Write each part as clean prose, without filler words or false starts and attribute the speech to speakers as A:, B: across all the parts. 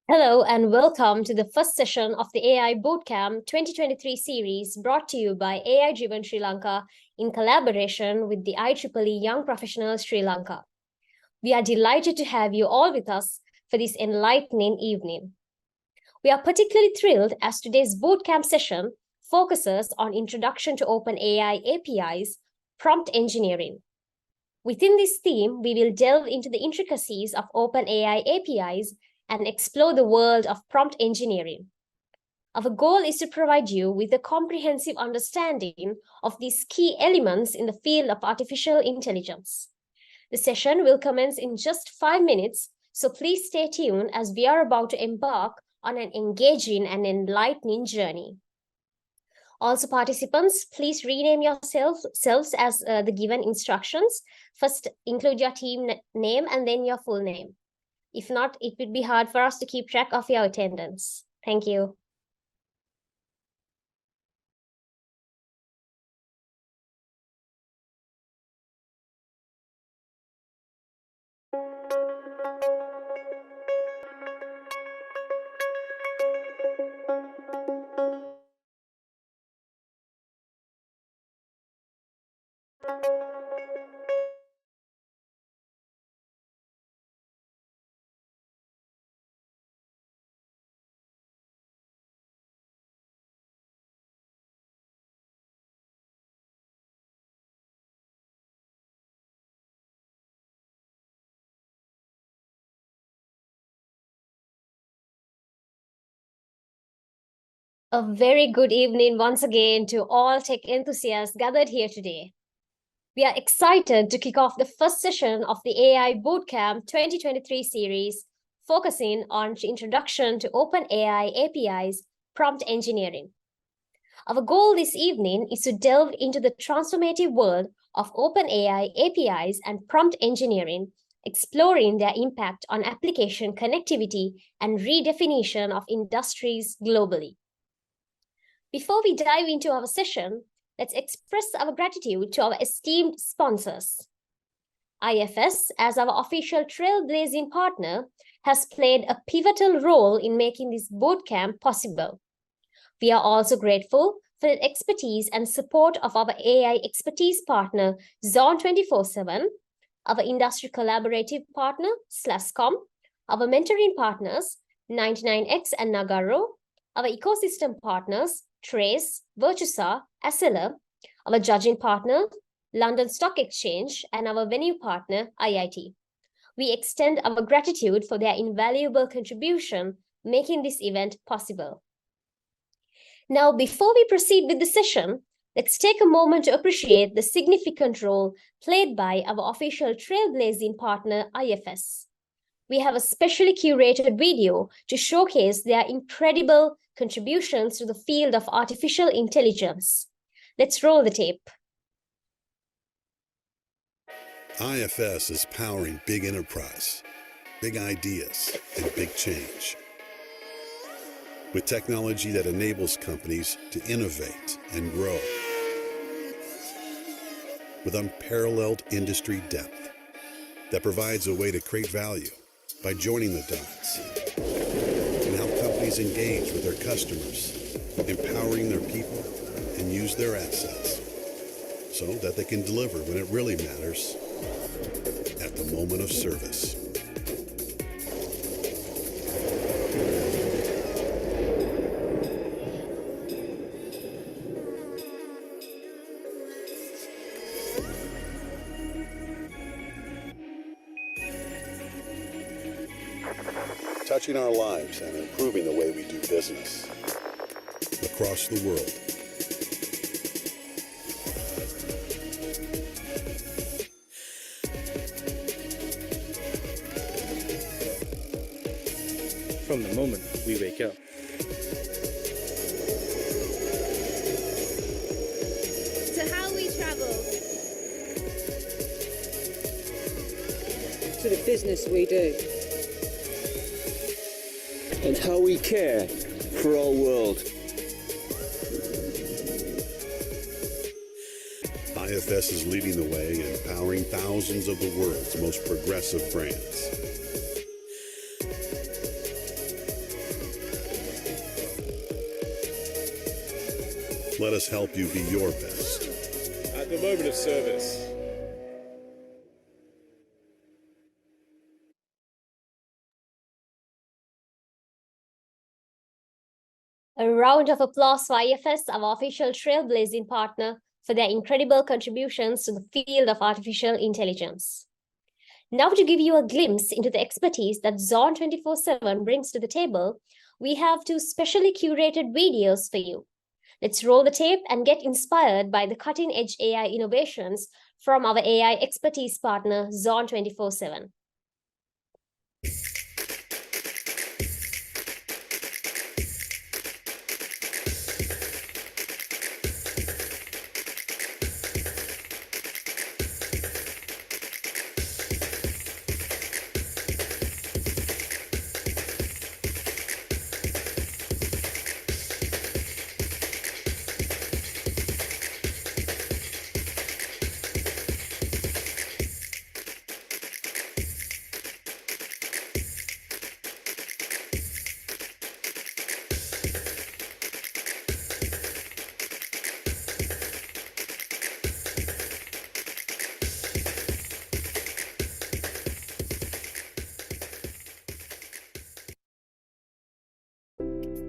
A: Hello and welcome to the first session of the AI Bootcamp 2023 series brought to you by AI Driven Sri Lanka in collaboration with the IEEE Young Professionals Sri Lanka. We are delighted to have you all with us for this enlightening evening. We are particularly thrilled as today's bootcamp session focuses on Introduction to OpenAI APIs, prompt engineering. Within this theme, we will delve into the intricacies of OpenAI APIs and explore the world of prompt engineering. Our goal is to provide you with a comprehensive understanding of these key elements in the field of artificial intelligence. The session will commence in just 5 minutes, so please stay tuned as we are about to embark on an engaging and enlightening journey. Also, participants, please rename yourselves as the given instructions. First, include your team name and then your full name. If not, it would be hard for us to keep track of your attendance. Thank you. A very good evening once again to all tech enthusiasts gathered here today. We are excited to kick off the first session of the AI Bootcamp 2023 series, focusing on Introduction to OpenAI APIs, prompt engineering. Our goal this evening is to delve into the transformative world of OpenAI APIs and prompt engineering, exploring their impact on application connectivity and redefinition of industries globally. Before we dive into our session, let's express our gratitude to our esteemed sponsors. IFS, as our official trailblazing partner, has played a pivotal role in making this bootcamp possible. We are also grateful for the expertise and support of our AI expertise partner, Zone 24/7, our industry collaborative partner, SLASCOM, our mentoring partners, 99X and Nagaro, our ecosystem partners, Trace, Virtusa, Acela, our judging partner, London Stock Exchange, and our venue partner, IIT. We extend our gratitude for their invaluable contribution, making this event possible. Now, before we proceed with the session, let's take a moment to appreciate the significant role played by our official trailblazing partner, IFS. We have a specially curated video to showcase their incredible contributions to the field of artificial intelligence. Let's roll the tape.
B: IFS is powering big enterprise, big ideas, and big change. With technology that enables companies to innovate and grow. With unparalleled industry depth that provides a way to create value by joining the dots and help companies engage with their customers, empowering their people and use their assets so that they can deliver when it really matters at the moment of service. Touching our lives and improving the way we do business across the world.
C: from the moment we wake up.
D: To how we travel.
E: To the business we do.
F: And how we care for our world.
B: IFS is leading the way and empowering thousands of the world's most progressive brands. Let us help you be your best.
G: At the moment of service.
A: A round of applause for IFS, our official trailblazing partner, for their incredible contributions to the field of artificial intelligence. Now, to give you a glimpse into the expertise that Zone 24/7 brings to the table, we have two specially curated videos for you. Let's roll the tape and get inspired by the cutting-edge AI innovations from our AI expertise partner, Zone 24/7.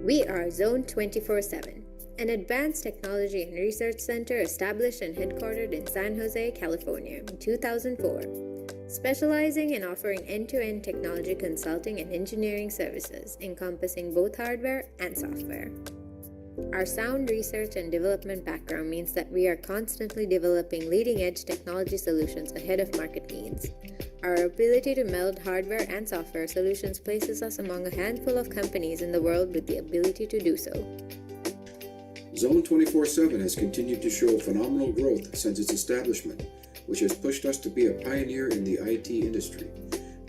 D: We are Zone 24/7, an advanced technology and research center established and headquartered in San Jose, California in 2004, specializing in offering end-to-end technology consulting and engineering services encompassing both hardware and software. Our sound research and development background means that we are constantly developing leading-edge technology solutions ahead of market needs. Our ability to meld hardware and software solutions places us among a handful of companies in the world with the ability to do so.
H: Zone 24/7 has continued to show phenomenal growth since its establishment, which has pushed us to be a pioneer in the IT industry.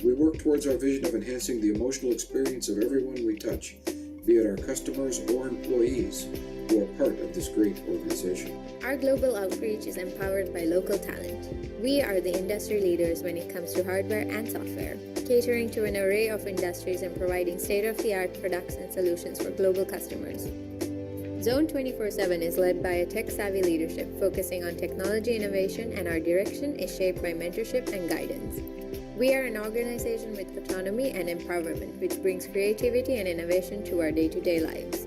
H: We work towards our vision of enhancing the emotional experience of everyone we touch, be it our customers or employees who are part of this great organization.
D: Our global outreach is empowered by local talent. We are the industry leaders when it comes to hardware and software, catering to an array of industries and providing state-of-the-art products and solutions for global customers. Zone 24/7 is led by a tech-savvy leadership focusing on technology innovation, and our direction is shaped by mentorship and guidance. We are an organization with autonomy and empowerment, which brings creativity and innovation to our day-to-day lives.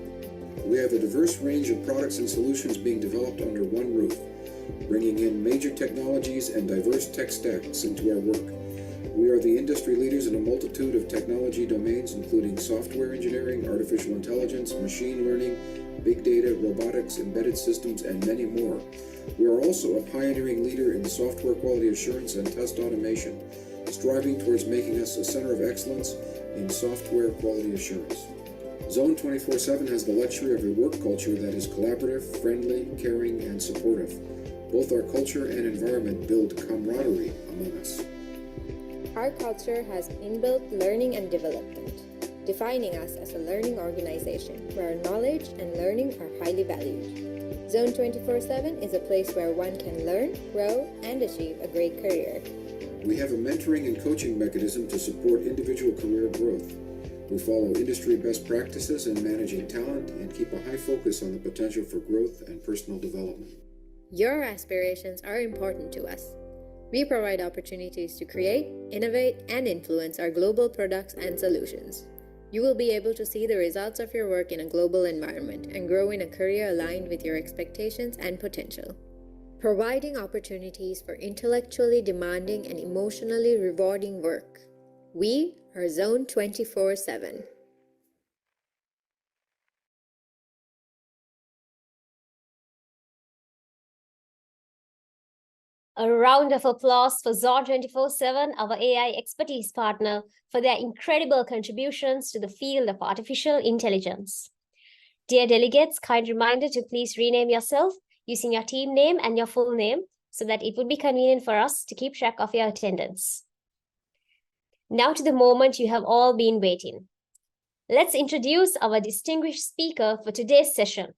H: We have a diverse range of products and solutions being developed under one roof, bringing in major technologies and diverse tech stacks into our work. We are the industry leaders in a multitude of technology domains, including software engineering, artificial intelligence, machine learning, big data, robotics, embedded systems, and many more. We are also a pioneering leader in software quality assurance and test automation, striving towards making us a center of excellence in software quality assurance. Zone 24/7 has the luxury of a work culture that is collaborative, friendly, caring, and supportive. Both our culture and environment build camaraderie among us.
D: Our culture has inbuilt learning and development, defining us as a learning organization where knowledge and learning are highly valued. Zone 24/7 is a place where one can learn, grow, and achieve a great career.
H: We have a mentoring and coaching mechanism to support individual career growth. We follow industry best practices in managing talent and keep a high focus on the potential for growth and personal development.
D: Your aspirations are important to us. We provide opportunities to create, innovate, and influence our global products and solutions. You will be able to see the results of your work in a global environment and grow in a career aligned with your expectations and potential. Providing opportunities for intellectually demanding and emotionally rewarding work. We are Zone 24/7.
A: A round of applause for Zone 24/7, our AI expertise partner, for their incredible contributions to the field of artificial intelligence. Dear delegates, kind reminder to please rename yourself using your team name and your full name so that it would be convenient for us to keep track of your attendance. Now to the moment you have all been waiting. Let's introduce our distinguished speaker for today's session.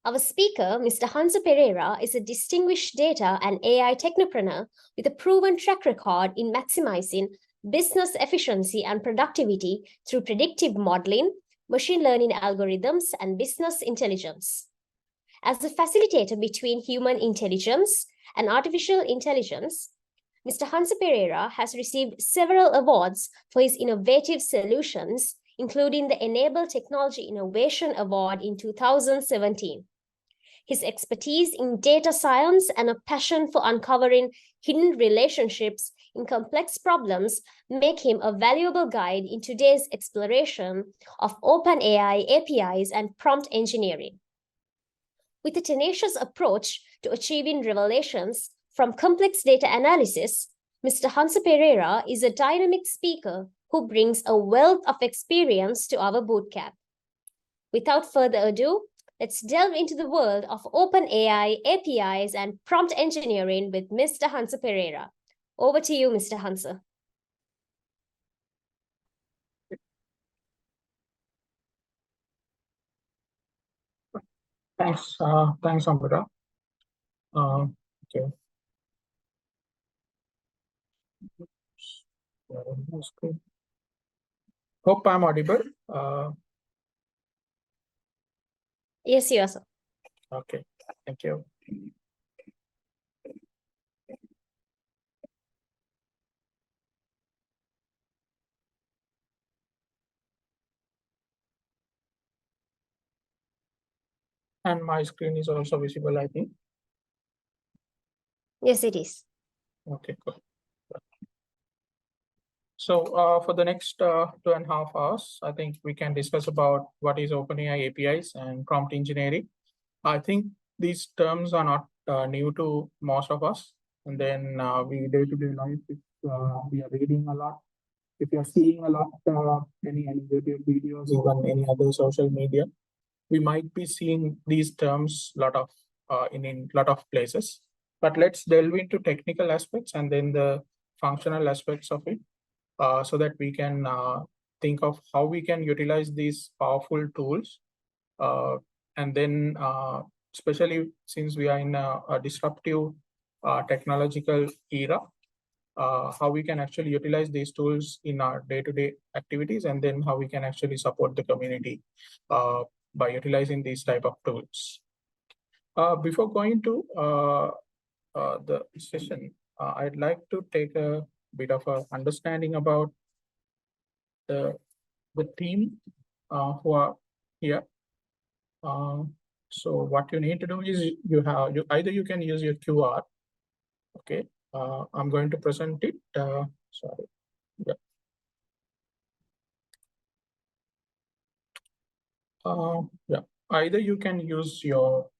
A: Our speaker, Mr. Hansa Perera, is a distinguished data and AI technopreneur with a proven track record in maximizing business efficiency and productivity through predictive modeling, machine learning algorithms, and business intelligence. As a facilitator between human intelligence and artificial intelligence, Mr. Hansa Perera has received several awards for his innovative solutions, including the Enable Technology Innovation Award in 2017. His expertise in data science and a passion for uncovering hidden relationships in complex problems make him a valuable guide in today's exploration of OpenAI APIs and prompt engineering. With a tenacious approach to achieving revelations from complex data analysis, Mr. Hansa Perera is a dynamic speaker who brings a wealth of experience to our bootcamp. Without further ado, let's delve into the world of OpenAI, APIs, and prompt engineering with Mr. Hansa Perera. Over to you, Mr. Hansa.
C: Thanks, Amrita. Okay. Hope I'm audible.
A: Yes, you are, sir.
C: Okay, thank you. And my screen is also visible, I think.
A: Yes, it is.
C: Okay, cool. So for the next 2.5 hours, I think we can discuss about what is OpenAI APIs and prompt engineering. I think these terms are not new to most of us. And then we day-to-day life, if we are reading a lot, if you're seeing a lot, any YouTube videos, even any other social media, we might be seeing these terms in lot of places. But let's delve into technical aspects and then the functional aspects of it, so that we can think of how we can utilize these powerful tools, and then especially since we are in a disruptive technological era, how we can actually utilize these tools in our day-to-day activities, and then how we can actually support the community by utilizing these type of tools. Before going to the session, I'd like to take a bit of a understanding about the team who are here. So what you need to do is either you can use your QR. Okay, I'm going to present it. Sorry. Yeah. Yeah. Either you can use your.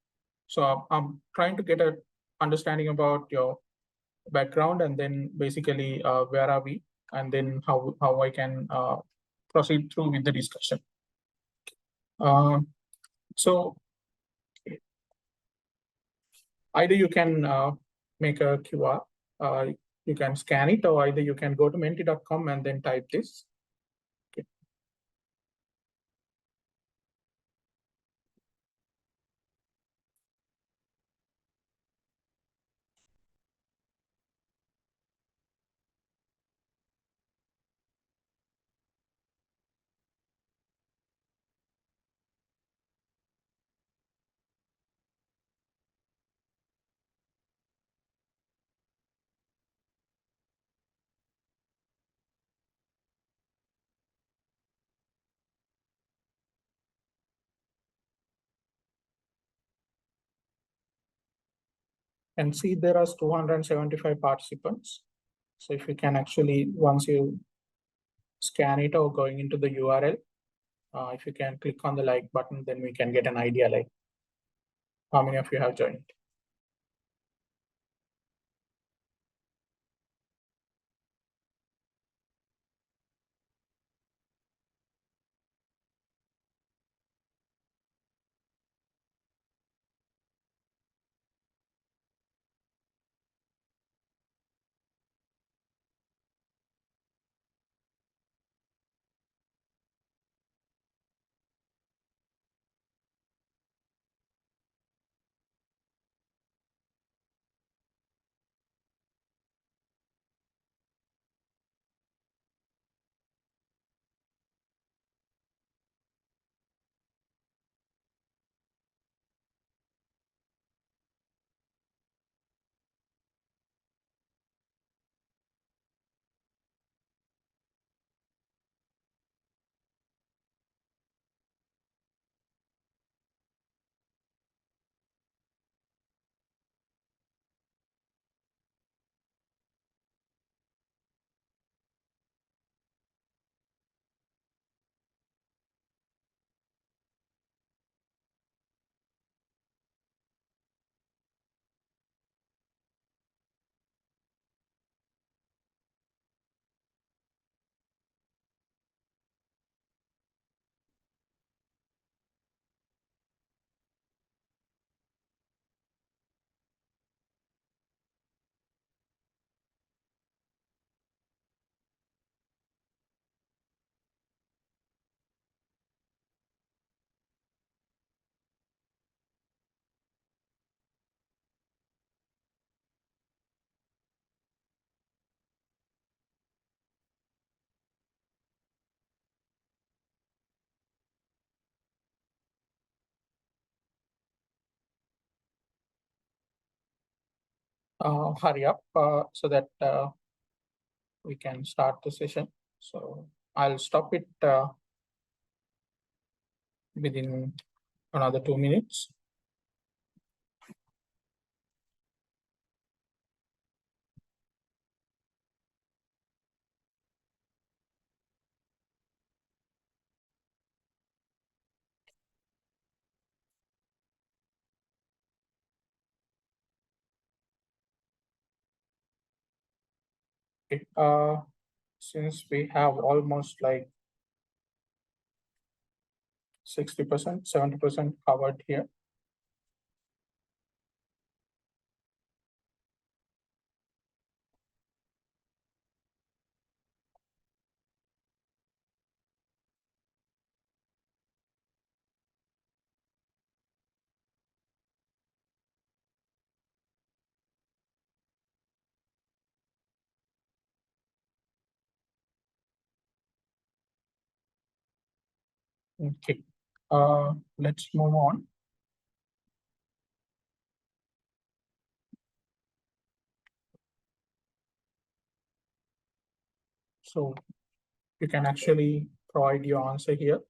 C: So I'm trying to get an understanding about your background, and then basically where are we, and then how I can proceed through with the discussion. So either you can make a QR, you can scan it, or either you can go to menti.com and then type this. Okay. And see, there are 275 participants. So if you can actually, once you scan it or going into the URL, if you can click on the like button, then we can get an idea like how many of you have joined. hurry up so that we can start the session. So I'll stop it within another 2 minutes. Okay. Since we have almost like 60%, 70% covered here. Okay, let's move on. So you can actually provide your answer here.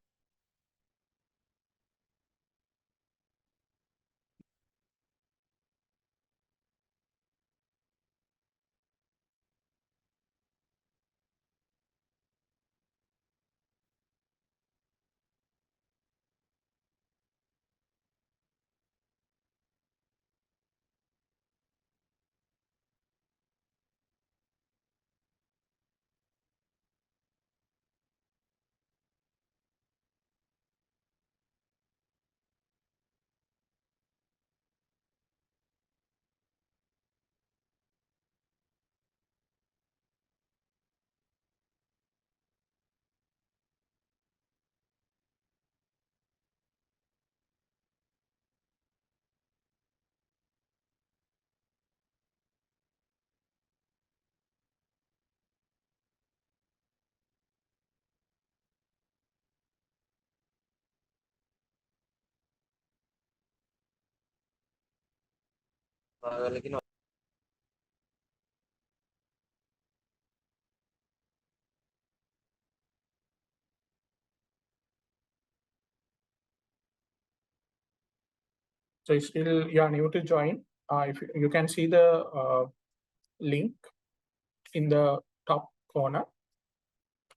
C: So still you are new to join. If you can see the link in the top corner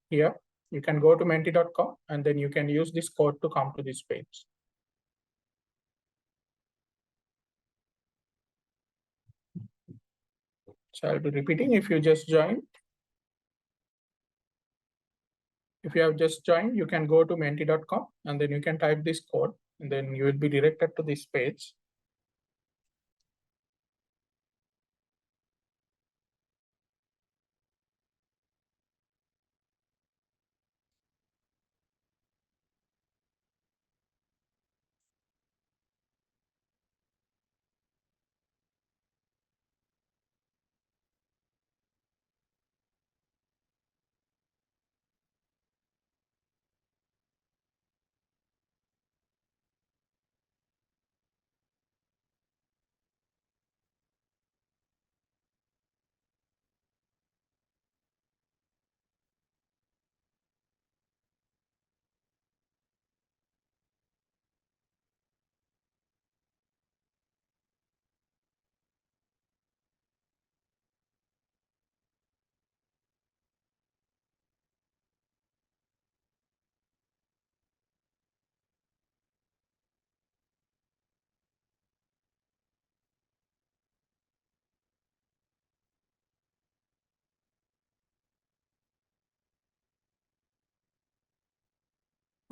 C: here, you can go to menti.com and then you can use this code to come to this page. So I'll be repeating. If you just joined, if you have just joined, you can go to menti.com and then you can type this code and then you will be directed to this page.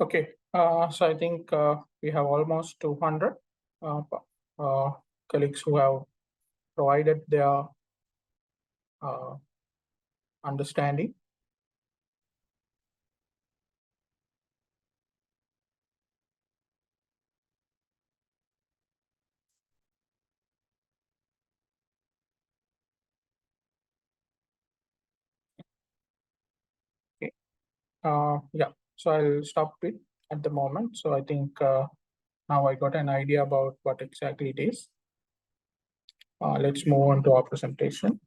C: Okay, so I think we have almost 200 colleagues who have provided their understanding. Okay. Yeah, so I'll stop it at the moment. So I think now I got an idea about what exactly it is. Let's move on to our presentation.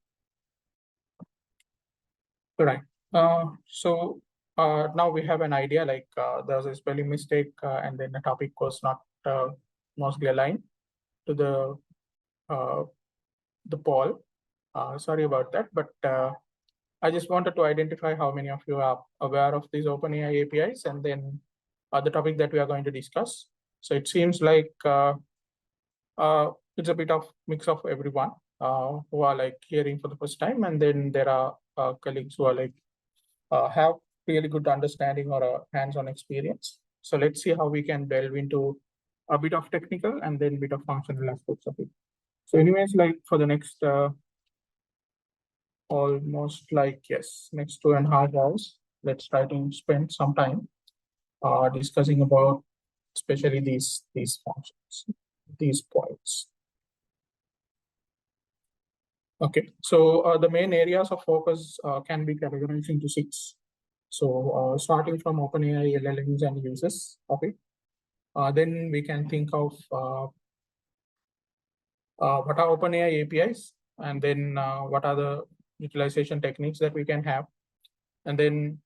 C: All right. Now we have an idea, like there was a spelling mistake and then the topic was not mostly aligned to the poll. Sorry about that, but I just wanted to identify how many of you are aware of these OpenAI APIs and then the topic that we are going to discuss. So it seems like it's a bit of mix of everyone who are like hearing for the first time, and then there are colleagues who are like have really good understanding or a hands-on experience. So let's see how we can delve into a bit of technical and then bit of functional aspects of it. So anyways, like for the next almost like, yes, next 2.5 hours, let's try to spend some time discussing about especially these functions, these points. Okay, so the main areas of focus can be categorized into 6. So starting from OpenAI LLMs and uses of it, then we can think of what are OpenAI APIs, and then what are the utilization techniques that we can have, and then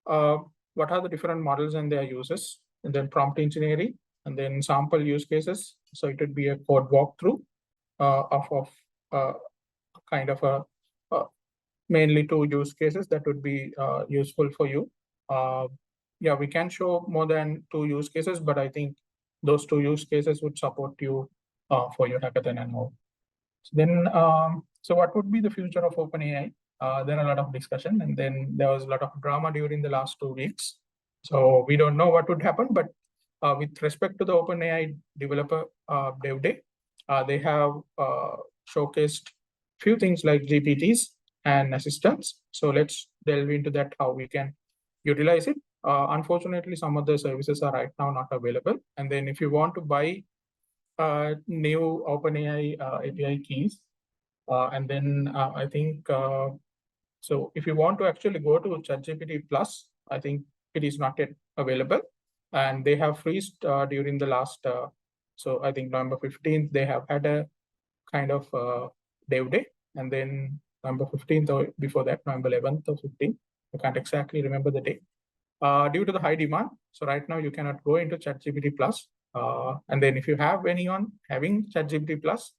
C: what are the different models and their uses, and then prompt engineering, and then sample use cases. So it would be a code walkthrough of kind of a mainly 2 use cases that would be useful for you. Yeah, we can show more than 2 use cases, but I think those 2 use cases would support you for your hackathon and all. Then, so what would be the future of OpenAI? There are a lot of discussion, and then there was a lot of drama during the last 2 weeks. So we don't know what would happen, but with respect to the OpenAI developer dev day, they have showcased few things like GPTs and assistants. So let's delve into that, how we can utilize it. Unfortunately, some of the services are right now not available. And then if you want to buy new OpenAI API keys, and then I think, so if you want to actually go to ChatGPT Plus, I think it is not yet available. And they have freezed during the last, so I think November 15th, they have had a kind of dev day. And then November 15th or before that, November 11th or 15th, I can't exactly remember the date. Due to the high demand, so right now you cannot go into ChatGPT Plus. And then if you have anyone having ChatGPT Plus,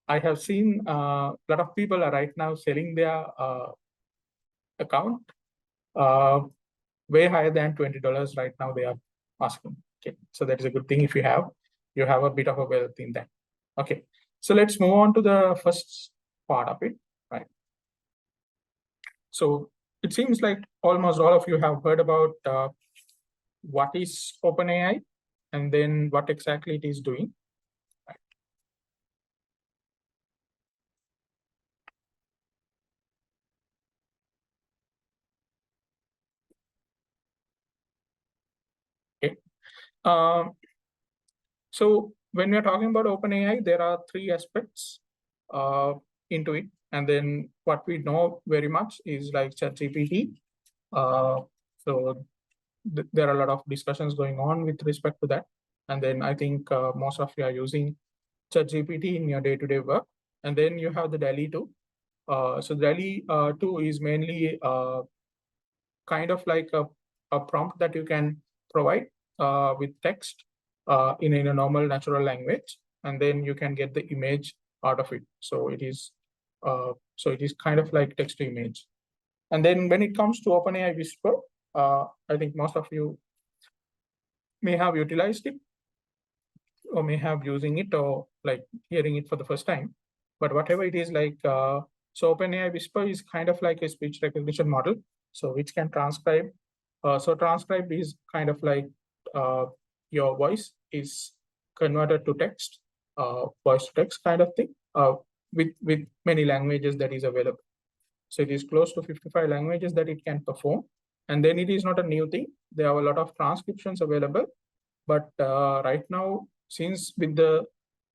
C: I have seen a lot of people are right now selling their account way higher than $20 right now they are asking. Okay, so that is a good thing if you have a bit of a wealth in that. Okay, so let's move on to the first part of it, right? So it seems like almost all of you have heard about what is OpenAI and then what exactly it is doing. Right. Okay. So when we're talking about OpenAI, there are 3 aspects into it. And then what we know very much is like ChatGPT. So there are a lot of discussions going on with respect to that. And then I think most of you are using ChatGPT in your day-to-day work. And then you have the DALL-E 2. So DALL-E 2 is mainly kind of like a prompt that you can provide with text in a normal natural language, and then you can get the image out of it. So it is kind of like text to image. And then when it comes to OpenAI Whisper, I think most of you may have utilized it or may have using it or like hearing it for the first time. But whatever it is, like so OpenAI Whisper is kind of like a speech recognition model, so which can transcribe. So transcribe is kind of like your voice is converted to text, voice to text kind of thing, with many languages that is available. So it is close to 55 languages that it can perform. And then it is not a new thing. There are a lot of transcriptions available. But right now, since with the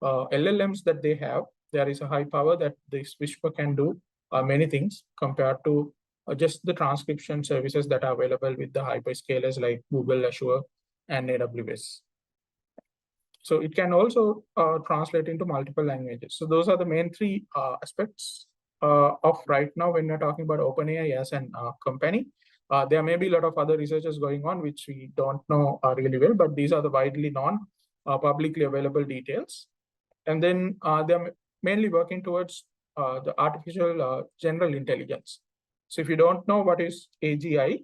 C: LLMs that they have, there is a high power that this Whisper can do many things compared to just the transcription services that are available with the hyperscalers like Google, Azure, and AWS. So it can also translate into multiple languages. So those are the main three aspects of right now when we're talking about OpenAI as an company. There may be a lot of other researches going on which we don't know really well, but these are the widely known publicly available details. And then they're mainly working towards the artificial general intelligence. So if you don't know what is AGI,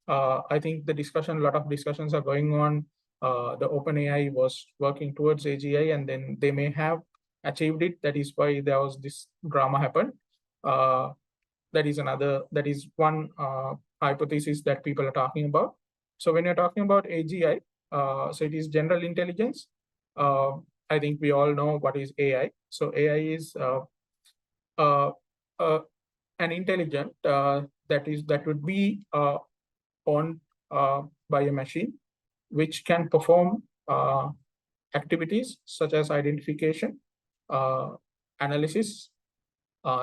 C: I think a lot of discussions are going on. The OpenAI was working towards AGI, and then they may have achieved it. That is why there was this drama happened. That is one hypothesis that people are talking about. So when you're talking about AGI, so it is general intelligence. I think we all know what is AI. So AI is an intelligent that would be owned by a machine, which can perform activities such as identification, analysis,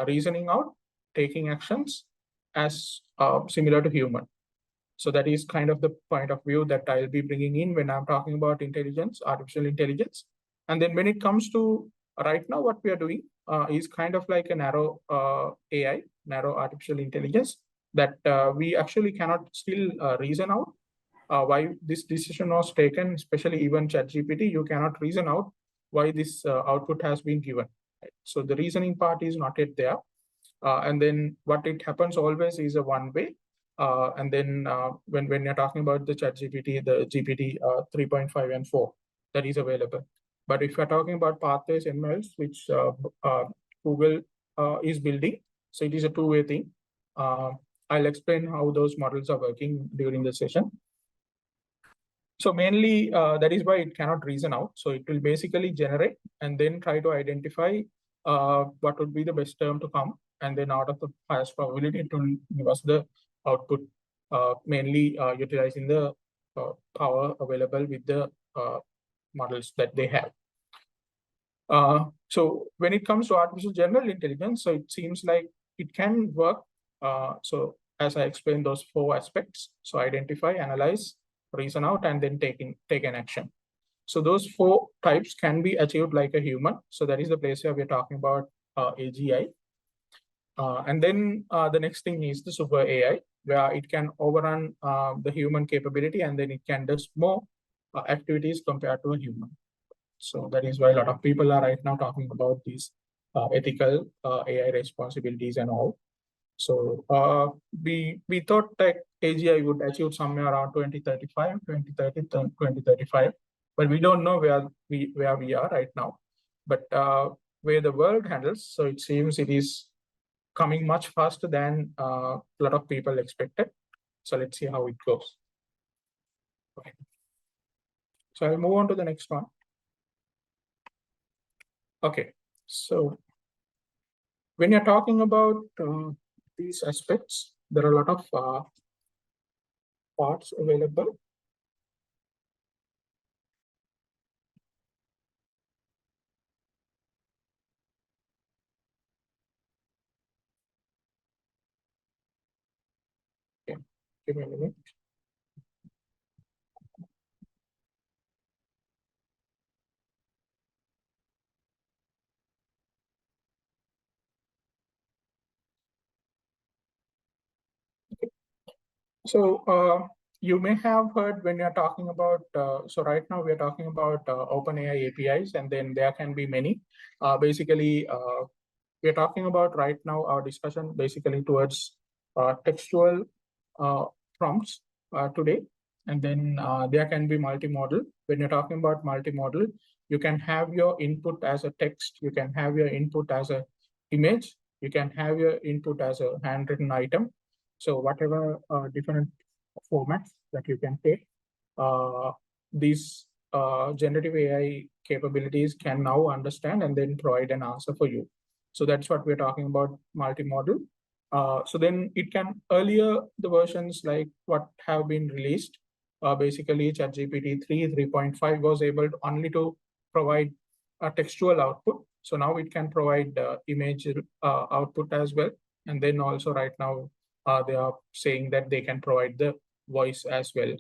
C: reasoning out, taking actions as similar to human. So that is kind of the point of view that I'll be bringing in when I'm talking about intelligence, artificial intelligence. And then when it comes to right now, what we are doing is kind of like a narrow AI, narrow artificial intelligence, that we actually cannot still reason out why this decision was taken, especially even ChatGPT, you cannot reason out why this output has been given. Right? So the reasoning part is not yet there. And then what it happens always is a one way. And then when you're talking about the ChatGPT, the GPT 3.5 and 4, that is available. But if you're talking about pathways MLs, which Google is building, so it is a two-way thing. I'll explain how those models are working during the session. So mainly that is why it cannot reason out. So it will basically generate and then try to identify what would be the best term to come. And then out of the highest probability, it will give us the output, mainly utilizing the power available with the models that they have. So when it comes to artificial general intelligence, so it seems like it can work. So as I explained, those four aspects, so identify, analyze, reason out, and then take an action. So those four types can be achieved like a human. So that is the place where we're talking about AGI. And then the next thing is the super AI, where it can overrun the human capability, and then it can do more activities compared to a human. So that is why a lot of people are right now talking about these ethical AI responsibilities and all. So we thought that AGI would achieve somewhere around 2035, but we don't know where we are right now. But where the world handles, so it seems it is coming much faster than a lot of people expected. So let's see how it goes. Okay. So I'll move on to the next one. Okay, so when you're talking about these aspects, there are a lot of parts available. Okay, give me a minute. So you may have heard when you're talking about, so right now we're talking about OpenAI APIs, and then there can be many. Basically, we're talking about right now our discussion basically towards textual prompts today. And then there can be multimodal. When you're talking about multimodal, you can have your input as a text, you can have your input as a image, you can have your input as a handwritten item. So whatever different formats that you can take, these generative AI capabilities can now understand and then provide an answer for you. So that's what we're talking about multimodal. So then it can, earlier the versions like what have been released, basically ChatGPT 3.5 was able to only to provide a textual output. So now it can provide image output as well. And then also right now, they are saying that they can provide the voice as well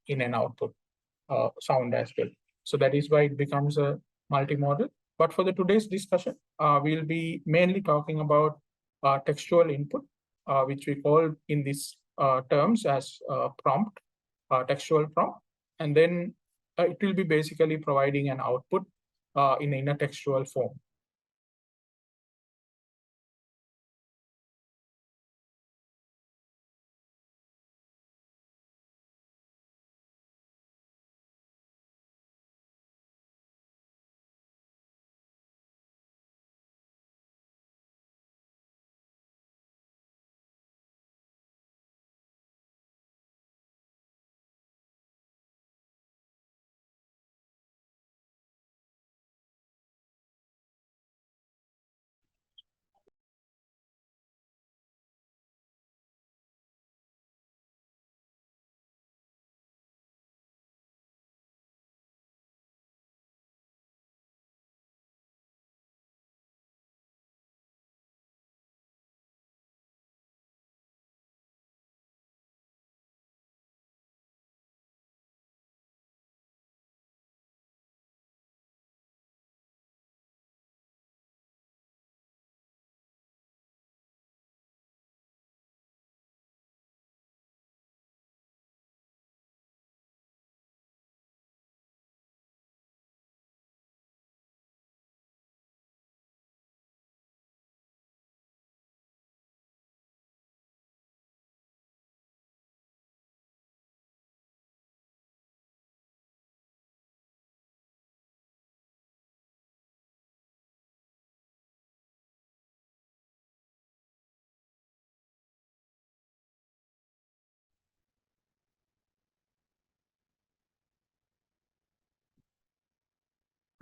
C: in an output, sound as well. So that is why it becomes a multimodal. But for the today's discussion, we'll be mainly talking about textual input, which we call in these terms as prompt, textual prompt. And then it will be basically providing an output in a textual form.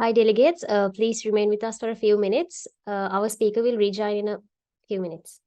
A: Hi, delegates. Please remain with us for a few minutes. Our speaker will rejoin in a few minutes.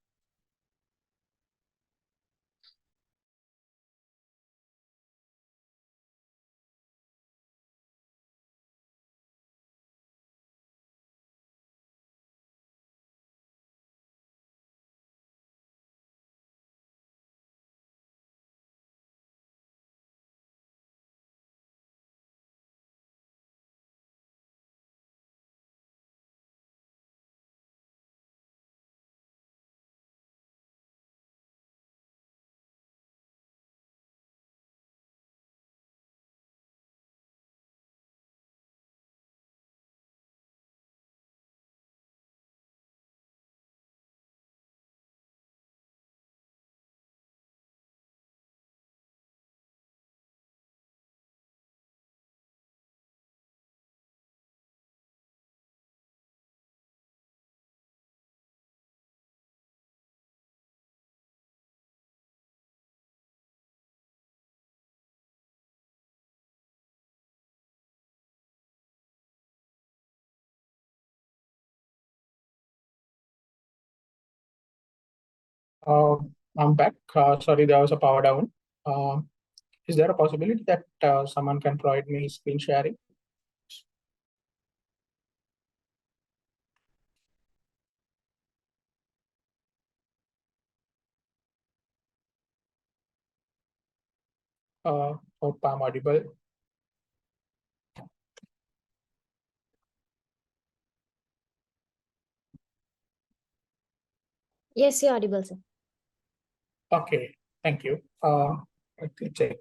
C: I'm back. Sorry, there was a power down. Is there a possibility that someone can provide me screen sharing? Hope I'm audible.
A: Yes, you're audible, sir.
C: Okay, thank you. Let me check.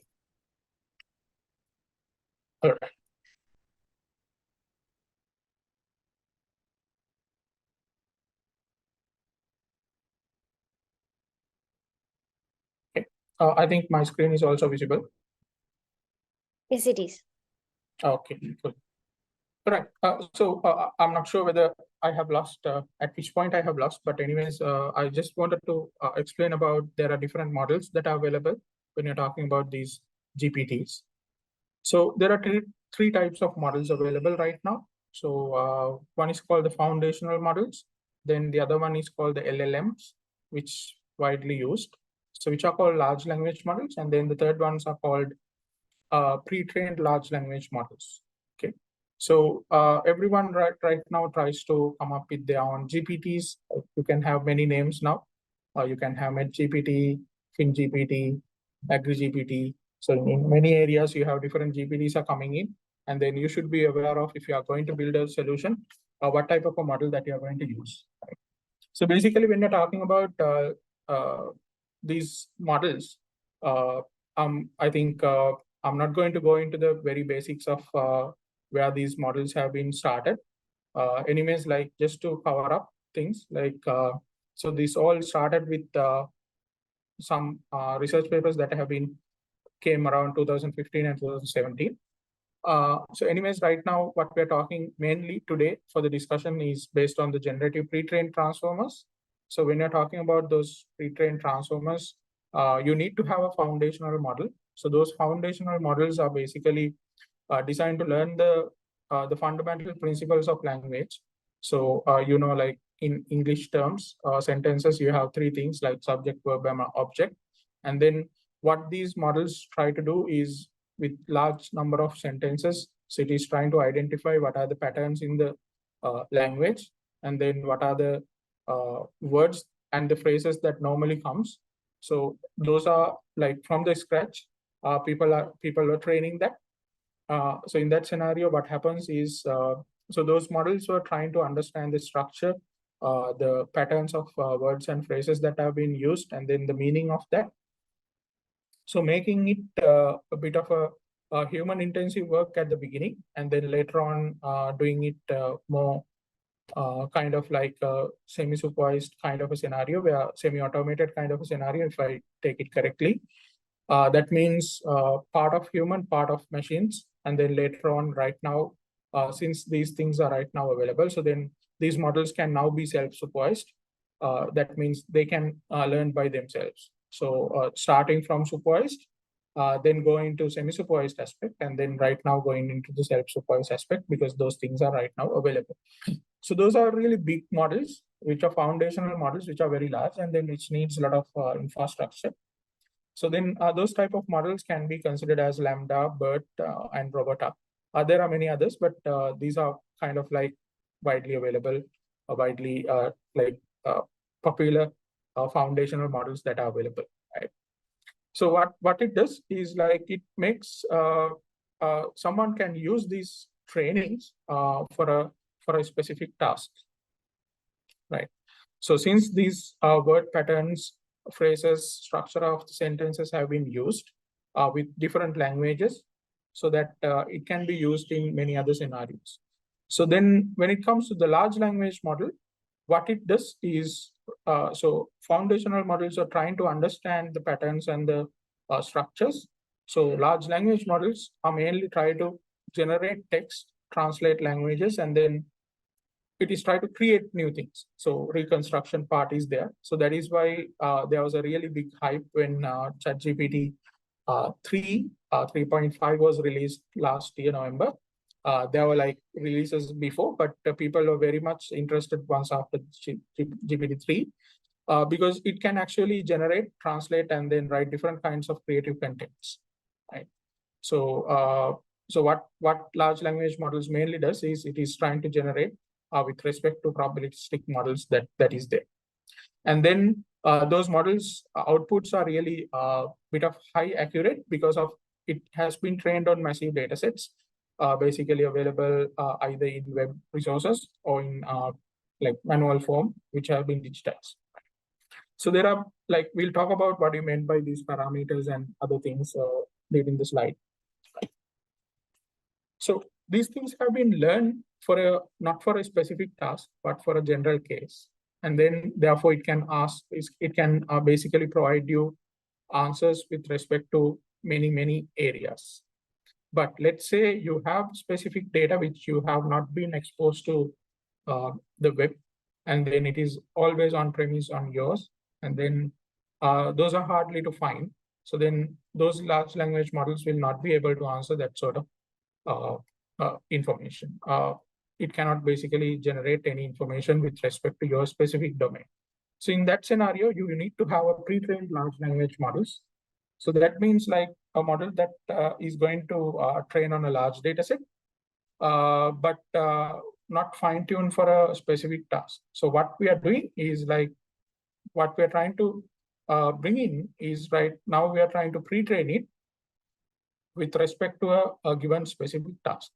C: All right. Okay. I think my screen is also visible.
A: Yes, it is.
C: Okay, good. All right. I'm not sure whether I have lost, at which point I have lost, but anyways, I just wanted to explain about there are different models that are available when you're talking about these GPTs. So there are three types of models available right now. So one is called the foundational models. Then the other one is called the LLMs, which widely used. So which are called large language models. And then the third ones are called pre-trained large language models. Okay. So everyone right now tries to come up with their own GPTs. You can have many names now. You can have MedGPT, FinGPT, AgriGPT. So in many areas, you have different GPTs are coming in. And then you should be aware of, if you are going to build a solution, what type of a model that you are going to use. Right? So basically, when you're talking about these models, I think I'm not going to go into the very basics of where these models have been started. Anyways, like just to cover up things, like so this all started with some research papers that have been came around 2015 and 2017. So anyways, right now, what we're talking mainly today for the discussion is based on the generative pre-trained transformers. So when you're talking about those pre-trained transformers, you need to have a foundational model. So those foundational models are basically designed to learn the fundamental principles of language. So, like in English terms, sentences, you have three things like subject, verb, and object. And then what these models try to do is, with large number of sentences, so it is trying to identify what are the patterns in the language, and then what are the words and the phrases that normally comes. So those are like from the scratch, people are training that. So in that scenario, what happens is, so those models were trying to understand the structure, the patterns of words and phrases that have been used, and then the meaning of that. So making it a bit of a human intensive work at the beginning, and then later on doing it more kind of like a semi-supervised kind of a scenario, where semi-automated kind of a scenario, if I take it correctly. That means part of human, part of machines, and then later on, right now, since these things are right now available, so then these models can now be self-supervised. That means they can learn by themselves. So starting from supervised, then going to semi-supervised aspect, and then right now going into the self-supervised aspect, because those things are right now available. So those are really big models, which are foundational models, which are very large, and then which needs a lot of infrastructure. So then those type of models can be considered as Lambda, BERT, and Robota. There are many others, but these are kind of like widely available, widely popular foundational models that are available. Right? So what it does is, like, it makes someone can use these trainings for a specific task. Right. So since these word patterns, phrases, structure of the sentences have been used with different languages, so that it can be used in many other scenarios. So then when it comes to the large language model, what it does is, so foundational models are trying to understand the patterns and the structures. So large language models are mainly trying to generate text, translate languages, and then it is trying to create new things. So reconstruction part is there. So that is why there was a really big hype when ChatGPT 3.5 was released last year, November. There were like releases before, but people were very much interested once after GPT-3 because it can actually generate, translate, and then write different kinds of creative contents. Right. So so what large language models mainly does is, it is trying to generate with respect to probabilistic models that is there. And then those models outputs are really a bit of high accurate, because of it has been trained on massive data sets, basically available either in web resources or in like manual form, which have been digitized. So there are, like, we'll talk about what you meant by these parameters and other things during the slide. So these things have been learned for not for a specific task, but for a general case. And then therefore it can basically provide you answers with respect to many areas. But let's say you have specific data which you have not been exposed to the web, and then it is always on premise on yours, and then those are hardly to find. So then those large language models will not be able to answer that sort of information. It cannot basically generate any information with respect to your specific domain. So in that scenario, you need to have a pre-trained large language models. So that means like a model that is going to train on a large data set, but not fine-tuned for a specific task. So what we are doing is, like, what we are trying to bring in is, right now we are trying to pre-train it with respect to a given specific task.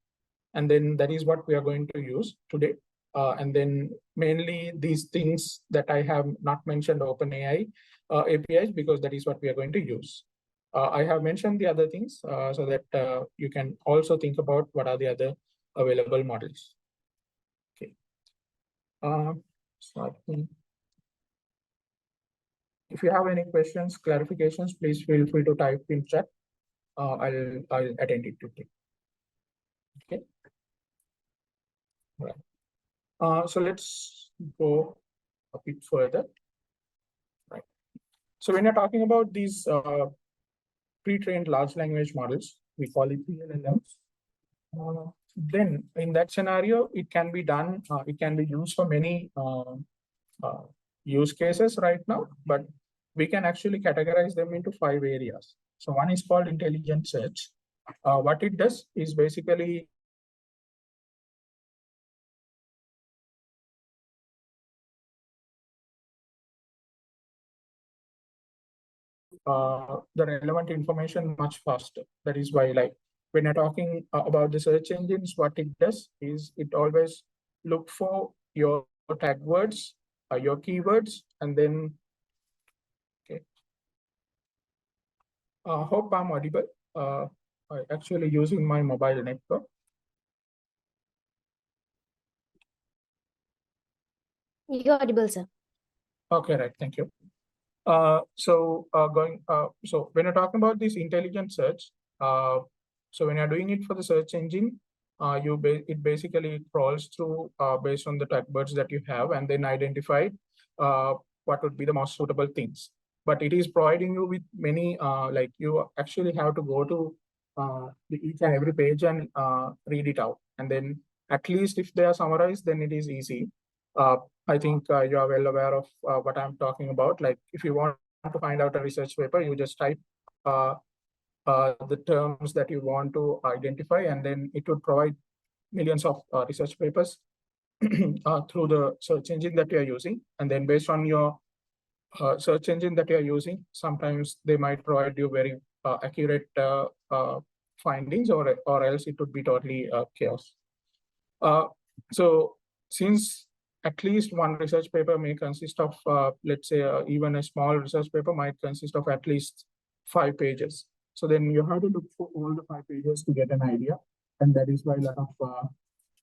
C: And then that is what we are going to use today. And then mainly these things that I have not mentioned OpenAI APIs, because that is what we are going to use. I have mentioned the other things so that you can also think about what are the other available models. Okay. So I think if you have any questions, clarifications, please feel free to type in chat. I'll attend it to you. Okay. Right. So let's go a bit further. Right. So when you're talking about these pre-trained large language models, we call it PLLMs. Then in that scenario, it can be done. It can be used for many use cases right now, but we can actually categorize them into 5 areas. So one is called intelligent search. What it does is basically the relevant information much faster. That is why, like, when you're talking about the search engines, what it does is it always look for your tag words, your keywords, and then, okay. Hope I'm audible. I actually using my mobile network.
A: You're audible, sir.
C: Okay, right. Thank you. So when you're talking about this intelligent search, so when you're doing it for the search engine, it basically crawls through based on the tag words that you have, and then identify what would be the most suitable things. But it is providing you with many, like, you actually have to go to each and every page and read it out. And then at least if they are summarized, then it is easy. I think you are well aware of what I'm talking about. Like, if you want to find out a research paper, you just type the terms that you want to identify, and then it would provide millions of research papers through the search engine that you are using. And then based on your search engine that you are using, sometimes they might provide you very accurate findings, or else it would be totally chaos. So since at least one research paper may consist of, let's say, even a small research paper might consist of at least 5 pages. So then you have to look for all the 5 pages to get an idea. And that is why a lot of,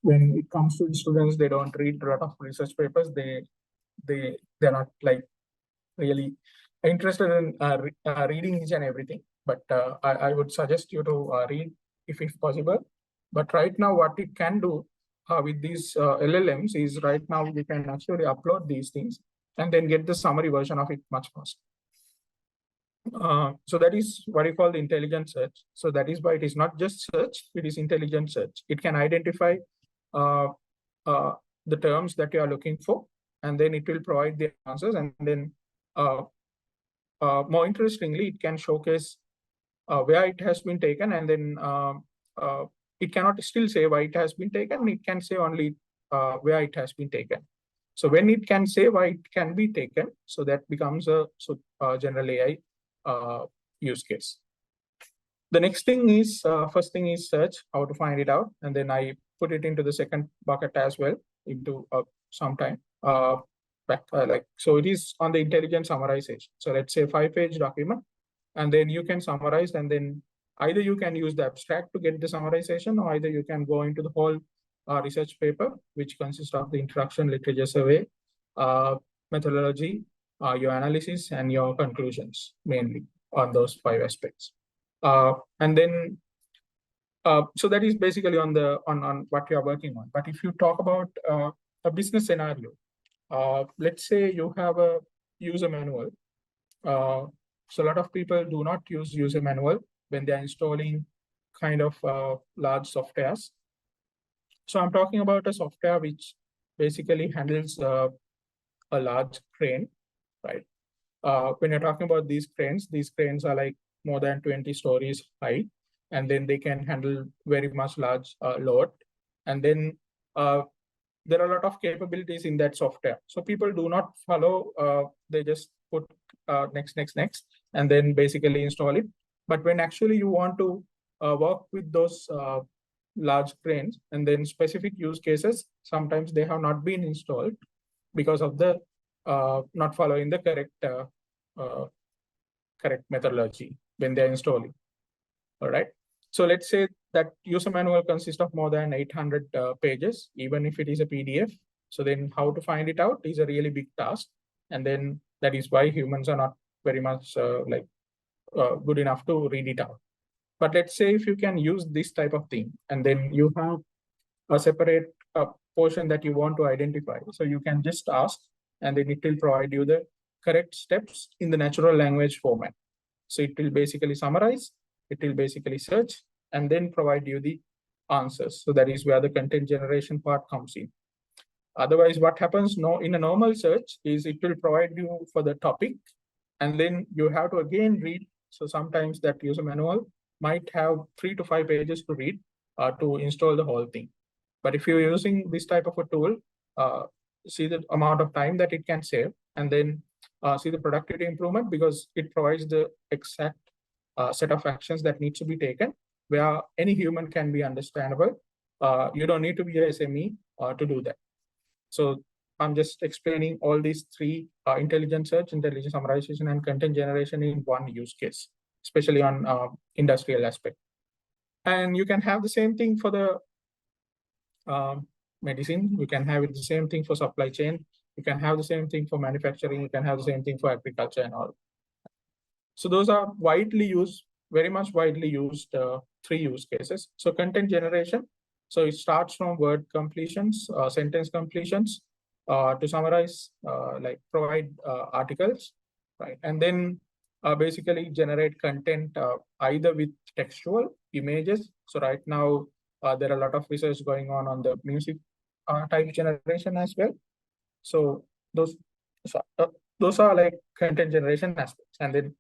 C: when it comes to the students, they don't read a lot of research papers. They're not, like, really interested in reading each and everything. But I would suggest you to read if possible. But right now, what it can do with these LLMs is, right now we can actually upload these things and then get the summary version of it much faster. So that is what you call the intelligent search. So that is why it is not just search, it is intelligent search. It can identify the terms that you are looking for, and then it will provide the answers. And then more interestingly, it can showcase where it has been taken, and then it cannot still say why it has been taken. It can say only where it has been taken. So when it can say why it can be taken, so that becomes a general AI use case. The next thing is, first thing is search, how to find it out. And then I put it into the second bucket as well, into some time. So it is on the intelligent summarization. So let's say 5-page document, and then you can summarize, and then either you can use the abstract to get the summarization, or either you can go into the whole research paper, which consists of the introduction, literature survey, methodology, your analysis, and your conclusions, mainly on those 5 aspects. And then, so that is basically on what you are working on. But if you talk about a business scenario, let's say you have a user manual. So a lot of people do not use user manual when they're installing kind of large softwares. So I'm talking about a software which basically handles a large crane, right? When you're talking about these cranes are like more than 20 stories high, and then they can handle very much large load. And then there are a lot of capabilities in that software. So people do not follow, they just put next, and then basically install it. But when actually you want to work with those large cranes, and then specific use cases, sometimes they have not been installed because of the not following the correct methodology when they're installing. All right. So let's say that user manual consists of more than 800 pages, even if it is a PDF. So then how to find it out is a really big task. And then that is why humans are not very much good enough to read it out. But let's say if you can use this type of thing, and then you have a separate portion that you want to identify. So you can just ask, and then it will provide you the correct steps in the natural language format. So it will basically summarize, it will basically search, and then provide you the answers. So that is where the content generation part comes in. Otherwise, what happens in a normal search is it will provide you for the topic, and then you have to again read. So sometimes that user manual might have 3 to 5 pages to read to install the whole thing. But if you're using this type of a tool, see the amount of time that it can save, and then see the productivity improvement, because it provides the exact set of actions that needs to be taken, where any human can be understandable. You don't need to be a SME to do that. So I'm just explaining all these three: intelligent search, intelligent summarization, and content generation in one use case, especially on industrial aspect. And you can have the same thing for the medicine. You can have it the same thing for supply chain. You can have the same thing for manufacturing. You can have the same thing for agriculture and all. So those are widely used, very much widely used three use cases. So content generation. So it starts from word completions, sentence completions, to summarize, like provide articles, right? And then basically generate content either with textual images. So right now, there are a lot of research going on the music type generation as well. So those are like content generation aspects. And then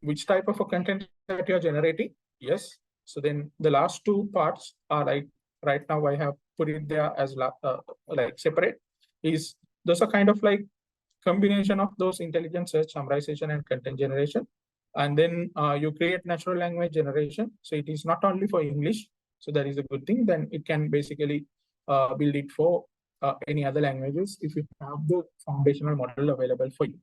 C: which type of a content that you're generating? Yes. So then the last two parts are like, right now I have put it there as like separate, is those are kind of like combination of those intelligent search, summarization, and content generation. And then you create natural language generation. So it is not only for English. So that is a good thing. Then it can basically build it for any other languages if you have the foundational model available for you.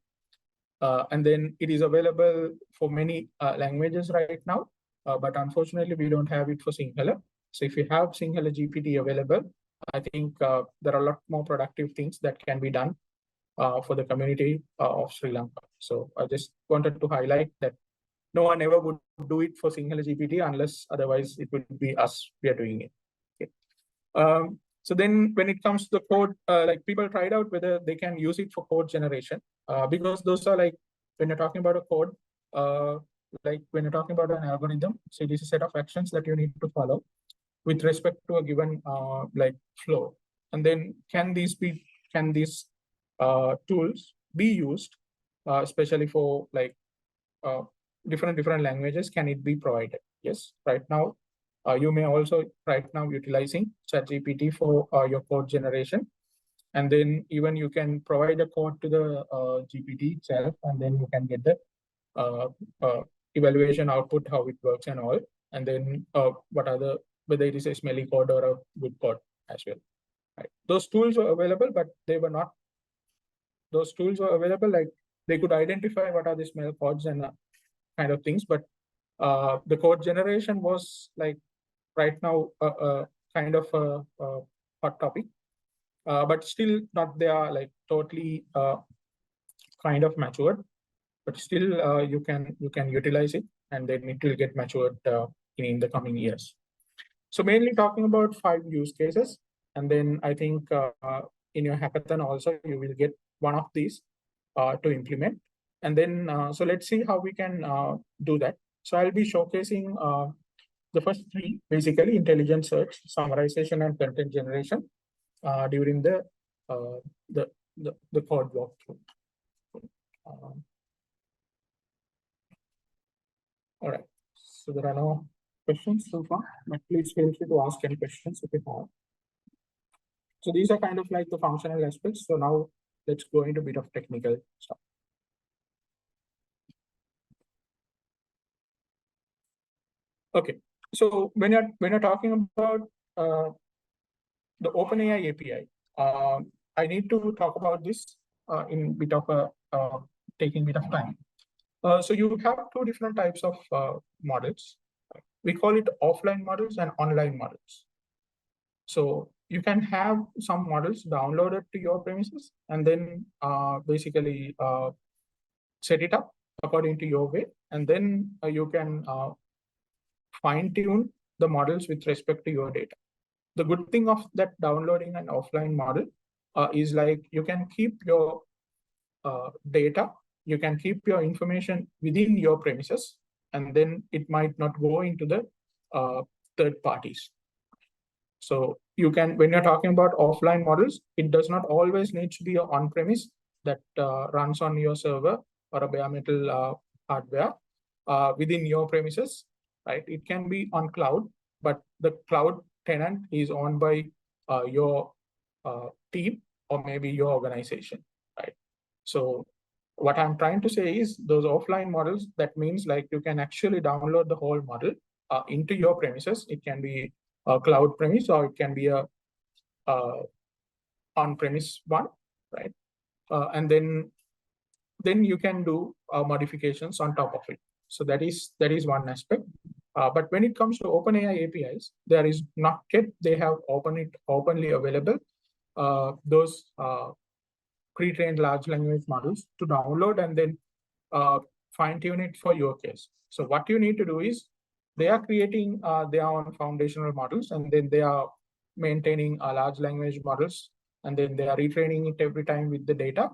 C: And then it is available for many languages right now, but unfortunately we don't have it for Sinhala. So if you have Sinhala GPT available, I think there are a lot more productive things that can be done for the community of Sri Lanka. So I just wanted to highlight that no one ever would do it for Sinhala GPT unless otherwise it would be us, we are doing it. Okay. So then when it comes to the code, like people tried out whether they can use it for code generation, because those are like, when you're talking about a code, like when you're talking about an algorithm, so it is a set of actions that you need to follow with respect to a given like flow. And then can these tools be used, especially for like different languages? Can it be provided? Yes, right now. You may also right now utilizing ChatGPT for your code generation. And then even you can provide a code to the GPT itself, and then you can get the evaluation output, how it works and all. And then whether it is a smelly code or a good code as well. Right. Those tools were available, but they were not, those tools were available, like they could identify what are the smell codes and kind of things. But the code generation was like, right now kind of a hot topic, but still not there like totally kind of matured, but still you can utilize it, and then it will get matured in the coming years. So mainly talking about 5 use cases, and then I think in your hackathon also you will get one of these to implement. And then so let's see how we can do that. So I'll be showcasing the first 3, basically intelligent search, summarization, and content generation during the code walkthrough. All right. So there are no questions so far, but please feel free to ask any questions if you have. So these are kind of like the functional aspects. So now let's go into a bit of technical stuff. Okay, so when you're talking about the OpenAI API, I need to talk about this in bit of a taking bit of time. So you have two different types of models. We call it offline models and online models. So you can have some models downloaded to your premises and then basically set it up according to your way, and then you can fine tune the models with respect to your data. The good thing of that downloading an offline model is like you can keep your data, you can keep your information within your premises, and then it might not go into the third parties. So you can, when you're talking about offline models, it does not always need to be an on-premise that runs on your server or a bare metal hardware within your premises, right? It can be on cloud, but the cloud tenant is owned by your team or maybe your organization, right? So what I'm trying to say is those offline models, that means like you can actually download the whole model into your premises. It can be a cloud premise or it can be a on-premise one, right? And then you can do modifications on top of it. So that is one aspect. But when it comes to OpenAI APIs, there is not yet they have openly available those pre-trained large language models to download and then fine-tune it for your case. So what you need to do is they are creating their own foundational models, and then they are maintaining large language models, and then they are retraining it every time with the data,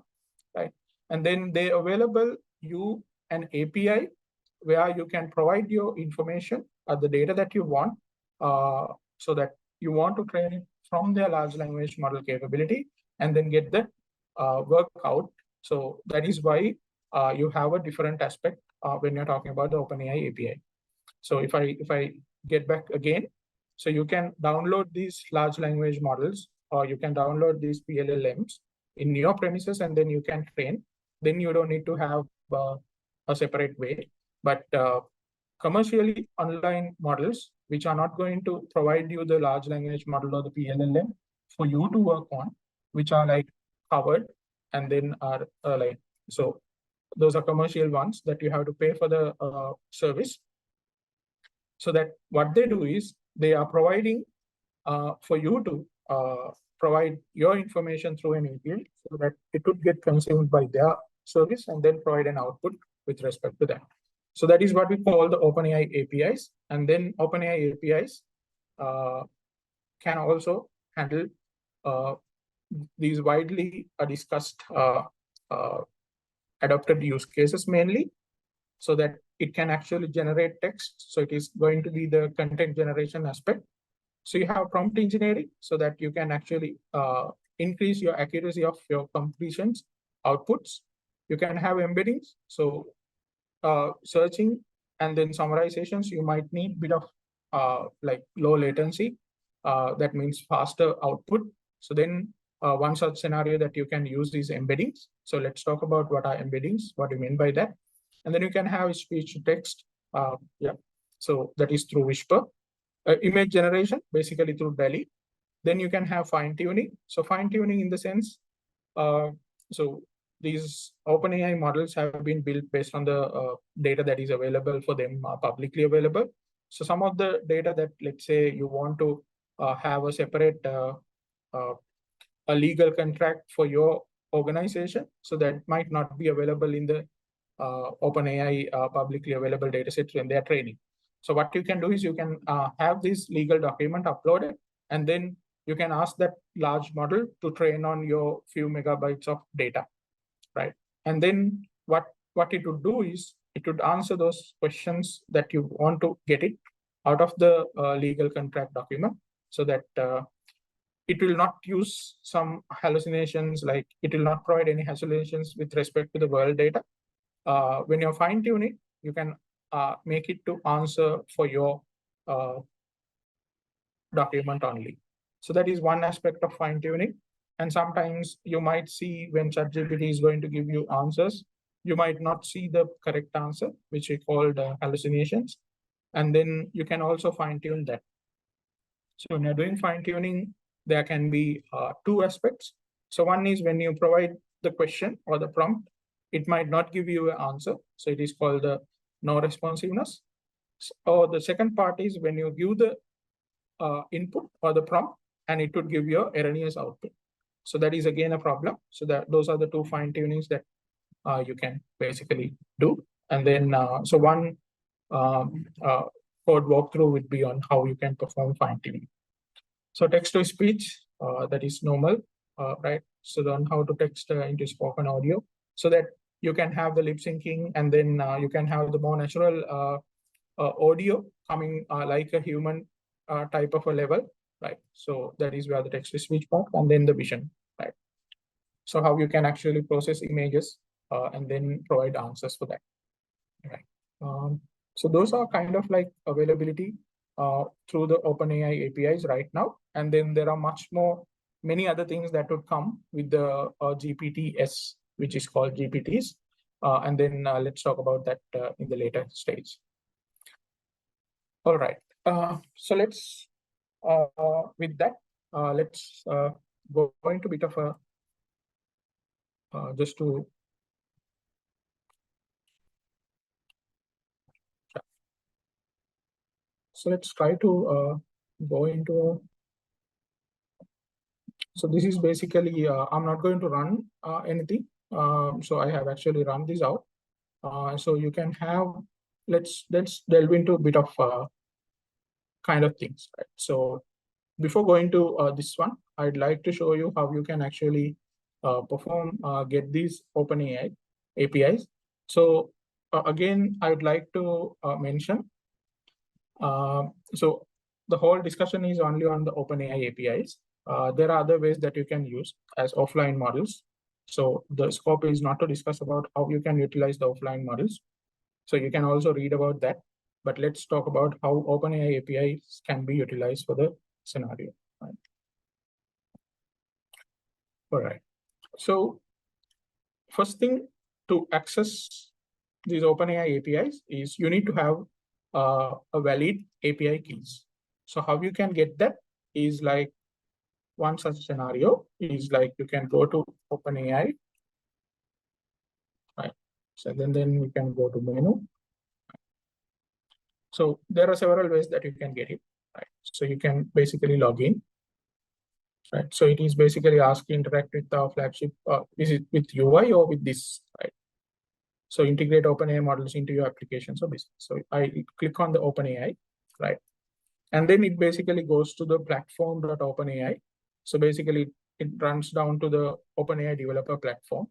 C: right? And then they available you an API where you can provide your information or the data that you want, so that you want to train it from their large language model capability and then get the work out. So that is why you have a different aspect when you're talking about the OpenAI API. So if I get back again, so you can download these large language models, or you can download these PLLMs in your premises, and then you can train. Then you don't need to have a separate way. But commercially, online models, which are not going to provide you the large language model or the PLLM for you to work on, which are like covered, and then are like, so those are commercial ones that you have to pay for the service. So that what they do is they are providing for you to provide your information through an API, so that it would get consumed by their service and then provide an output with respect to that. So that is what we call the OpenAI APIs. And then OpenAI APIs can also handle these widely discussed adopted use cases mainly, so that it can actually generate text. So it is going to be the content generation aspect. So you have prompt engineering, so that you can actually increase your accuracy of your completions outputs. You can have embeddings. So searching and then summarizations, you might need a bit of like low latency. That means faster output. So then one such scenario that you can use is embeddings. So let's talk about what are embeddings, what do you mean by that. And then you can have speech to text. Yeah, so that is through Whisper. Image generation, basically through DALL-E. Then you can have fine tuning. So fine tuning in the sense, so these OpenAI models have been built based on the data that is available for them, publicly available. So some of the data that, let's say you want to have a separate a legal contract for your organization, so that might not be available in the OpenAI publicly available datasets when they are training. So what you can do is you can have this legal document uploaded, and then you can ask that large model to train on your few megabytes of data, right? And then what it would do is it would answer those questions that you want to get it out of the legal contract document, so that it will not use some hallucinations, like it will not provide any hallucinations with respect to the world data. When you're fine tuning, you can make it to answer for your document only. So that is one aspect of fine tuning. And sometimes you might see when ChatGPT is going to give you answers, you might not see the correct answer, which we called hallucinations. And then you can also fine tune that. So when you're doing fine tuning, there can be two aspects. So one is when you provide the question or the prompt, it might not give you an answer. So it is called the no responsiveness. Or the second part is when you give the input or the prompt and it would give you erroneous output. So that is again a problem. So that those are the two fine tunings that you can basically do. And then so one code walkthrough would be on how you can perform fine tuning. So text to speech, that is normal, right? So then how to text into spoken audio so that you can have the lip syncing, and then you can have the more natural audio coming like a human type of a level, right? So that is where the text to speech part, and then the vision, right? So how you can actually process images and then provide answers for that, right? So those are kind of like availability through the OpenAI APIs right now. And then there are many other things that would come with the GPTs, which is called GPTs. And then let's talk about that in the later stage. All right. So let's, with that, let's go into a bit of a, just to, so let's try to go into, so this is basically, I'm not going to run anything. So I have actually run this out. So you can have, let's delve into a bit of kind of things, right? So before going to this one, I'd like to show you how you can actually get these OpenAI APIs. So again, I would like to mention, so the whole discussion is only on the OpenAI APIs. There are other ways that you can use as offline models. So the scope is not to discuss about how you can utilize the offline models. So you can also read about that. But let's talk about how OpenAI APIs can be utilized for the scenario. Right? All right. So first thing to access these OpenAI APIs is you need to have a valid API keys. So how you can get that is like one such scenario is like you can go to OpenAI, right? So then we can go to menu. So there are several ways that you can get it, right? So you can basically log in, right? So it is basically asking interact with the flagship. Is it with UI or with this, right? So integrate OpenAI models into your applications or business. So I click on the OpenAI, right? And then it basically goes to the platform.openai. So basically it runs down to the OpenAI developer platform.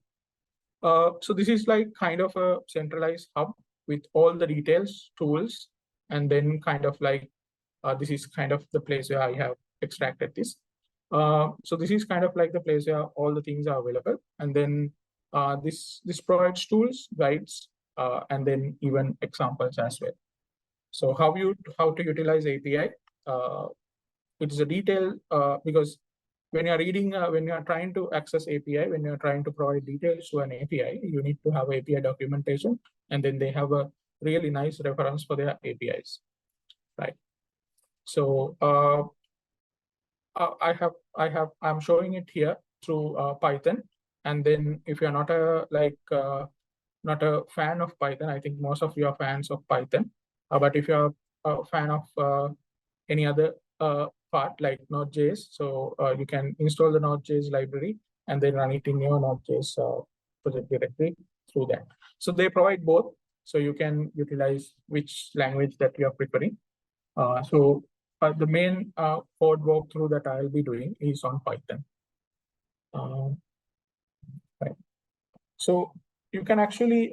C: So this is like kind of a centralized hub with all the details, tools, and then kind of like, this is kind of the place where I have extracted this. So this is kind of like the place where all the things are available. And then this provides tools, guides, and then even examples as well. So how to utilize API? It is a detail because when you're reading, when you're trying to access API, when you're trying to provide details to an API, you need to have API documentation, and then they have a really nice reference for their APIs, right? So I'm showing it here through Python, and then if you're not a not a fan of Python, I think most of you are fans of Python, but if you're a fan of any other part like Node.js, so you can install the Node.js library and then run it in your Node.js project directory through that. So they provide both, so you can utilize which language that you are preferring. So the main code walkthrough that I'll be doing is on Python. Right. So you can actually,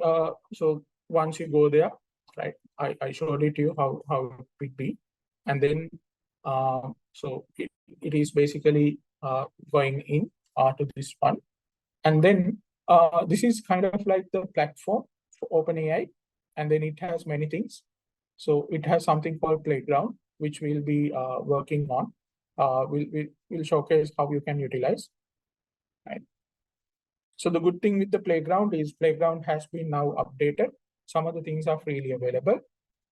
C: so once you go there, right, I showed it to you how it would be. And then, so it is basically going in to this one. And then this is kind of like the platform for OpenAI. And then it has many things. So it has something called Playground, which we'll be working on. We'll showcase how you can utilize. Right. So the good thing with the Playground is Playground has been now updated. Some of the things are freely available.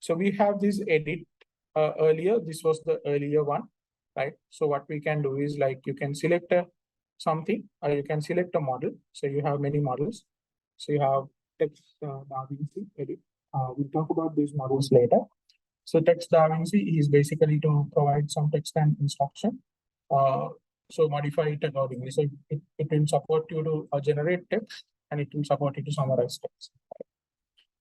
C: So we have this edit earlier. This was the earlier one, right? So what we can do is like you can select something or you can select a model. So you have many models. So you have text Da Vinci edit. We'll talk about these models later. So text Da Vinci is basically to provide some text and instruction. So modify it accordingly. So it will support you to generate text and it will support you to summarize text.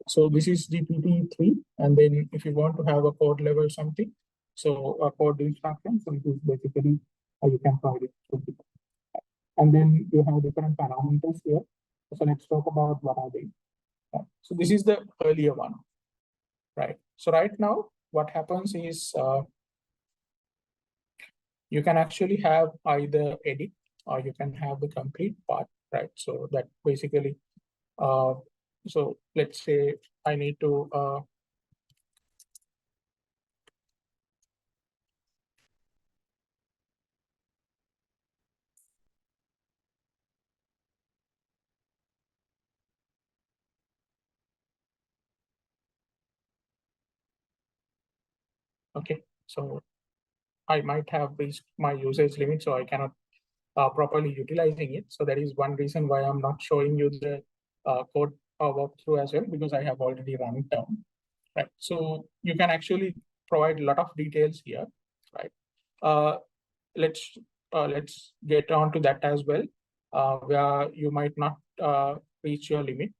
C: So this is GPT-3, and then if you want to have a code level something, so a code instruction, so it is basically you can provide it. And then you have different parameters here. So let's talk about what are they. So this is the earlier one, right? So right now, what happens is you can actually have either edit or you can have the complete part, right? So that basically, so let's say I need to okay, so I might have reached my usage limit, so I cannot properly utilizing it. So that is one reason why I'm not showing you the code walkthrough as well, because I have already run it down, right? So you can actually provide a lot of details here, right? Let's get on to that as well, where you might not reach your limit.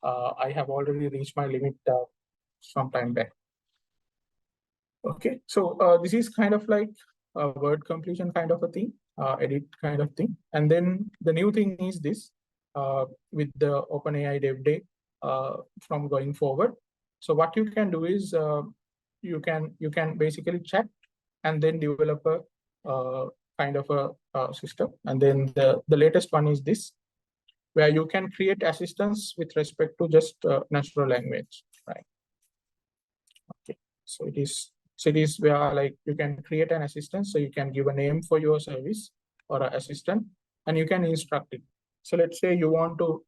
C: I have already reached my limit some time back. Okay, so this is kind of like a word completion kind of a thing, edit kind of thing. And then the new thing is this with the OpenAI Dev Day from going forward. So what you can do is you can basically chat and then develop a kind of a system. And then the latest one is this, where you can create assistance with respect to just natural language, right? Okay, so it is where like you can create an assistant. So you can give a name for your service or an assistant and you can instruct it. So let's say you want to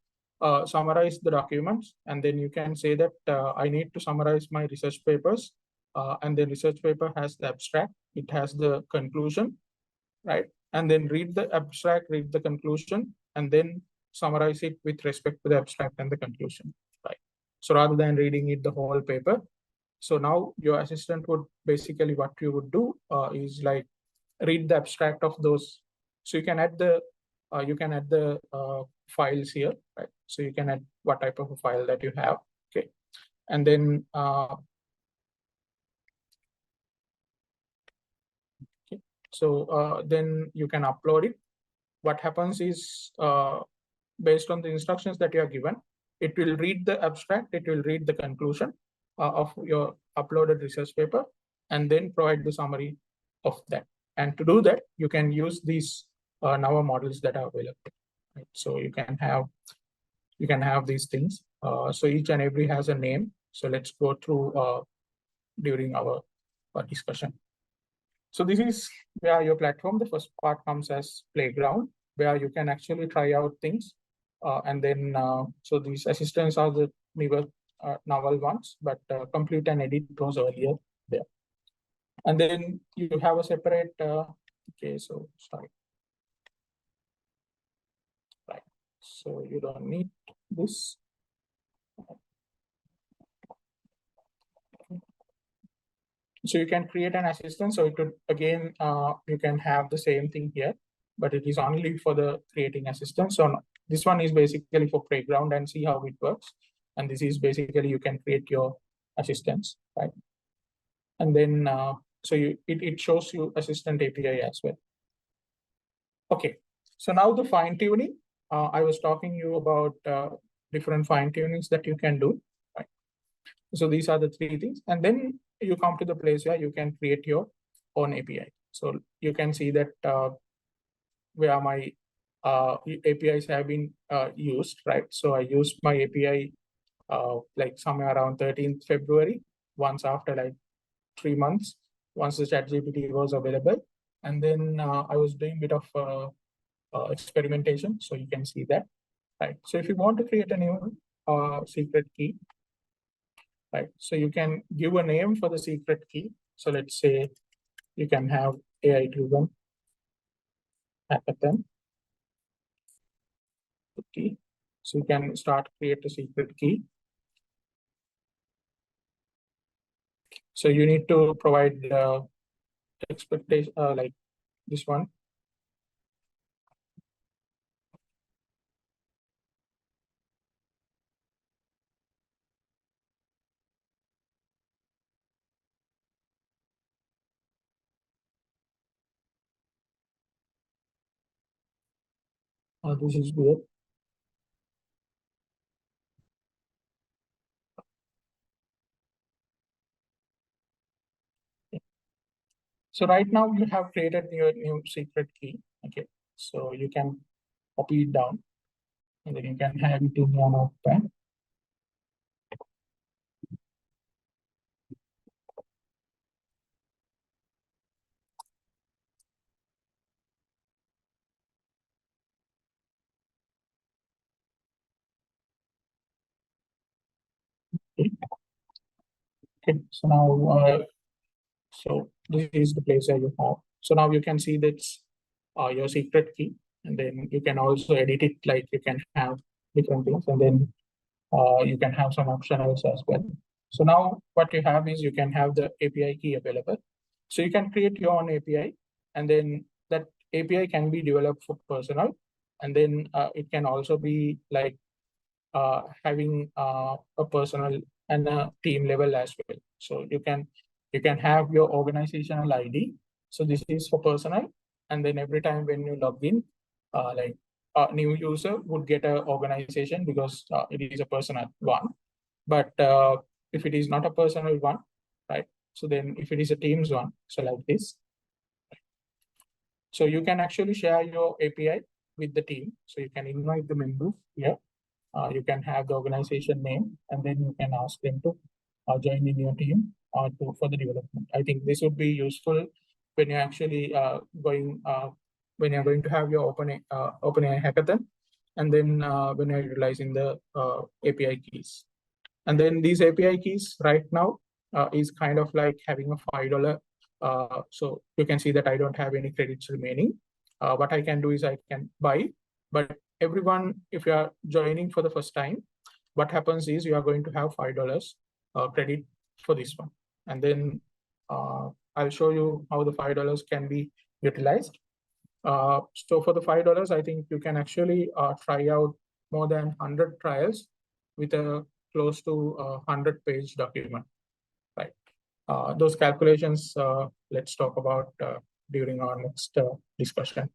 C: summarize the documents, and then you can say that I need to summarize my research papers, and the research paper has the abstract, it has the conclusion, right? And then read the abstract, read the conclusion, and then summarize it with respect to the abstract and the conclusion, right? So rather than reading it the whole paper, so now your assistant would basically, what you would do is like read the abstract of those. So you can add the files here, right? So you can add what type of a file that you have, okay? And then okay, so then you can upload it. What happens is based on the instructions that you are given, it will read the abstract, it will read the conclusion of your uploaded research paper, and then provide the summary of that. And to do that, you can use these Nava models that are available. Right? So you can have these things. So each and every has a name. So let's go through during our discussion. So this is where your platform, the first part comes as playground, where you can actually try out things. And then, so these assistants are the newer novel ones, but complete and edit was earlier there. And then you have a separate, okay, so sorry. Right, so you don't need this. So you can create an assistant. So it would, again, you can have the same thing here, but it is only for the creating assistant. So this one is basically for playground and see how it works. And this is basically you can create your assistants, right? And then, so it shows you assistant API as well. Okay, so now the fine tuning. I was talking you about different fine tunings that you can do, right? So these are the three things. And then you come to the place where you can create your own API. So you can see that where my APIs have been used, right? So I used my API like somewhere around 13th February, once after like 3 months, once the ChatGPT was available. And then I was doing a bit of experimentation. So you can see that, right? So if you want to create a new secret key, right? So you can give a name for the secret key. So let's say you can have AI-driven hackathon key. So you can create a secret key. So you need to provide the expectation, like this one. This is weird. So right now you have created your new secret key. Okay, so you can copy it down and then you can have it in your notepad. Okay, so now, so this is the place where you have. So now you can see that's your secret key, and then you can also edit it. Like you can have different things, and then you can have some optionals as well. So now what you have is you can have the API key available. So you can create your own API, and then that API can be developed for personal, and then it can also be like having a personal and a team level as well. So you can have your organizational ID. So this is for personal, and then every time when you log in, like a new user would get an organization because it is a personal one. But if it is not a personal one, right? So then if it is a Teams one, so like this. So you can actually share your API with the team. So you can invite the members here. You can have the organization name, and then you can ask them to join in your team for the development. I think this would be useful when you're actually when you're going to have your OpenAI hackathon, and then when you're utilizing the API keys. And then these API keys right now is kind of like having a $5. So you can see that I don't have any credits remaining. What I can do is I can buy, but everyone, if you are joining for the first time, what happens is you are going to have $5 credit for this one. And then I'll show you how the $5 can be utilized. So for the $5, I think you can actually try out more than 100 trials with a close to 100-page document, right? Those calculations, let's talk about during our next discussion.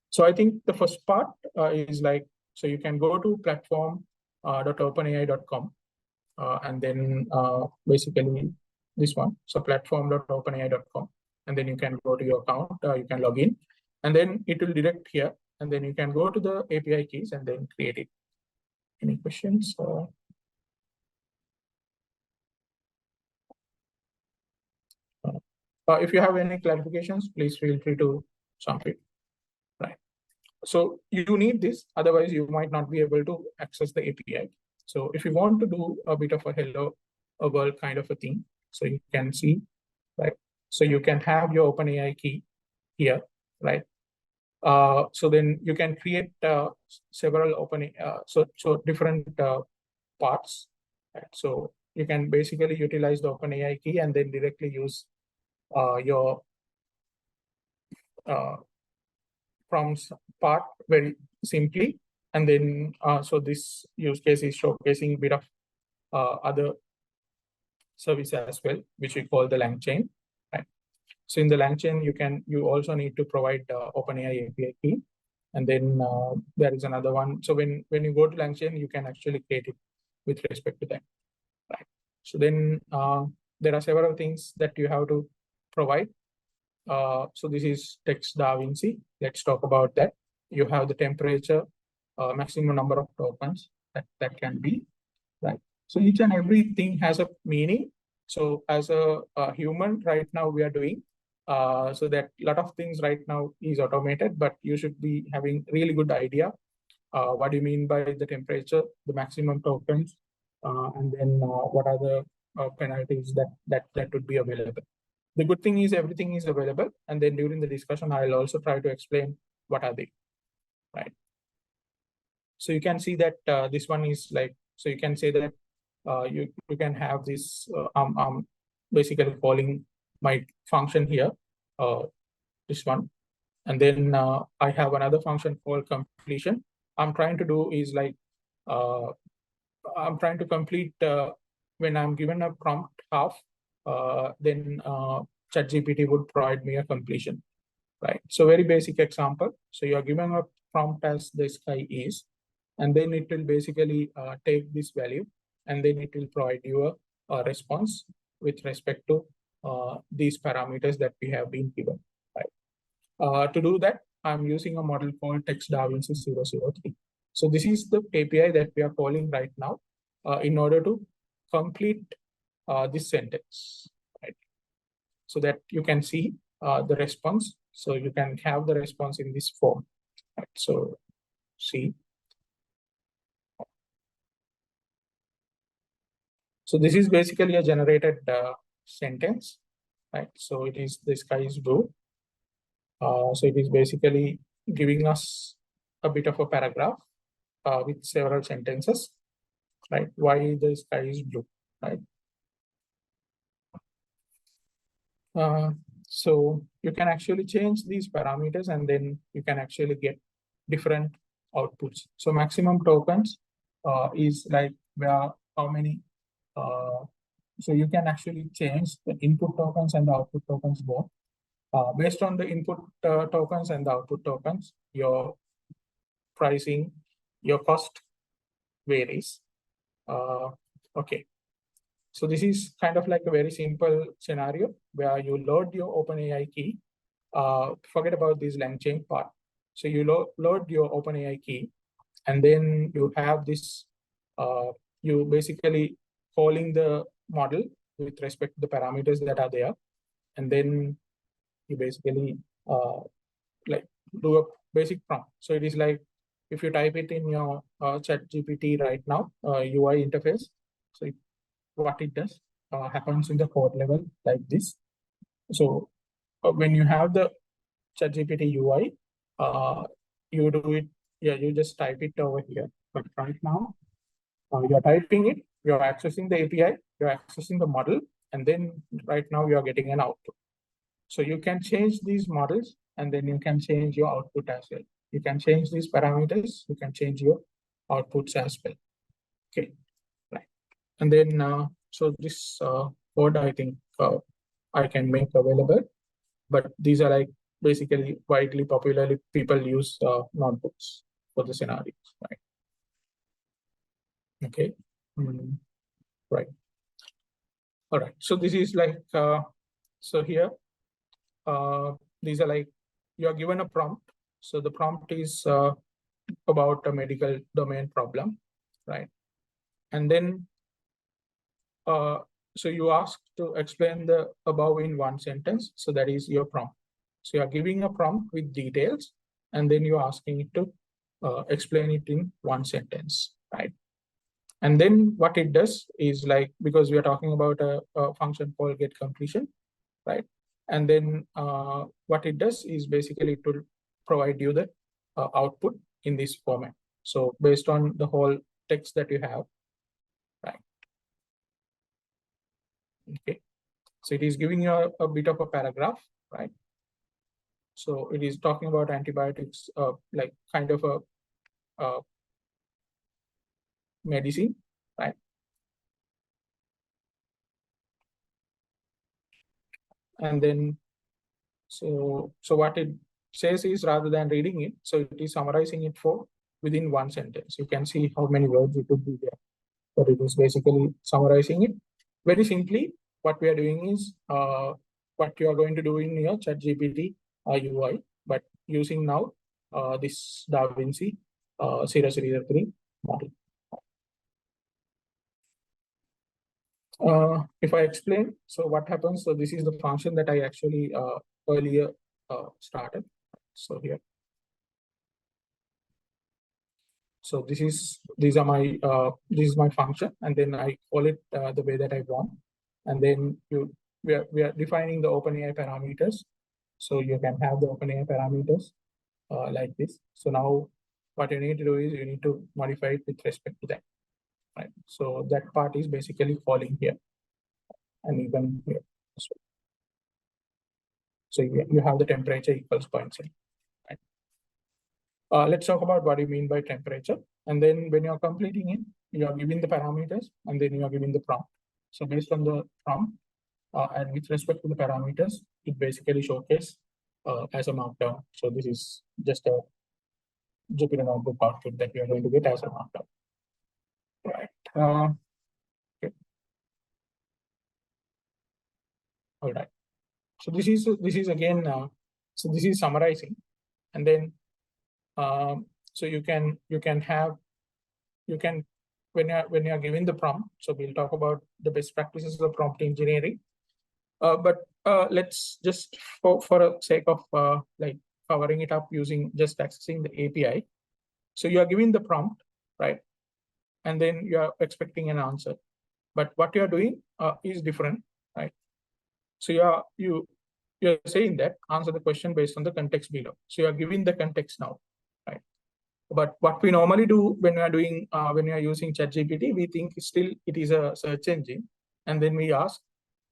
C: So I think the first part is like, so you can go to platform.openai.com and then basically this one, so platform.openai.com, and then you can go to your account, you can log in, and then it will direct here, and then you can go to the API keys and then create it. Any questions? If you have any clarifications, please feel free to jump in. Right. So you need this, otherwise you might not be able to access the API. So if you want to do a bit of a hello world kind of a thing, so you can see, right? So you can have your OpenAI key here, right? So then you can create several so different parts. Right? So you can basically utilize the OpenAI key and then directly use your prompts part very simply. And then so this use case is showcasing a bit of other service as well, which we call the LangChain. Right? So in the LangChain, you also need to provide OpenAI API key. And then there is another one. So when you go to LangChain, you can actually create it with respect to that. Right. So then there are several things that you have to provide. So this is text Da Vinci. Let's talk about that. You have the temperature, maximum number of tokens that can be, right? So each and everything has a meaning. So as a human right now we are doing, so that a lot of things right now is automated, but you should be having really good idea. What do you mean by the temperature, the maximum tokens, and then what are the penalties that would be available. The good thing is everything is available, and then during the discussion, I'll also try to explain what are they, right? So you can see that this one is like, so you can say that you can have this, basically calling my function here, this one. And then I have another function called completion. I'm trying to do is like, I'm trying to complete when I'm given a prompt half, then ChatGPT would provide me a completion, right? So very basic example. So you're given a prompt as the sky is, and then it will basically take this value, and then it will provide you a response with respect to these parameters that we have been given, right? To do that, I'm using a model called TextDaVinci 003. So this is the API that we are calling right now in order to complete this sentence, right? So that you can see the response. So you can have the response in this form, right? So see. So this is basically a generated sentence, right? So it is, the sky is blue. So it is basically giving us a bit of a paragraph with several sentences, right? Why the sky is blue, right? So you can actually change these parameters, and then you can actually get different outputs. So maximum tokens is like where how many. So you can actually change the input tokens and the output tokens both. Based on the input tokens and the output tokens, your pricing, your cost varies. Okay. So this is kind of like a very simple scenario where you load your OpenAI key. Forget about this LangChain part. So you load your OpenAI key, and then you have this, you basically calling the model with respect to the parameters that are there. And then you basically like do a basic prompt. So it is like, if you type it in your ChatGPT right now, UI interface, so what it does happens in the code level like this. So when you have the ChatGPT UI, you do it, yeah, you just type it over here. But right now, you're typing it, you're accessing the API, you're accessing the model, and then right now you're getting an output. So you can change these models, and then you can change your output as well. You can change these parameters, you can change your outputs as well. Okay, right. And then, so this code, I think I can make available, but these are like basically widely popularly people use notebooks for the scenarios, right? Okay, right. All right, so this is like, so here, these are like, you are given a prompt. So the prompt is about a medical domain problem, right? And then, so you ask to explain the above in one sentence. So that is your prompt. So you are giving a prompt with details, and then you're asking it to explain it in one sentence, right? And then what it does is like, because we are talking about a function called get completion, right? And then what it does is basically it will provide you the output in this format. So based on the whole text that you have, right? Okay. So it is giving you a bit of a paragraph, right? So it is talking about antibiotics, like kind of a medicine, right? And then, so what it says is, rather than reading it, so it is summarizing it for within one sentence. You can see how many words it would be there, but it is basically summarizing it very simply. What we are doing is what you are going to do in your ChatGPT UI, but using now this DaVinci 003 model. If I explain, so what happens, so this is the function that I actually earlier started. So here, so this is my function, and then I call it the way that I want. And then we are defining the OpenAI parameters. So you can have the OpenAI parameters like this. So now what you need to do is you need to modify it with respect to that, right? So that part is basically falling here and even here. So you have the temperature equals 0.7, right? Let's talk about what you mean by temperature. And then when you're completing it, you are giving the parameters and then you are giving the prompt. So based on the prompt and with respect to the parameters, it basically showcases as a markdown. So this is just a Jupyter notebook output that you are going to get as a markdown. Right. Okay. All right. So this is again. So this is summarizing, and then so you can when you are giving the prompt. So we'll talk about the best practices of prompt engineering. But let's just for a sake of like covering it up using just accessing the API. So you are giving the prompt, right? And then you are expecting an answer. But what you are doing is different, right? So you're saying that answer the question based on the context below. So you are giving the context now, right? But what we normally do when we are doing when we are using ChatGPT, we think still it is a search engine, and then we ask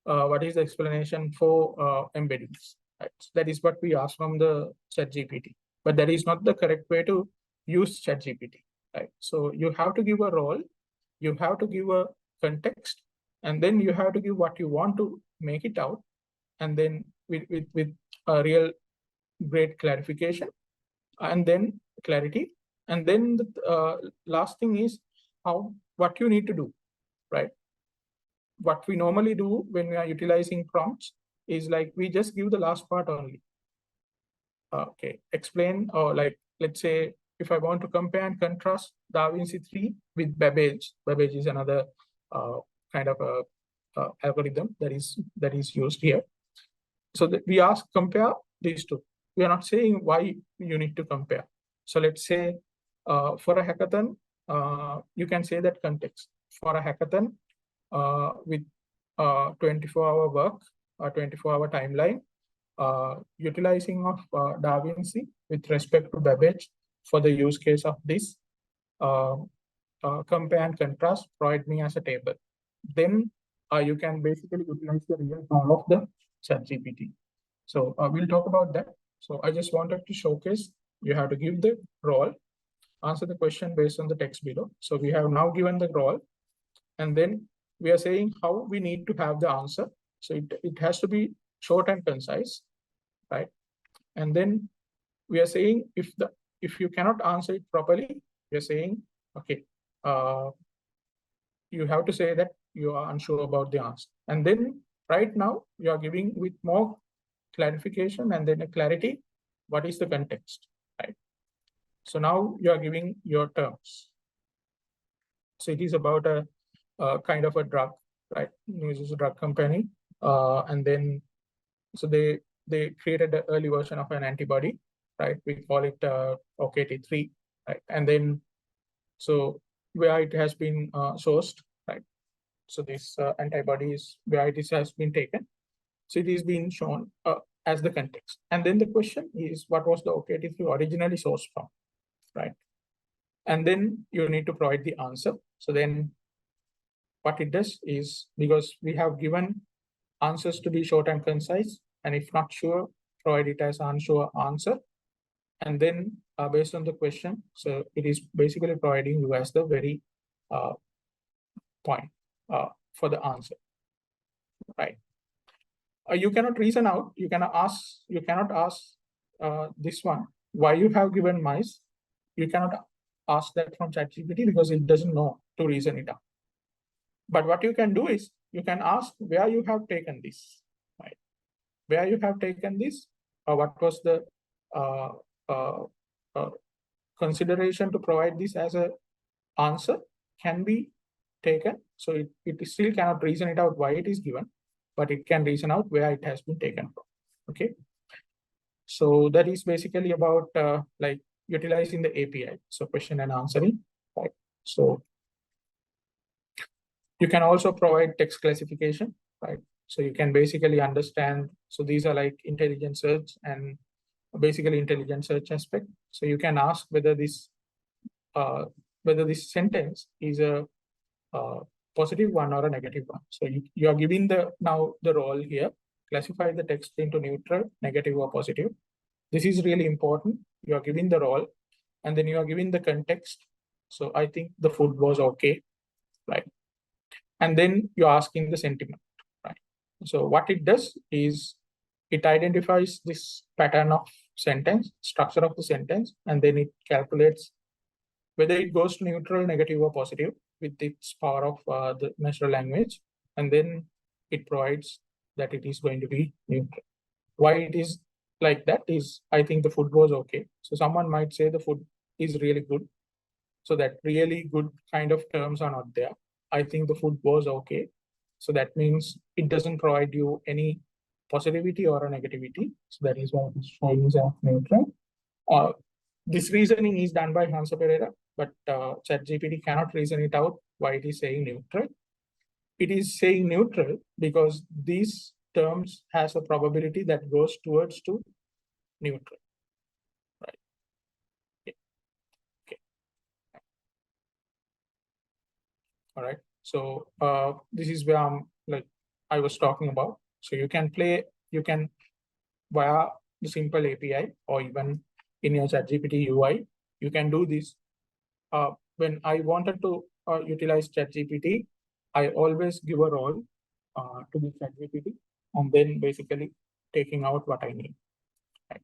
C: what is the explanation for embeddings. Right? So that is what we ask from the ChatGPT, but that is not the correct way to use ChatGPT, right? So you have to give a role, you have to give a context, and then you have to give what you want to make it out, and then with a real great clarification, and then clarity, and then the last thing is what you need to do, right? What we normally do when we are utilizing prompts is like we just give the last part only. Okay, explain, or like let's say if I want to compare and contrast DaVinci 3 with Babbage. Babbage is another kind of a algorithm that is used here. So that we ask compare these two. We are not saying why you need to compare. So let's say for a hackathon, you can say that context. For a hackathon with 24-hour work, 24-hour timeline, utilizing of DaVinci with respect to Babbage for the use case of this, compare and contrast, provide me as a table. Then you can basically utilize the real power of the ChatGPT. So we'll talk about that. So I just wanted to showcase you have to give the role, answer the question based on the text below. So we have now given the role, and then we are saying how we need to have the answer. So it has to be short and concise, right? And then we are saying if you cannot answer it properly, we are saying, okay, you have to say that you are unsure about the answer. And then right now you are giving with more clarification and then a clarity, what is the context, right? So now you are giving your terms. So it is about a kind of a drug, right? This is a drug company. And then, so they created an early version of an antibody, right? We call it OKT3, right? And then, so where it has been sourced, right? So this antibody is where it has been taken. So it is being shown as the context. And then the question is, what was the OKT3 originally sourced from, right? And then you need to provide the answer. So then what it does is, because we have given answers to be short and concise, and if not sure, provide it as unsure answer. And then based on the question, so it is basically providing you as the very point for the answer, right? You cannot reason out, you cannot ask this one, why you have given mice. You cannot ask that from ChatGPT because it doesn't know to reason it out. But what you can do is you can ask where you have taken this, right? Where you have taken this, or what was the consideration to provide this as a answer can be taken. So it still cannot reason it out why it is given, but it can reason out where it has been taken from. Okay. So that is basically about like utilizing the API. So question and answering, right? So you can also provide text classification, right? So you can basically understand. So these are like intelligent search and basically intelligent search aspect. So you can ask whether this sentence is a positive one or a negative one. So you are giving now the role here, classify the text into neutral, negative, or positive. This is really important. You are giving the role, and then you are giving the context. So I think the food was okay, right? And then you're asking the sentiment, right? So what it does is it identifies this pattern of sentence, structure of the sentence, and then it calculates whether it goes to neutral, negative, or positive with its power of the natural language. And then it provides that it is going to be neutral. Why it is like that is, I think the food was okay. So someone might say the food is really good. So that really good kind of terms are not there. I think the food was okay. So that means it doesn't provide you any positivity or a negativity. So that is why it's showing as neutral. This reasoning is done by Hansa Perera, but ChatGPT cannot reason it out why it is saying neutral. It is saying neutral because these terms has a probability that goes towards to neutral, right? Okay. All right. So this is where I was talking about. So you can via the simple API or even in your ChatGPT UI, you can do this. When I wanted to utilize ChatGPT, I always give a role to the ChatGPT and then basically taking out what I need. Right.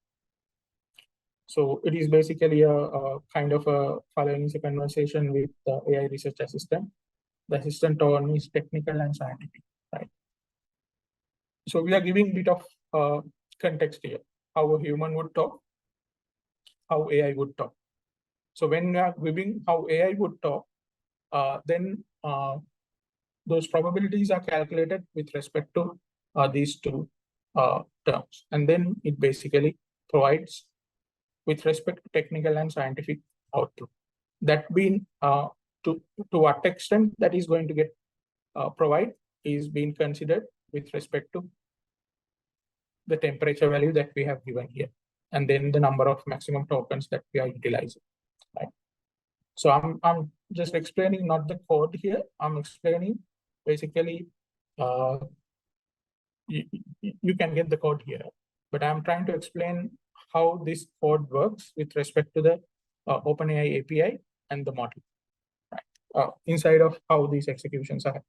C: So it is basically a kind of a following a conversation with the AI research assistant. The assistant tone is technical and scientific, right? So we are giving a bit of context here, how a human would talk, how AI would talk. So when we are giving how AI would talk, then those probabilities are calculated with respect to these two terms. And then it basically provides with respect to technical and scientific output. That being to what extent that is going to get provide is being considered with respect to the temperature value that we have given here, and then the number of maximum tokens that we are utilizing, right? So I'm just explaining not the code here. I'm explaining basically you can get the code here, but I'm trying to explain how this code works with respect to the OpenAI API and the model, right? Inside of how these executions are.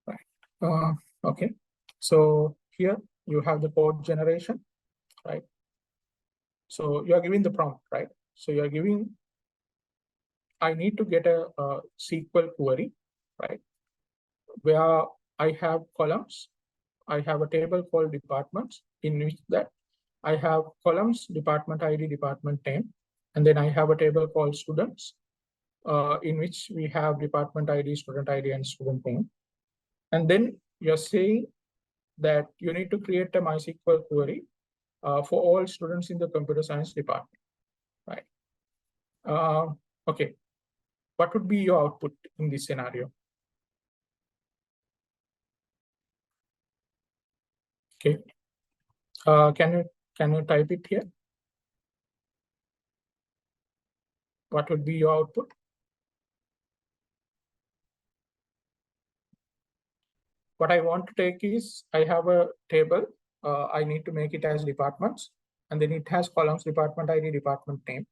C: Right. Okay. So here you have the code generation, right? So you are giving the prompt, right? So you are giving, I need to get a SQL query, right? Where I have columns. I have a table called departments, in which that I have columns, department ID, department name, and then I have a table called students, in which we have department ID, student ID, and student name. And then you're saying that you need to create a MySQL query for all students in the computer science department, right? Okay, what would be your output in this scenario? Okay, can you type it here? What would be your output? What I want to take is, I have a table. I need to make it as departments, and then it has columns, department ID, department name.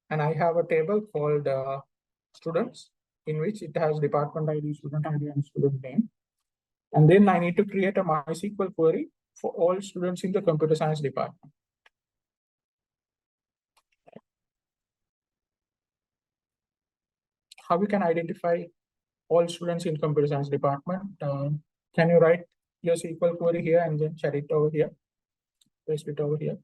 C: And I have a table called students, in which it has department ID, student ID, and student name. And then I need to create a MySQL query for all students in the computer science department. How we can identify all students in computer science department? Can you write your SQL query here and then chat it over here? Paste it over here.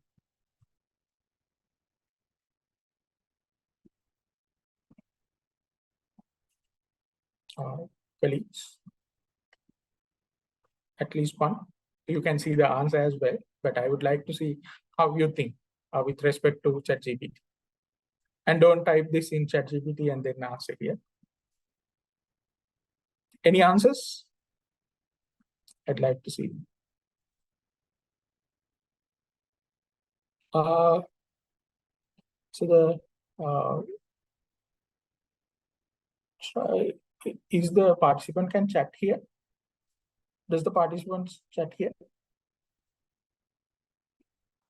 C: Colleagues, at least one. You can see the answer as well, but I would like to see how you think with respect to ChatGPT. And don't type this in ChatGPT and then answer here. Any answers? I'd like to see. So the try is the participant can chat here. Does the participants chat here?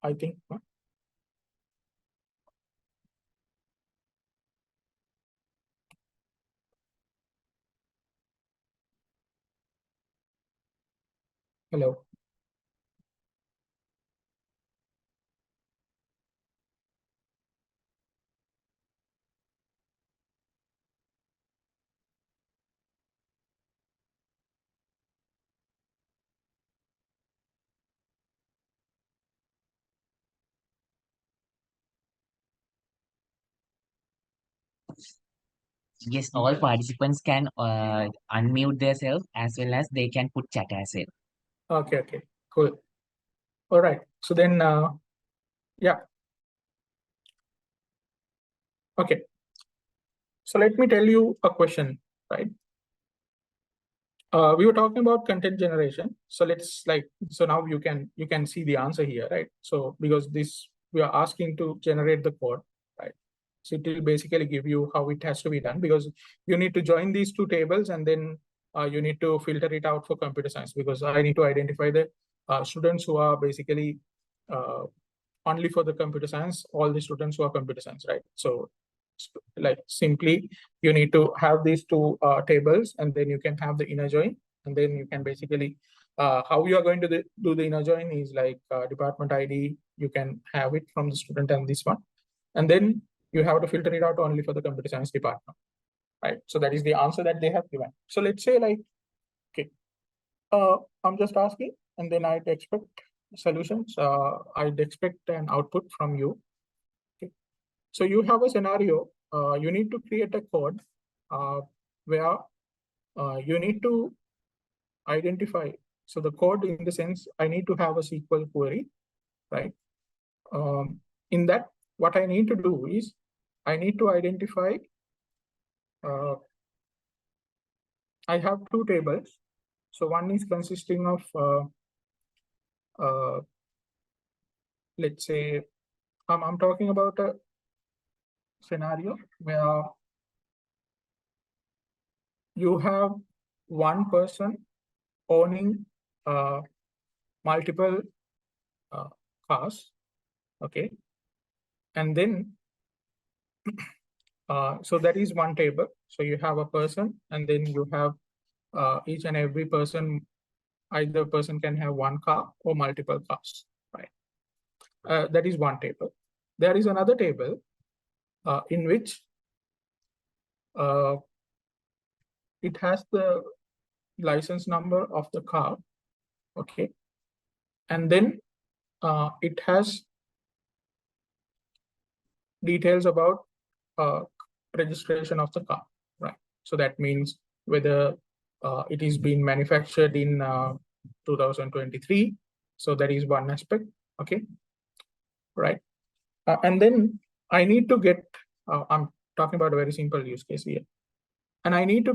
C: I think. Hello.
E: Yes, all participants can unmute themselves as well as they can put chat as well.
C: Okay, cool. All right. So then, yeah. Okay. So let me tell you a question, right? We were talking about content generation. So so now you can see the answer here, right? So because we are asking to generate the code, right? So it will basically give you how it has to be done, because you need to join these two tables and then you need to filter it out for computer science, because I need to identify the students who are basically only for the computer science, all the students who are computer science, right? So like simply you need to have these two tables, and then you can have the inner join, and then you can basically how you are going to do the inner join is like department ID, you can have it from the student and this one, and then you have to filter it out only for the computer science department, right? So that is the answer that they have given. So let's say like, okay, I'm just asking, and then I'd expect solutions. I'd expect an output from you. Okay. So you have a scenario. You need to create a code where you need to identify. So the code, in the sense, I need to have a SQL query, right? In that, what I need to do is I need to identify. I have two tables. So one is consisting of let's say I'm talking about a scenario where you have one person owning multiple cars, okay? And then, so that is one table. So you have a person, and then you have each and every person, either person can have one car or multiple cars, right? That is one table. There is another table in which it has the license number of the car, okay? And then it has details about registration of the car, right? So that means whether it is being manufactured in 2023. So that is one aspect, okay? Right. And then I need to get, I'm talking about a very simple use case here. And I need to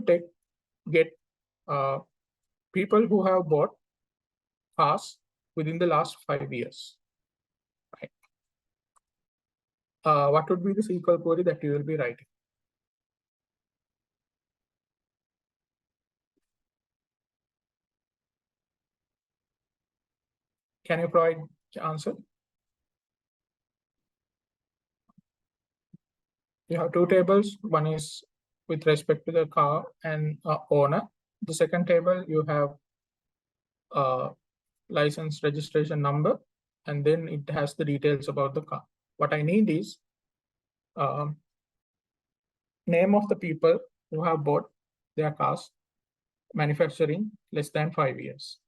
C: get people who have bought cars within the last 5 years, right? What would be the SQL query that you will be writing? Can you provide the answer? You have two tables. One is with respect to the car and owner. The second table, you have license registration number, and then it has the details about the car. What I need is name of the people who have bought their cars manufacturing less than 5 years.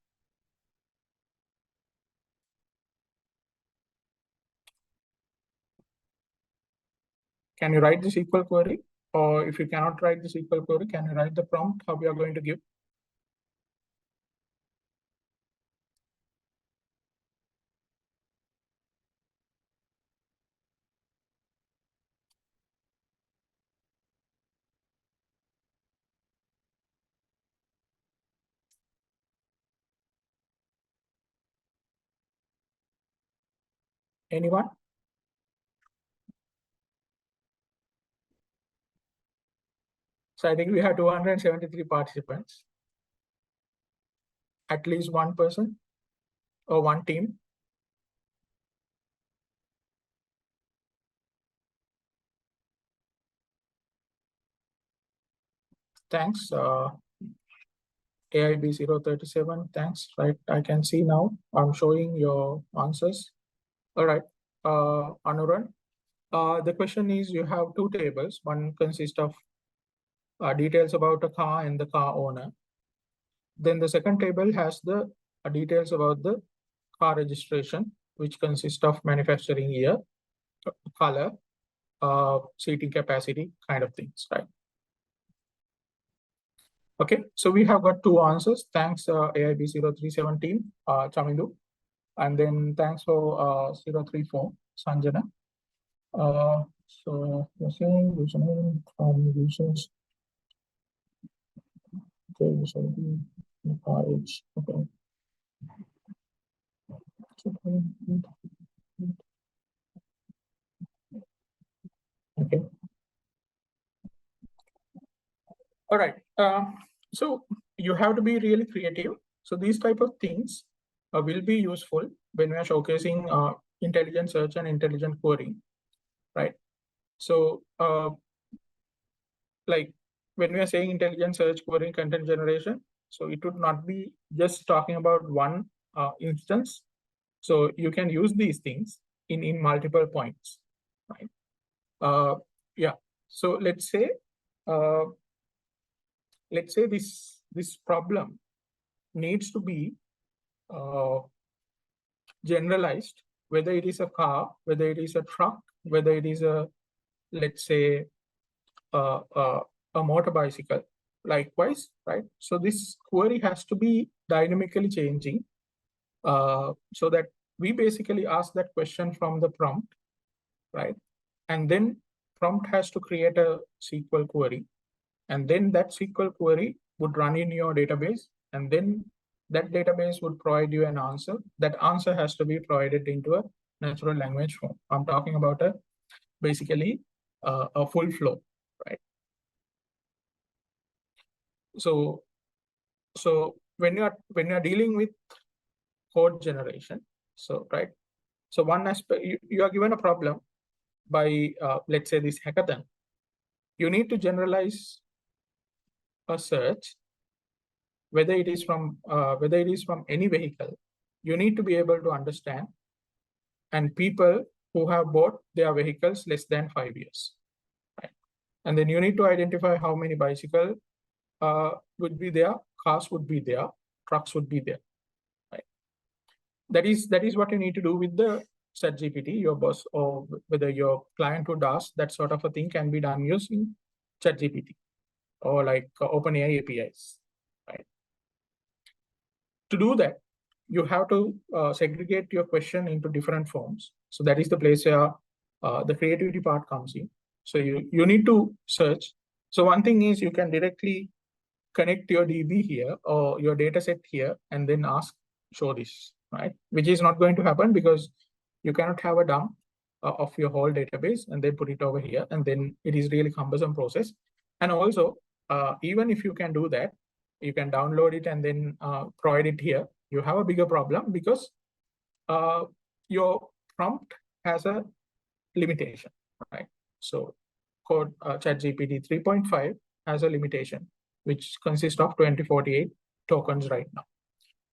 C: Can you write the SQL query? Or if you cannot write the SQL query, can you write the prompt how we are going to give? Anyone? So I think we have 273 participants. At least one person or one team. Thanks. AIB037, thanks. Right, I can see now. I'm showing your answers. All right, Anuran. The question is, you have two tables. One consists of details about a car and the car owner. Then the second table has the details about the car registration, which consists of manufacturing year, color, seating capacity, kind of things, right? Okay, so we have got two answers. Thanks, AIB0317, Chamindu. And then thanks for 034, Sanjana. So you're saying username from users. Okay, so okay. Okay. All right. So you have to be really creative. So these type of things will be useful when we are showcasing intelligent search and intelligent querying, right? So like when we are saying intelligent search, querying, content generation, so it would not be just talking about one instance. So you can use these things in multiple points, right? Yeah. So let's say this problem needs to be generalized, whether it is a car, whether it is a truck, whether it is a, let's say, a motor bicycle, likewise, right? So this query has to be dynamically changing so that we basically ask that question from the prompt, right? And then prompt has to create a SQL query. And then that SQL query would run in your database, and then that database would provide you an answer. That answer has to be provided into a natural language form. I'm talking about basically a full flow, right? So when you're dealing with code generation, so right, so one aspect, you are given a problem by let's say this hackathon. You need to generalize a search, whether it is from any vehicle. You need to be able to understand, and people who have bought their vehicles less than 5 years, right? And then you need to identify how many bicycles would be there, cars would be there, trucks would be there, right? That is what you need to do with the ChatGPT, your boss, or whether your client would ask. That sort of a thing can be done using ChatGPT or like OpenAI APIs, right? To do that, you have to segregate your question into different forms. So that is the place where the creativity part comes in. So you need to search. So one thing is you can directly connect your DB here or your data set here and then ask, show this, right? Which is not going to happen because you cannot have a dump of your whole database and then put it over here. And then it is really cumbersome process. And also, even if you can do that, you can download it and then provide it here. You have a bigger problem because your prompt has a limitation, right? So code ChatGPT 3.5 has a limitation, which consists of 2048 tokens right now.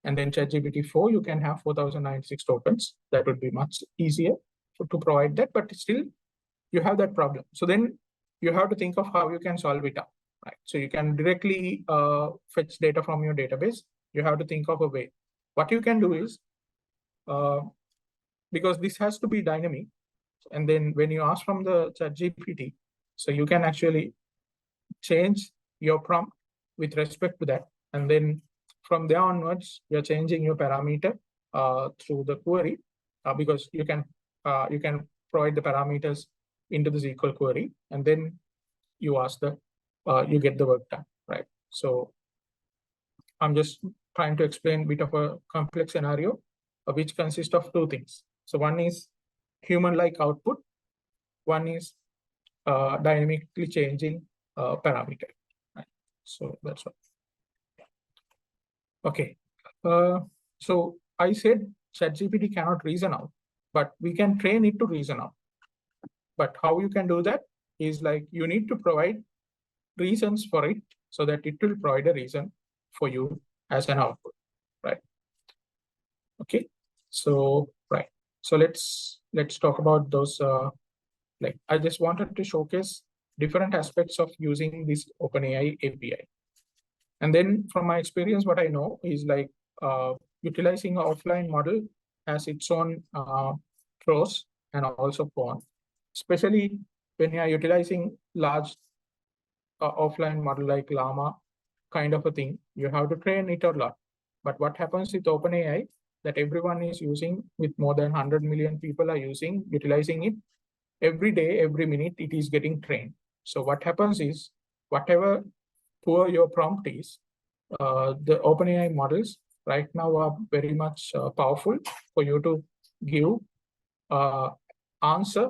C: And then ChatGPT 4, you can have 4096 tokens. That would be much easier to provide that, but still you have that problem. So then you have to think of how you can solve it out, right? So you can directly fetch data from your database. You have to think of a way. What you can do is, because this has to be dynamic, and then when you ask from the ChatGPT, so you can actually change your prompt with respect to that. And then from there onwards, you're changing your parameter through the query because you can provide the parameters into the SQL query, and then you ask you get the work done, right? So I'm just trying to explain a bit of a complex scenario which consists of two things. So one is human-like output. One is dynamically changing parameter. Right? So that's what. Okay. So I said ChatGPT cannot reason out, but we can train it to reason out. But how you can do that is like you need to provide reasons for it so that it will provide a reason for you as an output, right? Okay. So right. So let's talk about those. Like I just wanted to showcase different aspects of using this OpenAI API. And then from my experience, what I know is like utilizing an offline model has its own pros and also cons, especially when you are utilizing large offline model like Llama kind of a thing. You have to train it a lot. But what happens with OpenAI that everyone is using, with more than 100 million people are utilizing it every day, every minute, it is getting trained. So what happens is whatever poor your prompt is, the OpenAI models right now are very much powerful for you to give answer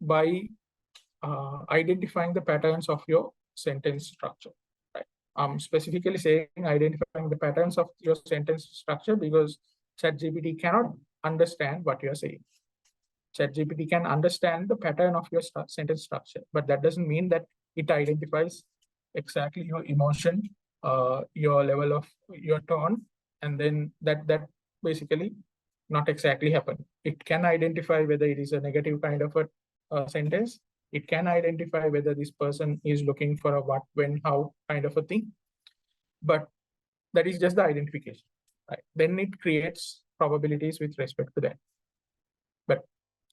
C: by identifying the patterns of your sentence structure. Right? I'm specifically saying identifying the patterns of your sentence structure because ChatGPT cannot understand what you're saying. ChatGPT can understand the pattern of your sentence structure, but that doesn't mean that it identifies exactly your emotion, your level of your tone, and then that basically not exactly happen. It can identify whether it is a negative kind of a sentence. It can identify whether this person is looking for a what, when, how kind of a thing, but that is just the identification. Right? Then it creates probabilities with respect to that. But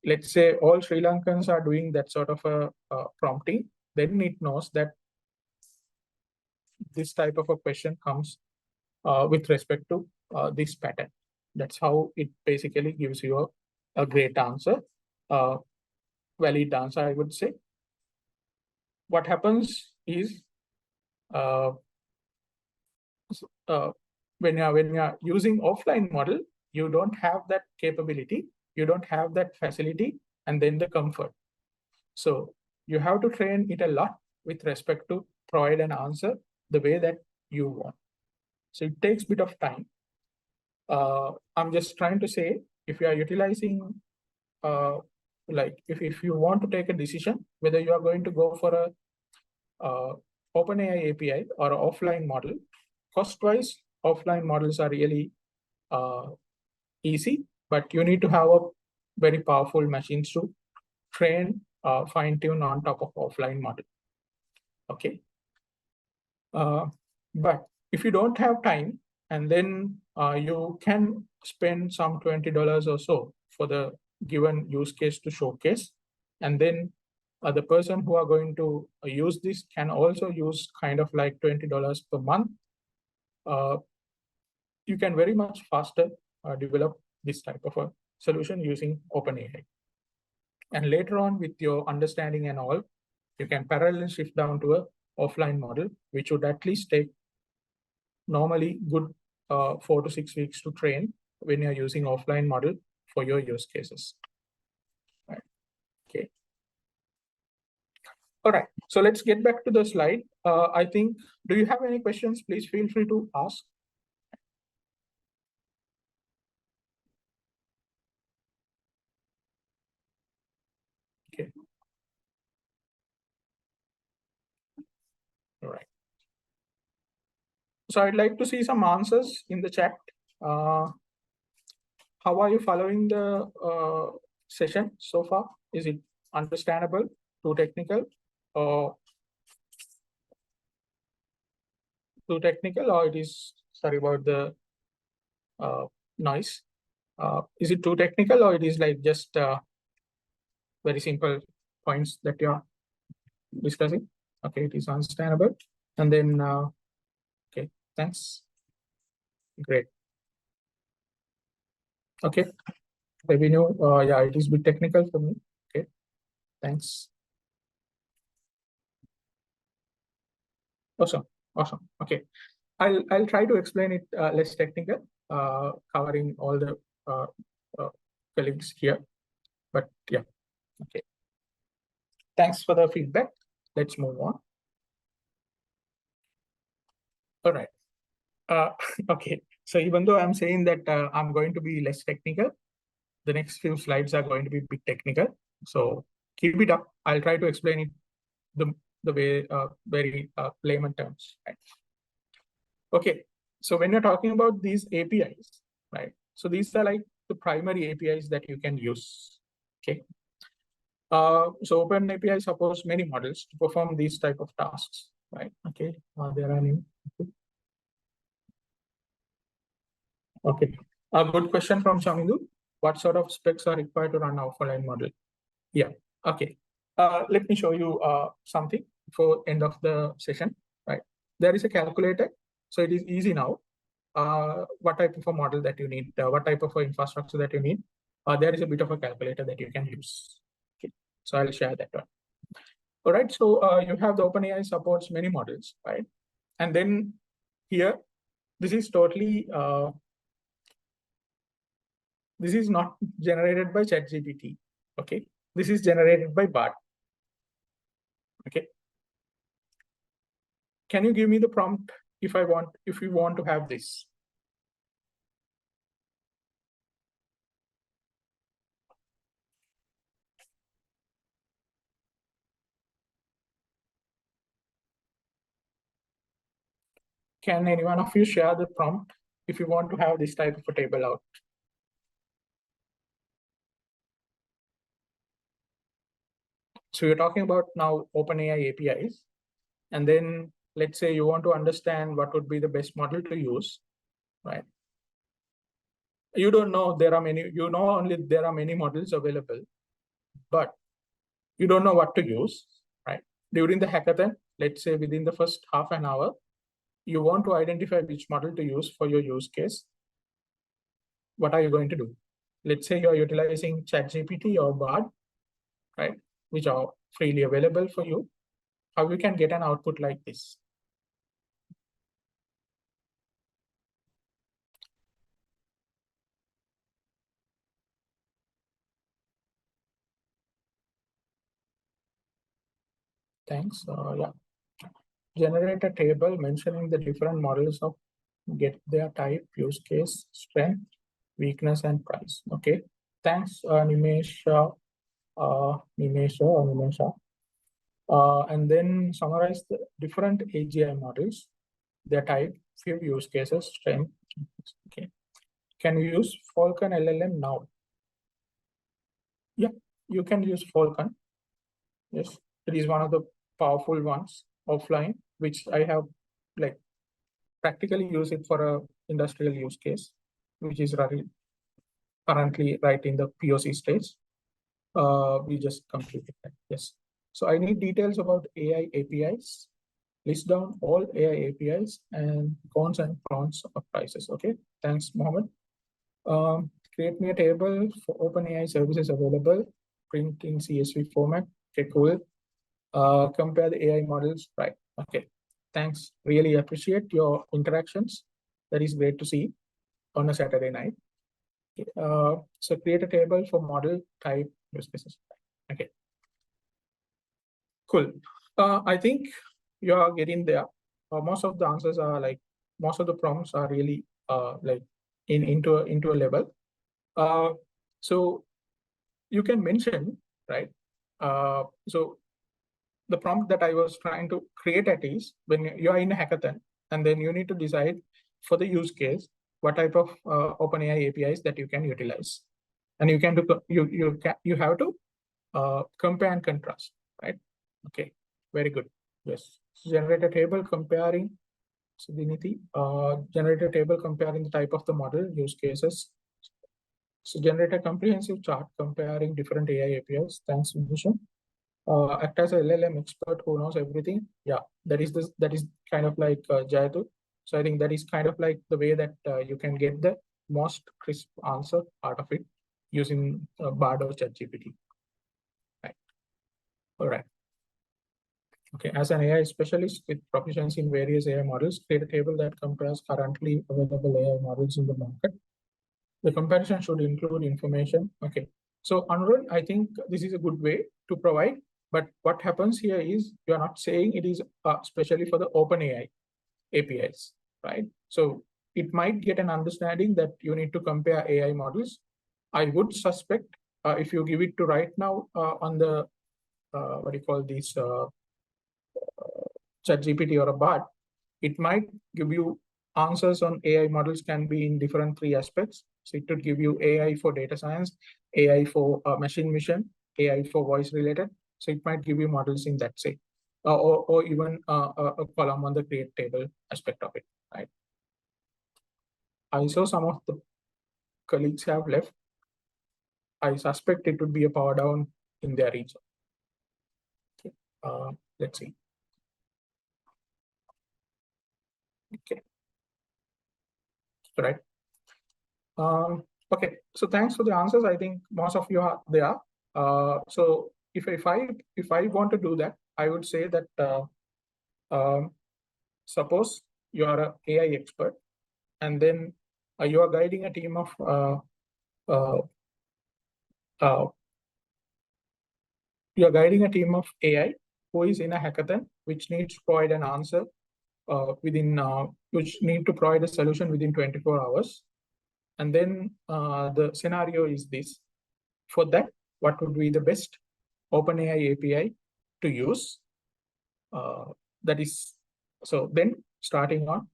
C: let's say all Sri Lankans are doing that sort of a prompting, then it knows that this type of a question comes with respect to this pattern. That's how it basically gives you a great answer, valid answer, I would say. What happens is when you're using offline model, you don't have that capability, you don't have that facility, and then the comfort. So you have to train it a lot with respect to provide an answer the way that you want. So it takes a bit of time. I'm just trying to say, if you are utilizing, like if you want to take a decision, whether you are going to go for a OpenAI API or an offline model, cost-wise, offline models are really easy, but you need to have a very powerful machines to train, fine-tune on top of offline model. Okay. But if you don't have time, and then you can spend some $20 or so for the given use case to showcase, and then the person who are going to use this can also use kind of like $20 per month. You can very much faster develop this type of a solution using OpenAI. And later on, with your understanding and all, you can parallel shift down to a offline model, which would at least take normally good 4 to 6 weeks to train when you're using offline model for your use cases. Right. Okay. All right. So let's get back to the slide. I think, do you have any questions? Please feel free to ask. Okay. All right. So I'd like to see some answers in the chat. How are you following the session so far? Is it understandable, too technical, or it is, sorry about the noise. Is it too technical, or it is like just very simple points that you're discussing? Okay, it is understandable. And then, okay, thanks. Great. Okay, revenue, yeah, it is a bit technical for me. Okay, thanks. Awesome, awesome. Okay, I'll try to explain it less technical, covering all the colleagues here. But yeah, okay. Thanks for the feedback. Let's move on. All right. Okay. So even though I'm saying that I'm going to be less technical, the next few slides are going to be a bit technical. So keep it up. I'll try to explain it the way very layman terms. Right? Okay. So when you're talking about these APIs, right? So these are like the primary APIs that you can use. Okay. So OpenAPI supports many models to perform these type of tasks, right? Okay. There are any. Okay. A good question from Shamindu. What sort of specs are required to run an offline model? Yeah. Okay. Let me show you something for end of the session. Right. There is a calculator, so it is easy now. What type of a model that you need? What type of infrastructure that you need? There is a bit of a calculator that you can use. Okay. So I'll share that one. All right. So you have the OpenAI supports many models, right? And then here, this is totally. This is not generated by ChatGPT. Okay. This is generated by Bard. Okay. Can you give me the prompt if you want to have this? Can any one of you share the prompt if you want to have this type of a table out? So you're talking about now OpenAI APIs, and then let's say you want to understand what would be the best model to use, right? You don't know there are many, you know only there are many models available, but you don't know what to use, right? During the hackathon, let's say within the first half an hour, you want to identify which model to use for your use case. What are you going to do? Let's say you're utilizing ChatGPT or Bard, right? Which are freely available for you. How you can get an output like this? Thanks. Yeah. Generate a table mentioning the different models of get their type, use case, strength, weakness, and price. Okay. Thanks, Nimesha. And then summarize the different AGI models, their type, few use cases, strength. Okay. Can you use Falcon LLM now? Yeah, you can use Falcon. Yes, it is one of the powerful ones offline, which I have like practically use it for a industrial use case, which is currently right in the POC stage. We just completed that. Yes. So I need details about AI APIs. List down all AI APIs and cons and pros of prices. Okay. Thanks, Mohammed. Create me a table for OpenAI services available. Print in CSV format. Okay, cool. Compare the AI models. Right. Okay. Thanks. Really appreciate your interactions. That is great to see on a Saturday night. Okay. So create a table for model type use cases. Okay. Cool. I think you are getting there. Most of the answers are like, most of the prompts are really like into a level. So you can mention, right? So the prompt that I was trying to create at is when you are in a hackathon, and then you need to decide for the use case what type of OpenAI APIs that you can utilize, and you can do you have to compare and contrast, right? Okay, very good. Yes, so generate a table comparing. So Diniti, generate a table comparing the type of the model, use cases. So generate a comprehensive chart comparing different AI APIs. Thanks, Vibhushan. Act as a LLM expert who knows everything. Yeah, that is kind of like Jayatu. So I think that is kind of like the way that you can get the most crisp answer out of it using Bard or ChatGPT. Right. All right. Okay, as an AI specialist with proficiency in various AI models, create a table that compares currently available AI models in the market. The comparison should include information. Okay. So Anurag, I think this is a good way to provide, but what happens here is you are not saying it is especially for the OpenAI APIs, right? So it might get an understanding that you need to compare AI models. I would suspect if you give it to right now on the what do you call this ChatGPT or a BART, it might give you answers on AI models can be in different 3 aspects. So it would give you AI for data science, AI for machine vision, AI for voice related. So it might give you models in that say, or even a column on the create table aspect of it, right? I saw some of the colleagues have left. I suspect it would be a power down in their region. Okay. Let's see. Okay. Right. Okay. So thanks for the answers. I think most of you are there. So if I want to do that, I would say that suppose you are an AI expert, and then you are guiding a team of AI who is in a hackathon, which needs to provide an answer which need to provide a solution within 24 hours. And then the scenario is this. For that, what would be the best OpenAI API to use? That is, so then starting on,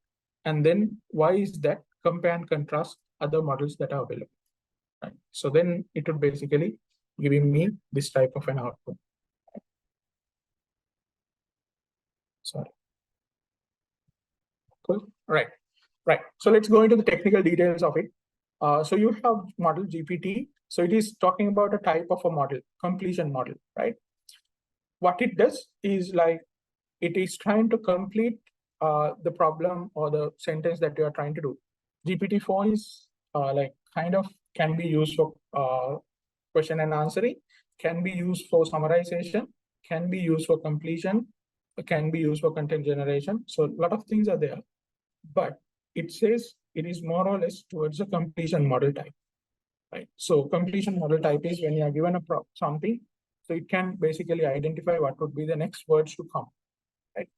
C: and then why is that? Compare and contrast other models that are available. Right? So then it would basically giving me this type of an output. Sorry. Cool. Right. So let's go into the technical details of it. So you have model GPT. So it is talking about a type of a model, completion model, right? What it does is like, it is trying to complete the problem or the sentence that you are trying to do. GPT-4 is like kind of can be used for question and answering, can be used for summarization, can be used for completion, can be used for content generation. So a lot of things are there, but it says it is more or less towards a completion model type, right? So completion model type is when you are given a something, so it can basically identify what would be the next words to come, right?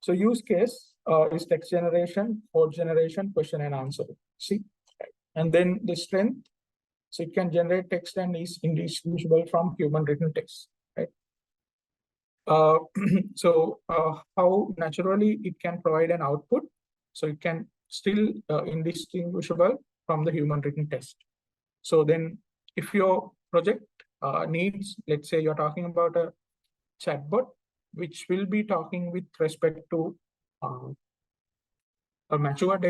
C: So use case is text generation, code generation, question and answer. See, right? And then the strength, so it can generate text and is indistinguishable from human written text, right? So how naturally it can provide an output, so it can still indistinguishable from the human written text. So then if your project needs, let's say you're talking about a chatbot, which will be talking with respect to a mature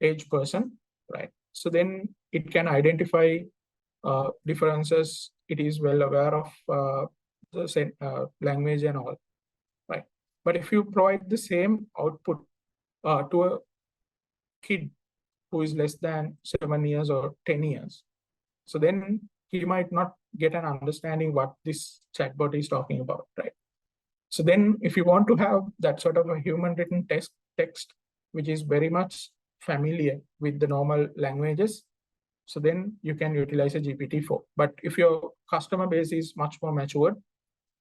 C: age person, right? So then it can identify differences. It is well aware of the language and all, right? But if you provide the same output to a kid who is less than 7 years or 10 years, so then he might not get an understanding what this chatbot is talking about, right? So then if you want to have that sort of a human written text, which is very much familiar with the normal languages, so then you can utilize a GPT-4. But if your customer base is much more matured,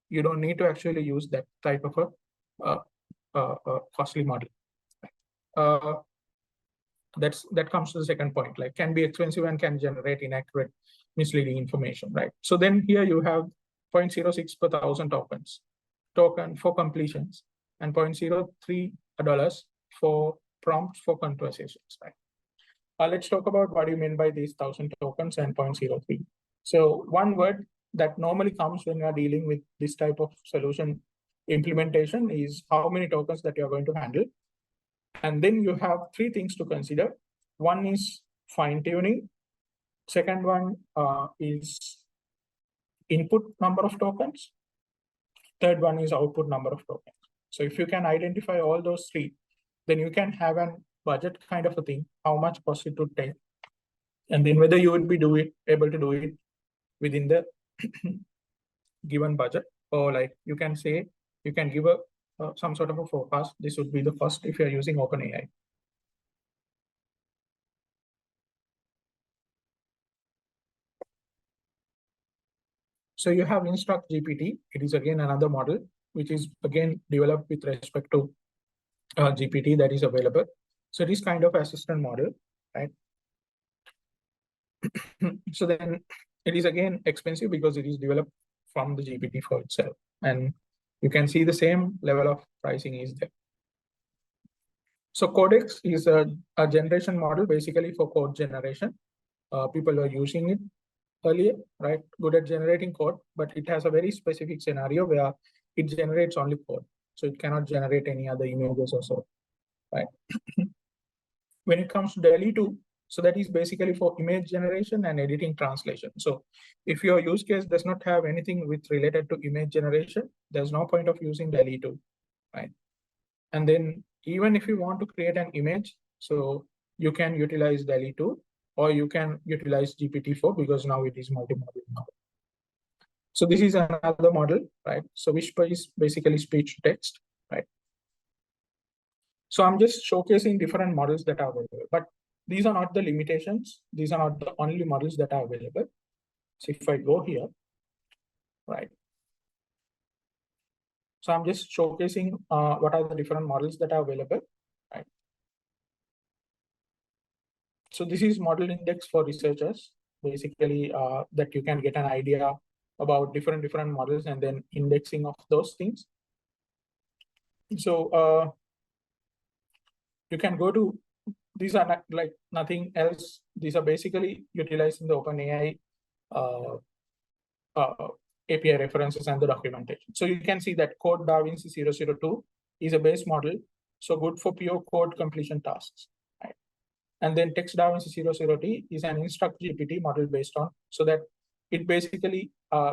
C: you don't need to actually use that type of a costly model. That comes to the second point, like can be expensive and can generate inaccurate, misleading information, right? So then here you have 0.06 per 1,000 token for completions, and $0.03 for prompts for conversations, right? Let's talk about what do you mean by these 1,000 tokens and 0.03. So one word that normally comes when you are dealing with this type of solution implementation is how many tokens that you are going to handle. And then you have 3 things to consider. One is fine tuning. Second one is input number of tokens. Third one is output number of tokens. So if you can identify all those 3, then you can have a budget kind of a thing, how much cost it would take, and then whether you would be able to do it within the given budget, or like you can say, you can give a some sort of a forecast. This would be the first if you're using OpenAI. So you have Instruct GPT. It is again another model, which is again developed with respect to GPT that is available. So it is kind of assistant model, right? So then it is again expensive because it is developed from the GPT-4 itself. And you can see the same level of pricing is there. So Codex is a generation model basically for code generation. People were using it earlier, right? Good at generating code, but it has a very specific scenario where it generates only code. So it cannot generate any other images or so, right? When it comes to DALL-E 2, so that is basically for image generation and editing translation. So if your use case does not have anything with related to image generation, there's no point of using DALL-E 2, right? And then even if you want to create an image, so you can utilize DALL-E 2, or you can utilize GPT-4 because now it is multimodal now. So this is another model, right? So Whisper is basically speech to text, right? So I'm just showcasing different models that are available, but these are not the limitations. These are not the only models that are available. So if I go here, right? So I'm just showcasing what are the different models that are available, right? So this is model index for researchers, basically that you can get an idea about different models and then indexing of those things. So you can go to, these are not like nothing else. These are basically utilizing the OpenAI API references and the documentation. So you can see that Code DaVinci 002 is a base model, so good for pure code completion tasks, right? And then Text DaVinci 003 is an Instruct GPT model based on, so that it basically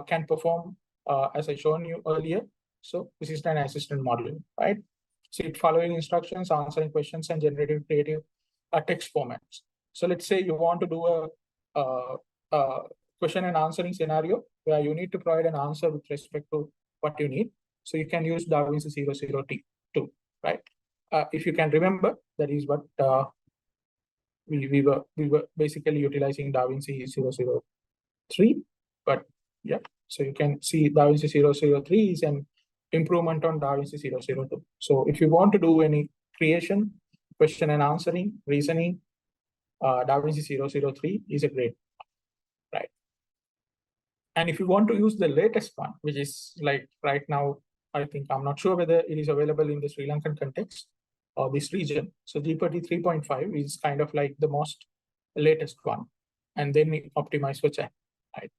C: can perform as I shown you earlier. So this is an assistant model, right? So it following instructions, answering questions, and generating creative text formats. So let's say you want to do a question and answering scenario where you need to provide an answer with respect to what you need. So you can use DaVinci 002, right? If you can remember, that is what we were basically utilizing DaVinci 003, but yeah. So you can see DaVinci 003 is an improvement on DaVinci 002. So if you want to do any creation, question and answering, reasoning, DaVinci 003 is a great, right? And if you want to use the latest one, which is like right now, I think I'm not sure whether it is available in the Sri Lankan context or this region. So GPT 3.5 is kind of like the most latest one, and then we optimize for chat, right?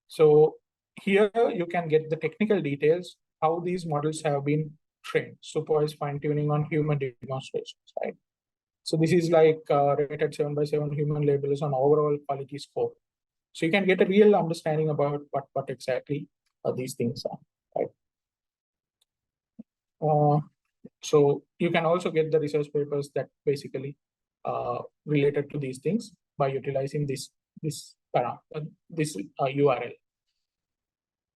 C: So here you can get the technical details, how these models have been trained, supervised fine-tuning on human demonstrations, right? So this is like rated 7/7 human labels on overall quality score. So you can get a real understanding about what exactly these things are, right? So you can also get the research papers that basically related to these things by utilizing this URL.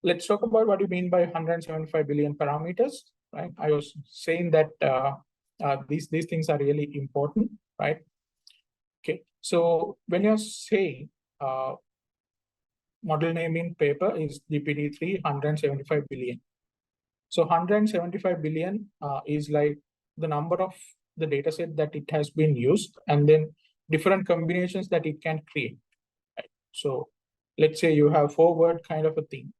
C: Let's talk about what you mean by 175 billion parameters, right? I was saying that these things are really important, right? Okay, so when you're saying model name in paper is GPT-3 175 billion. So 175 billion is like the number of the data set that it has been used, and then different combinations that it can create. Right? So let's say you have 4-word kind of a thing,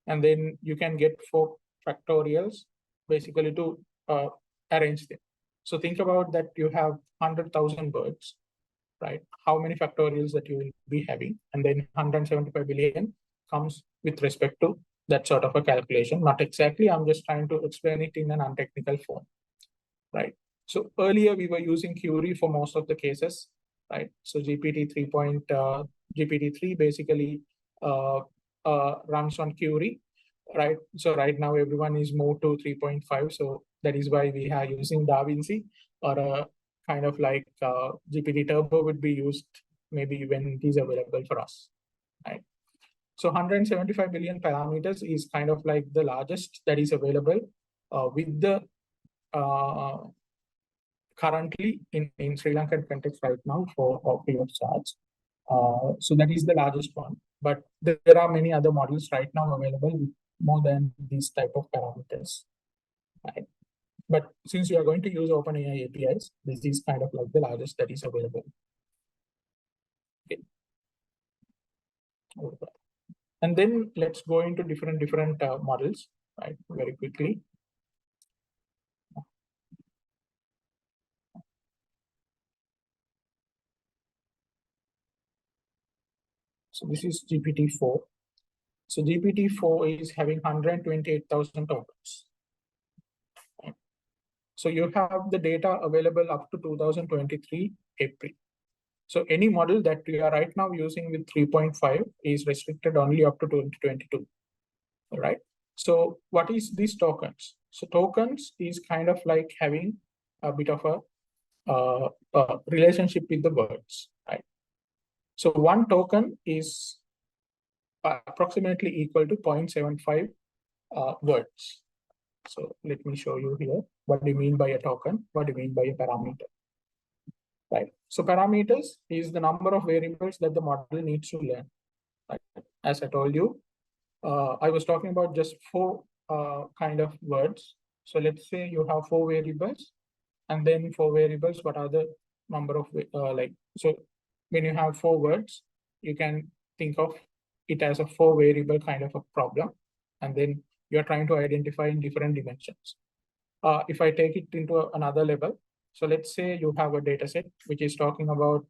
C: and then you can get 4 factorials basically to arrange them. So think about that you have 100,000 words, right? How many factorials that you will be having, and then 175 billion comes with respect to that sort of a calculation. Not exactly, I'm just trying to explain it in an untechnical form, right? So earlier we were using Curie for most of the cases, right? So GPT-3 basically runs on Curie, right? So right now everyone is moved to 3.5. So that is why we are using DaVinci, or kind of like GPT Turbo would be used maybe when it is available for us, right? So 175 billion parameters is kind of like the largest that is available with the currently in Sri Lankan context right now for free of charge. So that is the largest one. but there are many other models right now available with more than these type of parameters, right? But since you are going to use OpenAI APIs, this is kind of like the largest that is available. Okay. And then let's go into different models, right? Very quickly. So this is GPT-4. So GPT-4 is having 128,000 tokens. So you have the data available up to 2023 April. So any model that we are right now using with 3.5 is restricted only up to 2022. All right. So what is these tokens? So tokens is kind of like having a bit of a relationship with the words, right? So one token is approximately equal to 0.75 words. So let me show you here. What do you mean by a token? What do you mean by a parameter? Right. So parameters is the number of variables that the model needs to learn. Right. As I told you, I was talking about just 4 kind of words. So let's say you have 4 variables, and then 4 variables. What are the number of so when you have 4 words, you can think of it as a 4 variable kind of a problem, and then you're trying to identify in different dimensions. If I take it into another level, so let's say you have a data set which is talking about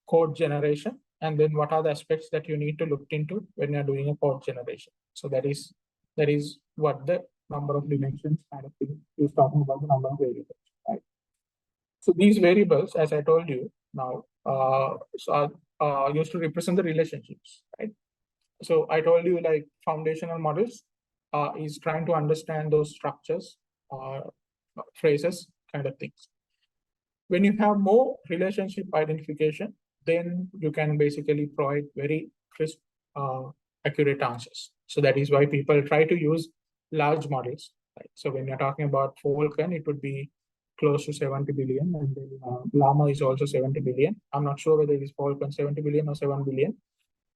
C: code generation, and then what are the aspects that you need to look into when you're doing a code generation. So that is what the number of dimensions kind of thing is talking about, the number of variables, right? So these variables, as I told you now, are used to represent the relationships, right? So I told you like foundational models is trying to understand those structures, phrases, kind of things. When you have more relationship identification, then you can basically provide very crisp, accurate answers. So that is why people try to use large models. Right? So when you're talking about Falcon, it would be close to 70 billion, and then Llama is also 70 billion. I'm not sure whether it is Falcon 70 billion or 7 billion.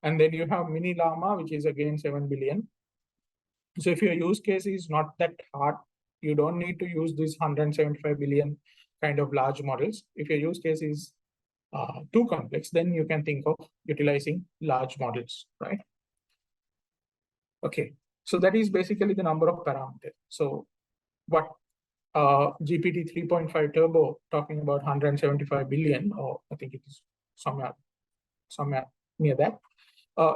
C: And then you have Mini Llama, which is again 7 billion. So if your use case is not that hard, you don't need to use this 175 billion kind of large models. If your use case is too complex, then you can think of utilizing large models, right? Okay, so that is basically the number of parameters. So what GPT 3.5 Turbo talking about 175 billion, or I think it is somewhere near that,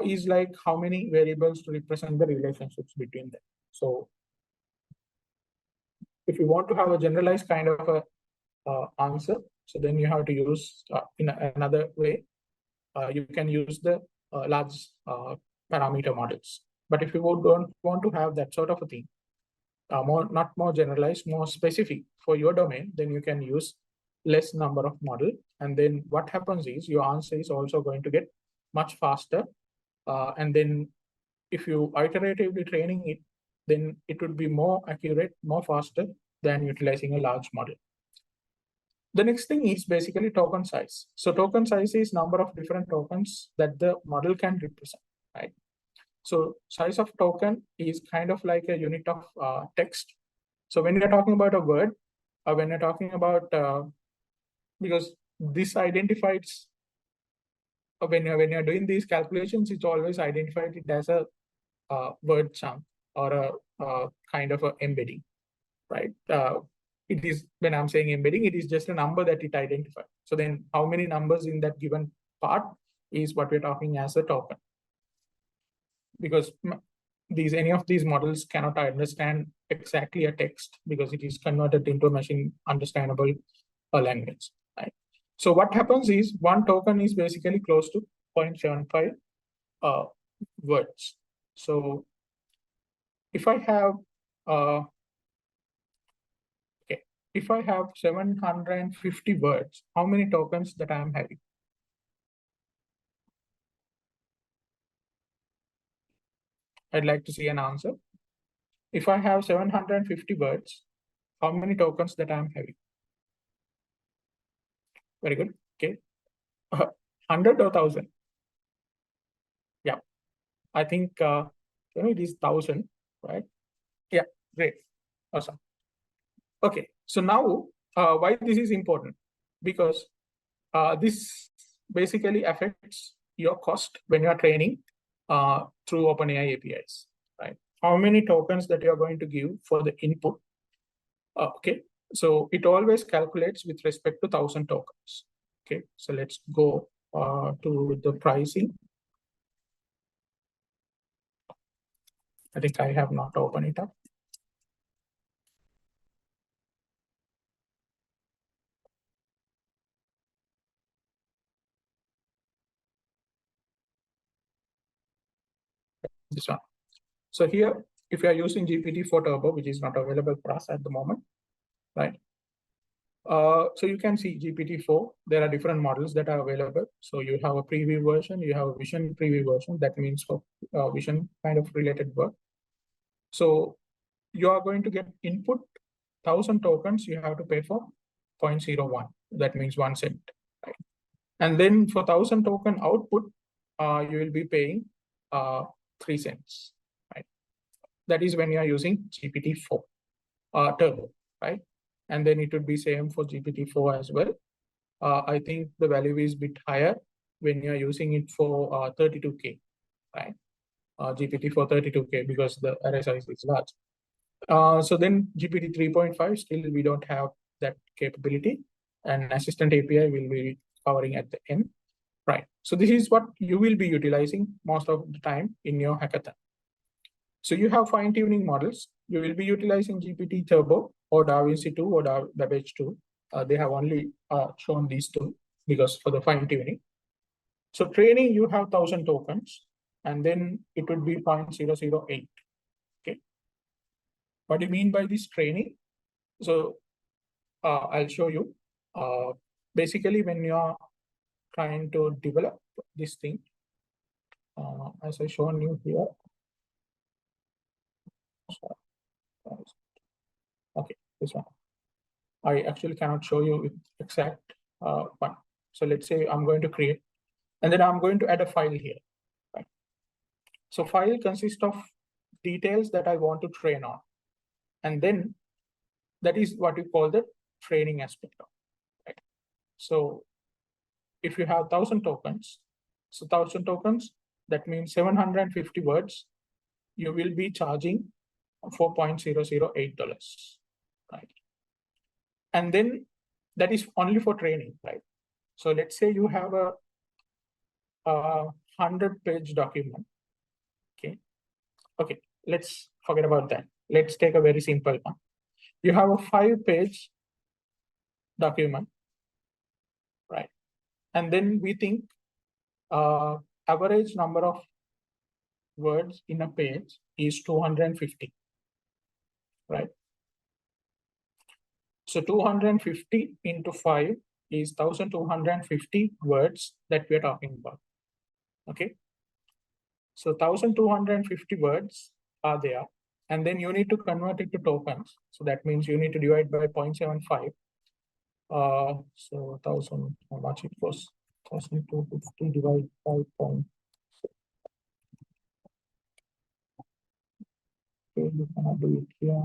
C: is like how many variables to represent the relationships between them. So if you want to have a generalized kind of a answer, so then you have to use in another way. You can use the large parameter models. But if you don't want to have that sort of a thing, not more generalized, more specific for your domain, then you can use less number of model. And then what happens is your answer is also going to get much faster. And then if you iteratively training it, then it would be more accurate, more faster than utilizing a large model. The next thing is basically token size. So token size is number of different tokens that the model can represent, right? So size of token is kind of like a unit of text. So when you're talking about a word, when you're talking about, because this identifies, when you're doing these calculations, it's always identified it as a word chunk or a kind of a embedding, right? It is, when I'm saying embedding, it is just a number that it identifies. So then how many numbers in that given part is what we're talking as a token. Because any of these models cannot understand exactly a text because it is converted into a machine understandable language, right? So what happens is one token is basically close to 0.75 words. So if I have if I have 750 words, how many tokens that I am having? I'd like to see an answer. If I have 750 words, how many tokens that I'm having? Very good. Okay. 100 or 1000? Yeah, I think it is 1000, right? Yeah, great, awesome. Okay, so now why this is important? Because this basically affects your cost when you are training through OpenAI APIs, right? How many tokens that you are going to give for the input? Okay, so it always calculates with respect to 1000 tokens. Okay, so let's go to the pricing. I think I have not opened it up. This one. So here, if you are using GPT-4 Turbo, which is not available for us at the moment, right? So you can see GPT-4, there are different models that are available. So you have a preview version, you have a vision preview version. That means for vision kind of related work. So you are going to get input 1000 tokens, you have to pay for 0.01. That means 1 cent. Right? And then for 1000 token output, you will be paying 3 cents. Right? That is when you are using GPT-4 Turbo, right? And then it would be same for GPT-4 as well. I think the value is a bit higher when you're using it for 32K, right? GPT-4 32K because the array size is large. So then GPT 3.5, still we don't have that capability, and Assistant API will be covering at the end, right? So this is what you will be utilizing most of the time in your hackathon. So you have fine-tuning models. You will be utilizing GPT Turbo or DaVinci 2 or Babbage 2. They have only shown these two because for the fine-tuning. So training, you have 1000 tokens, and then it would be 0.008. Okay. What do you mean by this training? So I'll show you. Basically, when you are trying to develop this thing, as I shown you here. Okay, this one. I actually cannot show you with exact one. So let's say I'm going to create, and then I'm going to add a file here. Right? So file consists of details that I want to train on. And then that is what we call the training aspect of, right? So if you have 1000 tokens, so 1000 tokens, that means 750 words, you will be charging $4.008, right? And then that is only for training, right? So let's say you have a 100-page document. Okay, let's forget about that. Let's take a very simple one. You have a 5-page document, right? And then we think average number of words in a page is 250, right? So 250 into 5 is 1250 words that we are talking about. Okay. So 1250 words are there. And then you need to convert it to tokens. So that means you need to divide by 0.75. So 1000, how much it was? 1250 divided by 0.6. Okay, you cannot do it here.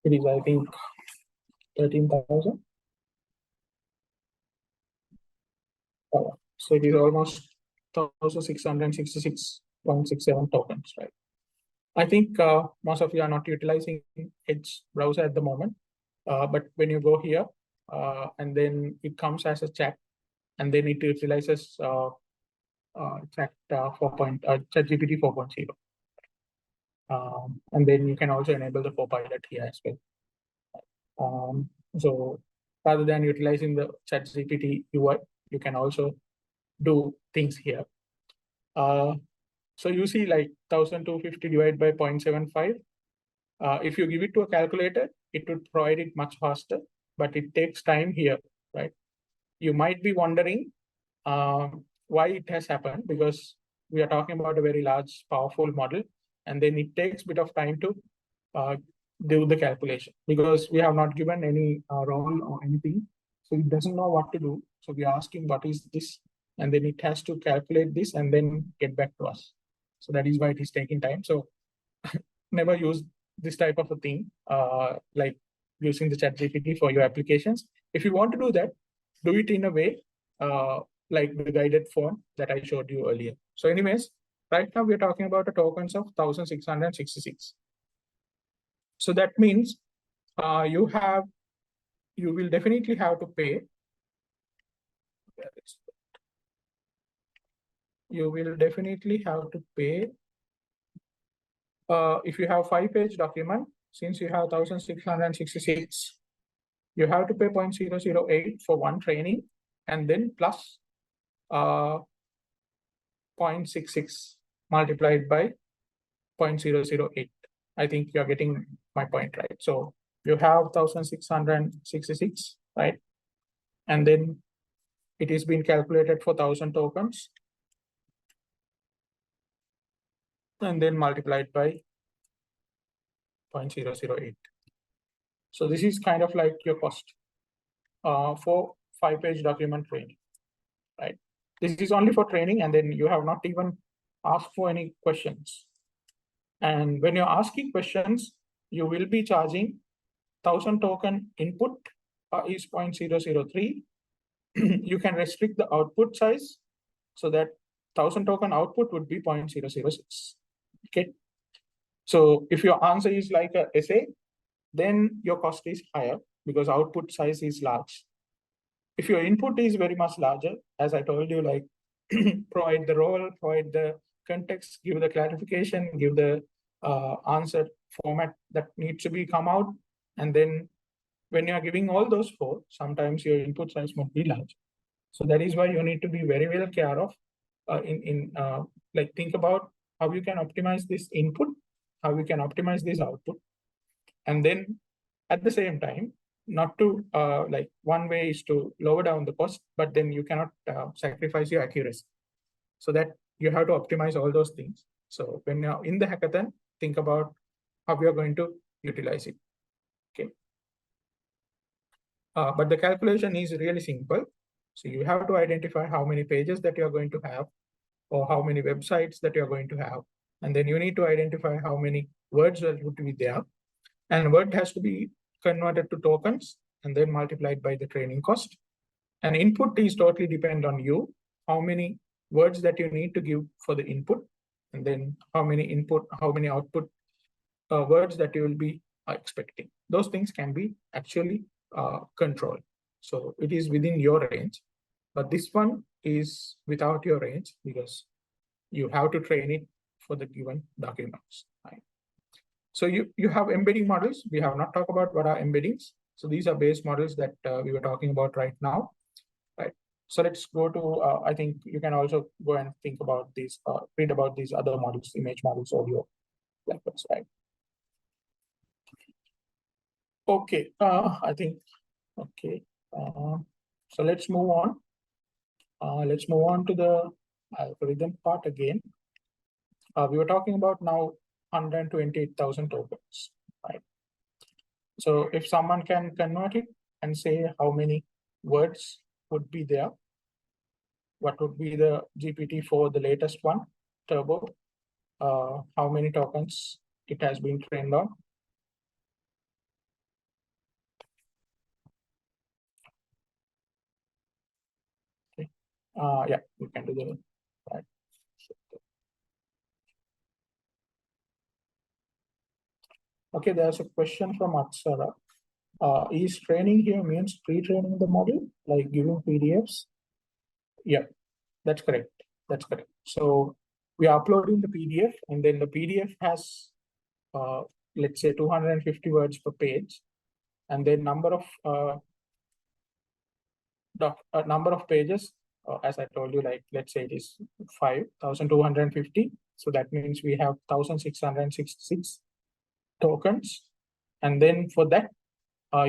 C: It is, I think, 13,000. So it is almost 1666.67 tokens, right? I think most of you are not utilizing Edge browser at the moment, but when you go here, and then it comes as a chat, and then it utilizes chat ChatGPT 4.0. And then you can also enable the Copilot here as well. So rather than utilizing the ChatGPT UI, you can also do things here. So you see, like 1250 divided by 0.75. If you give it to a calculator, it would provide it much faster. but it takes time here, right? You might be wondering why it has happened, because we are talking about a very large, powerful model, and then it takes a bit of time to do the calculation, because we have not given any role or anything. So it doesn't know what to do. So we are asking what is this, and then it has to calculate this and then get back to us. So that is why it is taking time. So never use this type of a thing, like using the ChatGPT for your applications. If you want to do that, do it in a way like the guided form that I showed you earlier. So anyways, right now we're talking about a tokens of 1666. So that means you will definitely have to pay. You will definitely have to pay. If you have 5-page document, since you have 1666, you have to pay 0.008 for one training, and then plus 0.66 multiplied by 0.008. I think you're getting my point, right? So you have 1666, right? And then it is being calculated for 1000 tokens, and then multiplied by 0.008. So this is kind of like your cost for 5-page document training, right? This is only for training, and then you have not even asked for any questions. And when you're asking questions, you will be charging 1000 token input is 0.003. You can restrict the output size so that 1000 token output would be 0.006. Okay. So if your answer is like a essay, then your cost is higher because output size is large. If your input is very much larger, as I told you, like provide the role, provide the context, give the clarification, give the answer format that needs to be come out. And then when you are giving all those four, sometimes your input size might be large. So that is why you need to be very well care of like think about how you can optimize this input, how you can optimize this output. And then at the same time, not to like one way is to lower down the cost, but then you cannot sacrifice your accuracy. So that you have to optimize all those things. So when you're in the hackathon, think about how you're going to utilize it. Okay. But the calculation is really simple. So you have to identify how many pages that you're going to have, or how many websites that you're going to have. And then you need to identify how many words that would be there. And word has to be converted to tokens and then multiplied by the training cost. And input is totally depend on you, how many words that you need to give for the input, and then how many output words that you will be expecting. Those things can be actually controlled. So it is within your range, but this one is without your range because you have to train it for the given documents. Right? So you have embedding models. We have not talked about what are embeddings. So these are base models that we were talking about right now. Right. So let's go to, I think you can also go and think about these, read about these other models, image models, audio, like this, right? Okay, I think, okay. So let's move on. Let's move on to the algorithm part again. We were talking about now 128,000 tokens, right? So if someone can convert it and say how many words would be there, what would be the GPT for the latest one, Turbo, how many tokens it has been trained on. Okay. Yeah, we can do the right. Okay, there's a question from Aksara. Is training here means pre-training the model, like giving PDFs? Yeah, that's correct. That's correct. So we are uploading the PDF, and then the PDF has, let's say, 250 words per page, and then number of pages, as I told you, like let's say it is 5,250. So that means we have 1,666 tokens, and then for that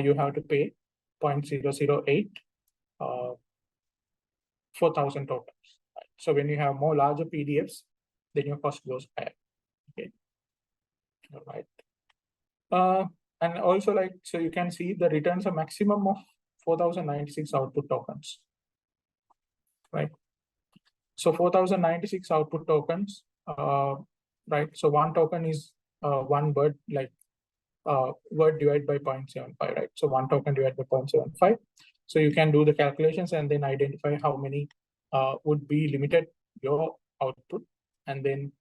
C: you have to pay 0.008, 4,000 tokens. Right? So when you have more larger PDFs, then your cost goes higher. Okay. All right. And also, like, so you can see the returns a maximum of 4,096 output tokens. Right. So 4,096 output tokens. Right. So one token is one word, like word divided by 0.75, right? So one token divided by 0.75. So you can do the calculations and then identify how many would be limited your output. And then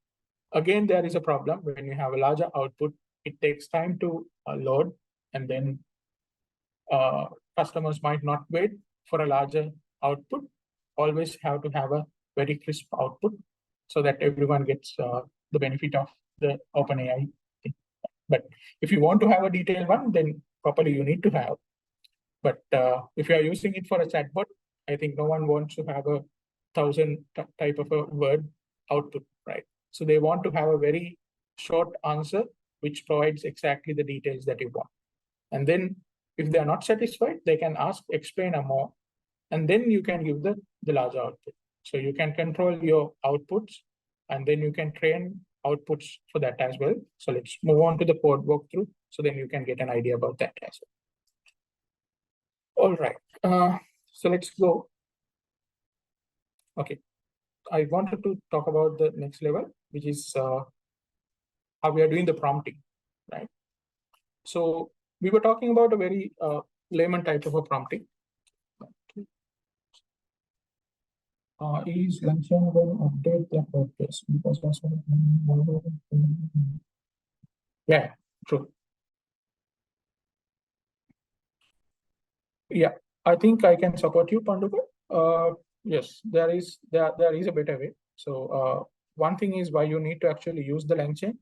C: again, there is a problem when you have a larger output, it takes time to load, and then customers might not wait for a larger output. Always have to have a very crisp output so that everyone gets the benefit of the OpenAI thing. But if you want to have a detailed one, then properly you need to have. But if you are using it for a chatbot, I think no one wants to have a 1,000 type of a word output, right? So they want to have a very short answer, which provides exactly the details that you want. And then if they are not satisfied, they can ask, explain more, and then you can give the larger output. So you can control your outputs, and then you can train outputs for that as well. So let's move on to the code walkthrough, so then you can get an idea about that as well. All right, so let's go. Okay, I wanted to talk about the next level, which is how we are doing the prompting, right? So we were talking about a very layman type of a prompting. Is Langshan going to update their podcast? Because also, yeah, true. Yeah, I think I can support you, Pandukar. Yes, there is a better way. So one thing is why you need to actually use the LangChain.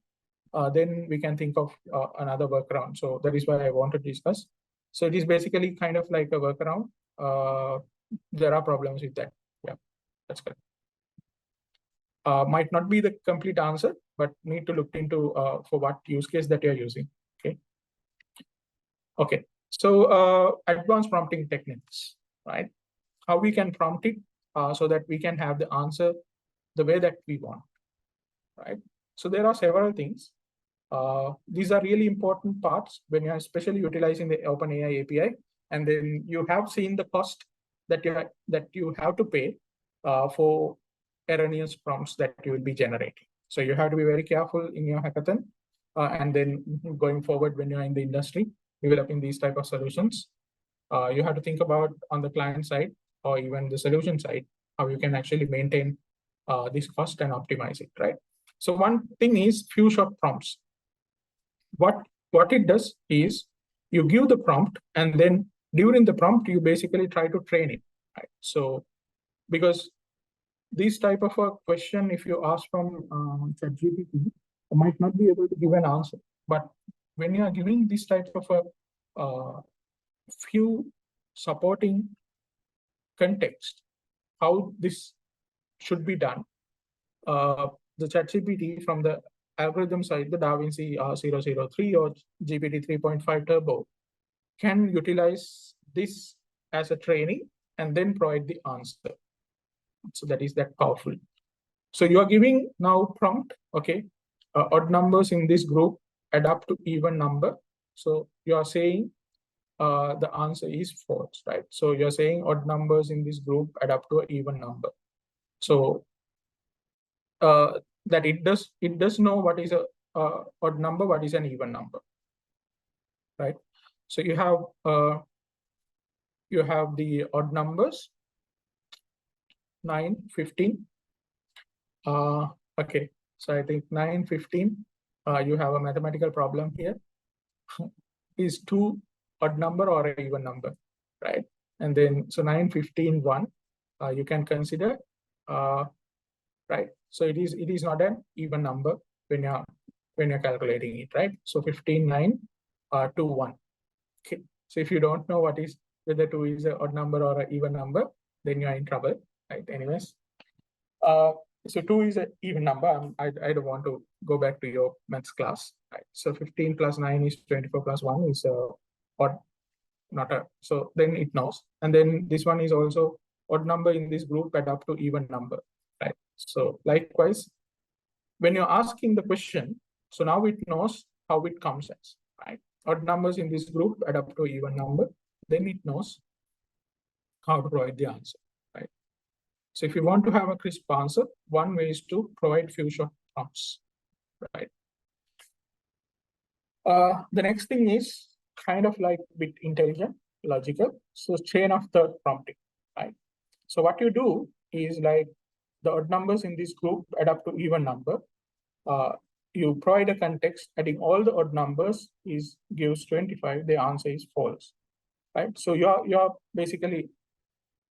C: Then we can think of another workaround. So that is why I want to discuss. So it is basically kind of like a workaround. There are problems with that. Yeah, that's correct. Might not be the complete answer, but need to look into for what use case that you're using. Okay. Okay. So advanced prompting techniques, right? How we can prompt it so that we can have the answer the way that we want, right? So there are several things. These are really important parts when you're especially utilizing the OpenAI API, and then you have seen the cost that you have to pay for erroneous prompts that you will be generating. So you have to be very careful in your hackathon, and then going forward when you're in the industry developing these type of solutions, you have to think about on the client side or even the solution side how you can actually maintain this cost and optimize it, right? So one thing is few short prompts. What it does is you give the prompt, and then during the prompt you basically try to train it, right? So because this type of a question, if you ask from ChatGPT, might not be able to give an answer. But when you are giving this type of a few supporting context, how this should be done, the ChatGPT from the algorithm side, the DaVinci 003 or GPT 3.5 Turbo can utilize this as a training and then provide the answer. So that is that powerful. So you are giving now prompt, okay, odd numbers in this group add up to even number. So you are saying the answer is false, right? So you're saying odd numbers in this group add up to an even number. So that it does know what is a odd number, what is an even number, right? So you have the odd numbers 9, 15. Okay, so I think 9, 15. You have a mathematical problem here. Is 2 odd number or an even number, right? And then so 9, 15, 1. You can consider, right? So it is not an even number when you're calculating it, right? So 15, 9, 2, 1. Okay. So if you don't know whether 2 is an odd number or an even number, then you are in trouble, right? Anyways, so 2 is an even number. I don't want to go back to your maths class, right? So 15 plus 9 is 24 plus 1 is odd. so then it knows. And then this one is also odd number in this group add up to even number, right? So likewise, when you're asking the question, so now it knows how it comes as, right? Odd numbers in this group add up to even number, then it knows how to provide the answer, right? So if you want to have a crisp answer, one way is to provide few short prompts, right? The next thing is kind of like bit intelligent, logical. So chain of thought prompting, right? So what you do is like the odd numbers in this group add up to even number. You provide a context, adding all the odd numbers gives 25, the answer is false, right? So you're basically,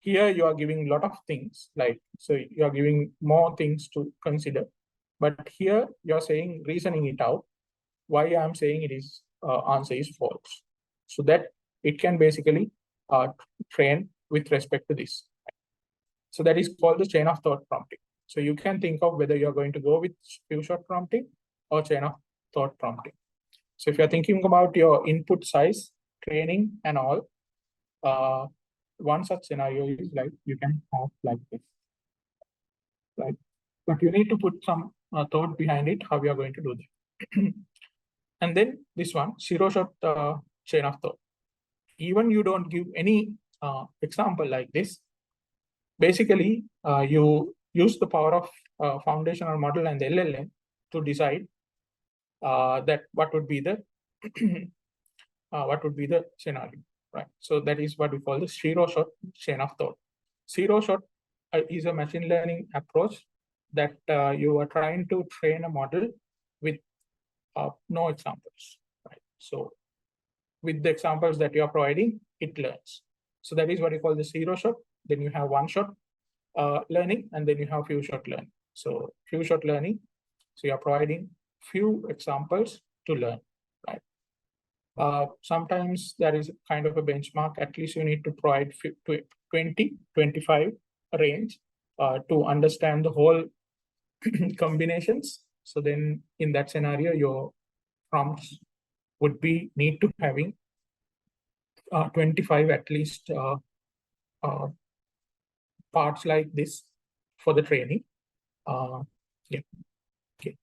C: here you are giving a lot of things, like, so you are giving more things to consider, but here you're saying, reasoning it out, why I'm saying it is answer is false. So that it can basically train with respect to this. So that is called the chain of thought prompting. So you can think of whether you're going to go with few shot prompting or chain of thought prompting. So if you're thinking about your input size, training and all, one such scenario is like you can have like this, right? But you need to put some thought behind it, how you are going to do that. And then this one, zero shot chain of thought. Even you don't give any example like this, basically you use the power of foundational model and the LLM to decide that what would be the scenario, right? So that is what we call the zero shot chain of thought. Zero shot is a machine learning approach that you are trying to train a model with no examples, right? So with the examples that you are providing, it learns. So that is what you call the zero shot. Then you have one shot learning, and then you have few shot learning. So few shot learning, so you are providing few examples to learn, right? Sometimes there is kind of a benchmark, at least you need to provide 20, 25 range to understand the whole combinations. So then in that scenario, your prompts would be need to having 25 at least parts like this for the training. Yeah. Okay.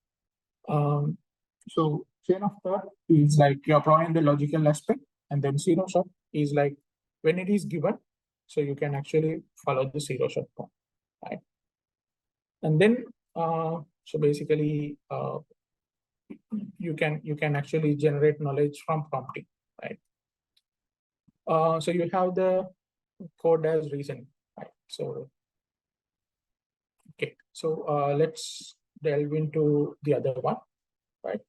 C: So chain of thought is like you're providing the logical aspect, and then zero shot is like when it is given, so you can actually follow the zero shot point, right? And then so basically you can actually generate knowledge from prompting, right? So you have the code as reasoning, right? So okay, so let's delve into the other one, right?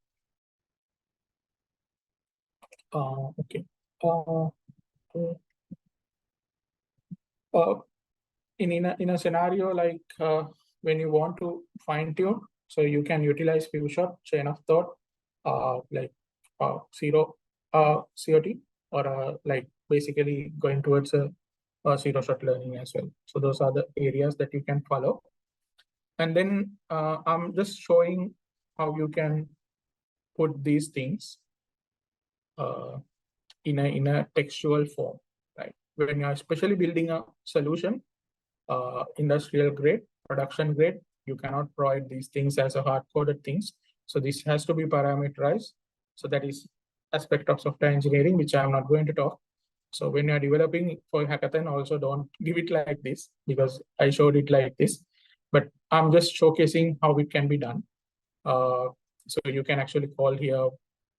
C: Okay. In a scenario like when you want to fine tune, so you can utilize few shot chain of thought, like zero COT, or like basically going towards a zero shot learning as well. So those are the areas that you can follow. And then I'm just showing how you can put these things in a textual form, right? When you're especially building a solution, industrial grade, production grade, you cannot provide these things as a hard-coded things. So this has to be parameterized. So that is aspect of software engineering, which I'm not going to talk. So when you're developing for hackathon, also don't give it like this, because I showed it like this, but I'm just showcasing how it can be done. So you can actually call here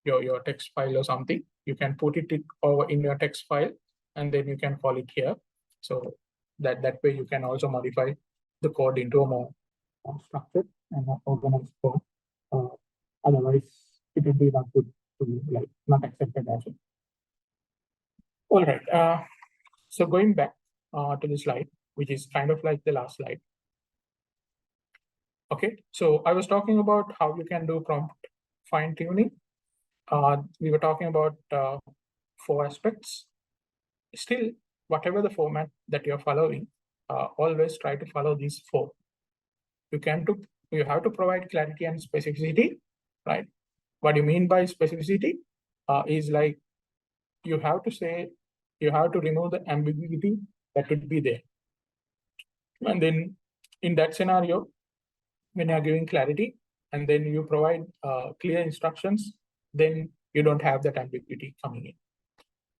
C: your text file or something. You can put it over in your text file, and then you can call it here. So that way you can also modify the code into a more structured and more organized code. Otherwise, it would be not good to be like not accepted as well. All right. So going back to the slide, which is kind of like the last slide. Okay, so I was talking about how you can do prompt fine tuning. We were talking about 4 aspects. Still, whatever the format that you're following, always try to follow these 4. You have to provide clarity and specificity, right? What you mean by specificity is like you have to say you have to remove the ambiguity that could be there. And then in that scenario, when you're giving clarity and then you provide clear instructions, then you don't have that ambiguity coming in.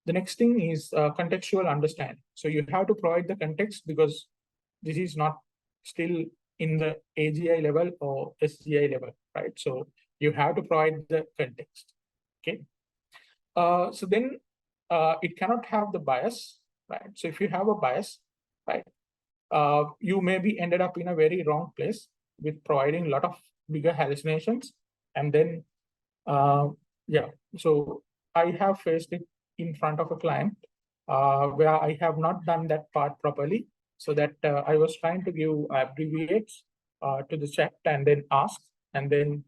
C: The next thing is contextual understanding. So you have to provide the context because this is not still in the AGI level or SGI level, right? So you have to provide the context, okay? So then it cannot have the bias, right? So if you have a bias, right, you may be ended up in a very wrong place with providing a lot of bigger hallucinations. And then, yeah, so I have faced it in front of a client where I have not done that part properly. So that I was trying to give abbreviates to the chat and then ask, and then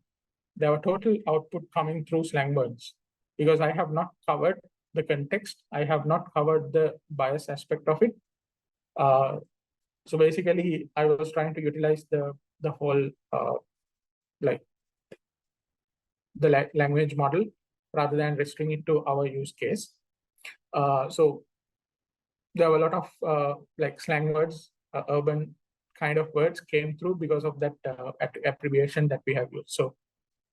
C: there were total output coming through slang words because I have not covered the context. I have not covered the bias aspect of it. So basically, I was trying to utilize the whole like the language model rather than restricting it to our use case. So there were a lot of like slang words, urban kind of words came through because of that abbreviation that we have used. So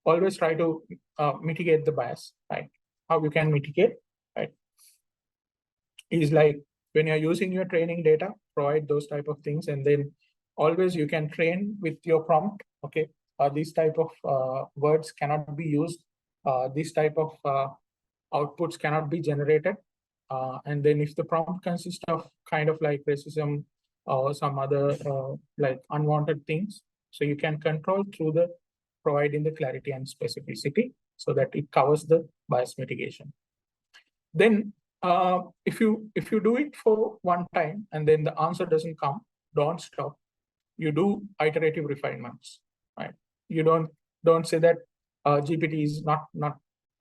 C: always try to mitigate the bias, right? How you can mitigate, right? Is like when you're using your training data, provide those type of things, and then always you can train with your prompt, okay? These type of words cannot be used. This type of outputs cannot be generated. And then if the prompt consists of kind of like racism or some other like unwanted things, so you can control through the providing the clarity and specificity so that it covers the bias mitigation. Then if you do it for one time and then the answer doesn't come, don't stop. You do iterative refinements, right? You don't say that GPT is not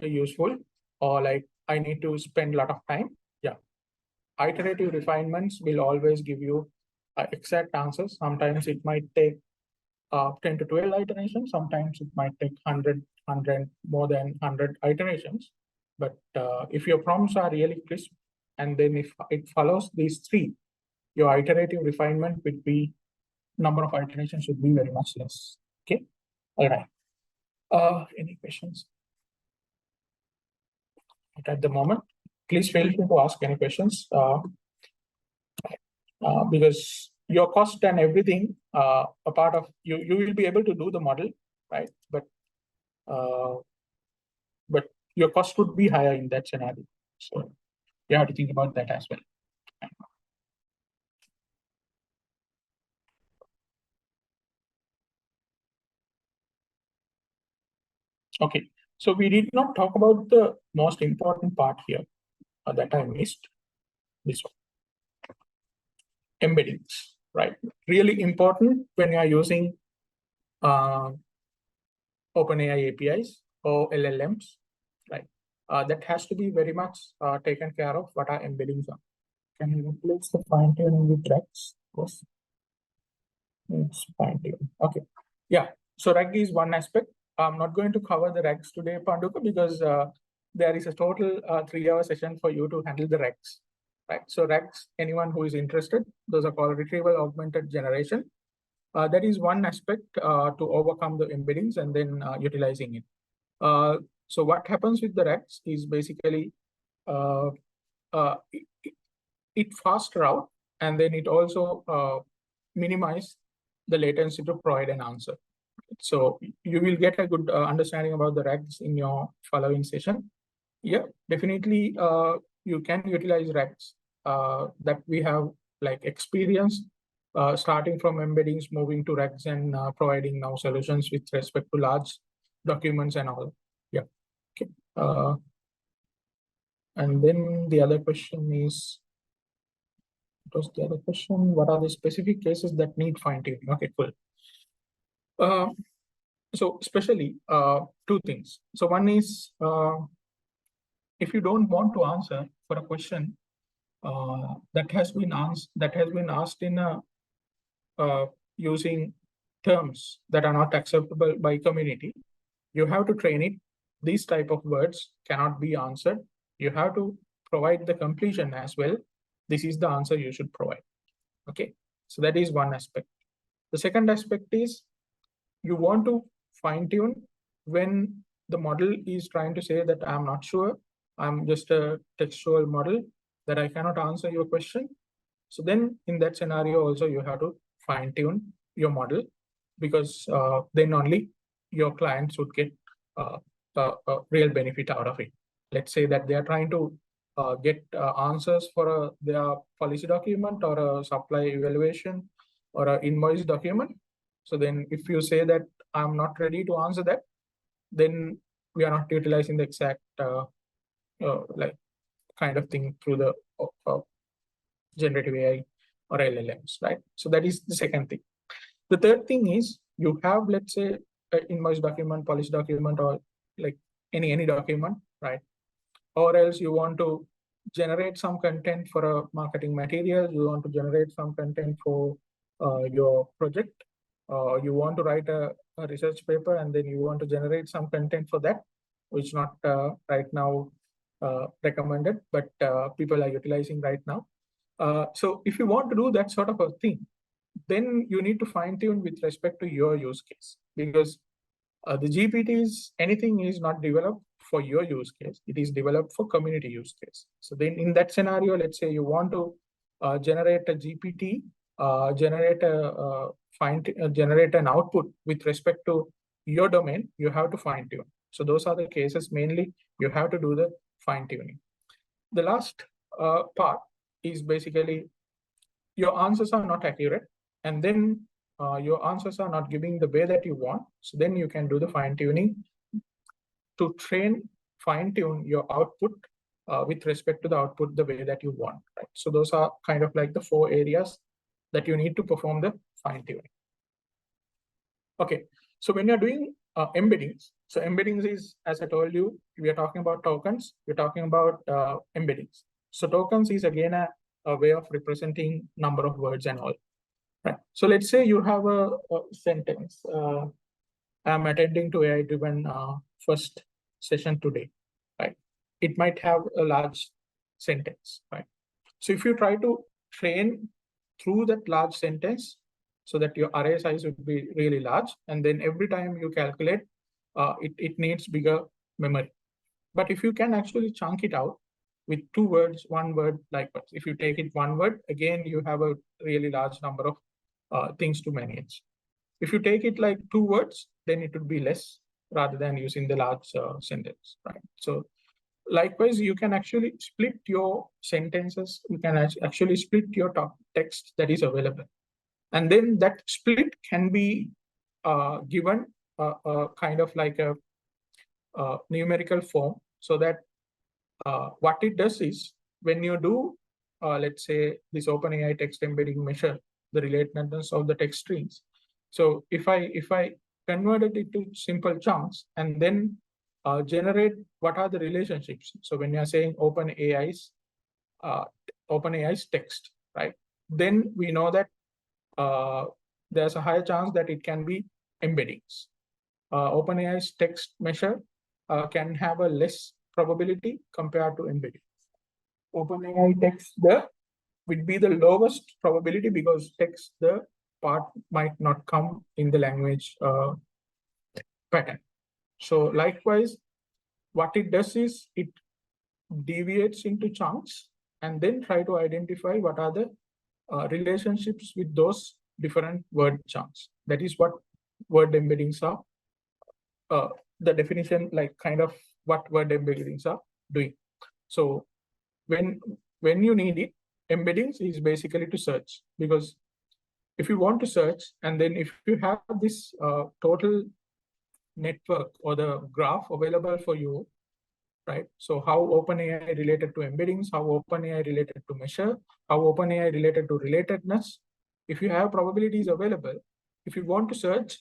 C: useful or like I need to spend a lot of time. Yeah, iterative refinements will always give you exact answers. Sometimes it might take 10 to 12 iterations. Sometimes it might take 100, more than 100 iterations. But if your prompts are really crisp, and then if it follows these three, your iterative refinement would be, number of iterations would be very much less. Okay, all right. Any questions? But at the moment, please feel free to ask any questions because your cost and everything, a part of you will be able to do the model, right? But your cost would be higher in that scenario. So you have to think about that as well. Okay, so we did not talk about the most important part here that I missed. This one. Embeddings, right? Really important when you are using OpenAI APIs or LLMs, right? That has to be very much taken care of. What are embeddings are? Can you replace the fine tuning with regs? Yes. It's fine tune. Okay. Yeah. So reg is one aspect. I'm not going to cover the regs today, Panduka, because there is a total 3-hour session for you to handle the regs. Right. So regs, anyone who is interested, those are called retrieval augmented generation. That is one aspect to overcome the embeddings and then utilizing it. So what happens with the regs is basically it fast route, and then it also minimize the latency to provide an answer. So you will get a good understanding about the regs in your following session. Yeah, definitely you can utilize regs that we have like experience starting from embeddings, moving to regs, and providing now solutions with respect to large documents and all. Yeah. Okay. And then the other question is, what was the other question? What are the specific cases that need fine tuning? Okay, cool. So especially two things. So one is if you don't want to answer for a question that has been asked in a using terms that are not acceptable by community, you have to train it. These type of words cannot be answered. You have to provide the completion as well, this is the answer you should provide. Okay, so that is one aspect. The second aspect is you want to fine tune when the model is trying to say that I'm not sure, I'm just a textual model, that I cannot answer your question. So then in that scenario also you have to fine tune your model, because then only your clients would get a real benefit out of it. Let's say that they are trying to get answers for their policy document or a supply evaluation or an invoice document. So then if you say that I'm not ready to answer that, then we are not utilizing the exact like kind of thing through the generative AI or LLMs, right? So that is the second thing. The third thing is you have, let's say, an invoice document, policy document, or like any document, right? Or else you want to generate some content for a marketing material, you want to generate some content for your project, you want to write a research paper, and then you want to generate some content for that, which not right now recommended, but people are utilizing right now. So if you want to do that sort of a thing, then you need to fine tune with respect to your use case, because the GPTs, anything is not developed for your use case, it is developed for community use case. So then in that scenario, let's say you want to generate a GPT, generate an output with respect to your domain, you have to fine tune. So those are the cases mainly you have to do the fine tuning. The last part is basically your answers are not accurate, and then your answers are not giving the way that you want. So then you can do the fine tuning to fine tune your output with respect to the output the way that you want, right? So those are kind of like the 4 areas that you need to perform the fine tuning. Okay, so when you're doing embeddings, so embeddings is, as I told you, we are talking about tokens, we're talking about embeddings. So tokens is again a way of representing number of words and all. Right. So let's say you have a sentence. I'm attending to AI-driven first session today, right? It might have a large sentence, right? So if you try to train through that large sentence so that your array size would be really large, and then every time you calculate, it needs bigger memory. But if you can actually chunk it out with 2 words, 1 word, likewise. If you take it 1 word, again, you have a really large number of things to manage. If you take it like 2 words, then it would be less rather than using the large sentence, right? So likewise, you can actually split your sentences. You can actually split your text that is available. And then that split can be given a kind of like a numerical form, so that what it does is when you do, let's say, this OpenAI text embedding measure the relatedness of the text strings. So if I converted it to simple chunks and then generate what are the relationships. So when you're saying OpenAI's text, right? Then we know that there's a higher chance that it can be embeddings. OpenAI's text measure can have a less probability compared to embedding. OpenAI text would be the lowest probability because text the part might not come in the language pattern. So likewise, what it does is it deviates into chunks and then try to identify what are the relationships with those different word chunks. That is what word embeddings are. The definition, like kind of what word embeddings are doing. So when you need it, embeddings is basically to search, because if you want to search and then if you have this total network or the graph available for you, right? So how OpenAI related to embeddings, how OpenAI related to measure, how OpenAI related to relatedness. If you have probabilities available, if you want to search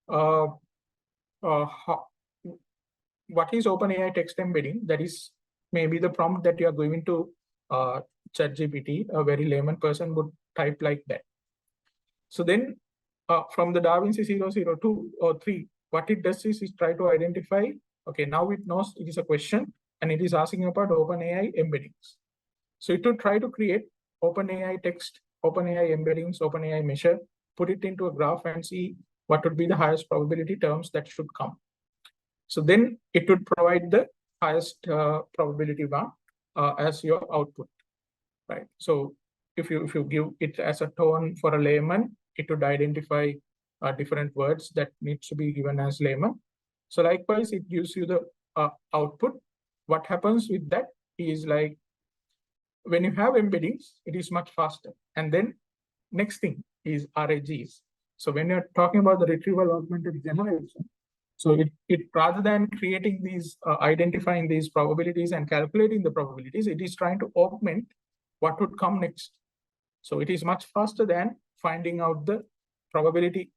C: what is OpenAI text embedding, that is maybe the prompt that you are going to ChatGPT, a very layman person would type like that. So then from the DaVinci 002 or 3, what it does is try to identify, okay, now it knows it is a question. and it is asking about OpenAI embeddings. So it would try to create OpenAI text, OpenAI embeddings, OpenAI measure, put it into a graph and see what would be the highest probability terms that should come. So then it would provide the highest probability one as your output, right? So if you give it as a tone for a layman, it would identify different words that needs to be given as layman. So likewise, it gives you the output. What happens with that is like, when you have embeddings, it is much faster. And then next thing is RAGs. So when you're talking about the retrieval augmented generation, so it rather than creating these, identifying these probabilities and calculating the probabilities, it is trying to augment what would come next. So it is much faster than finding out the probability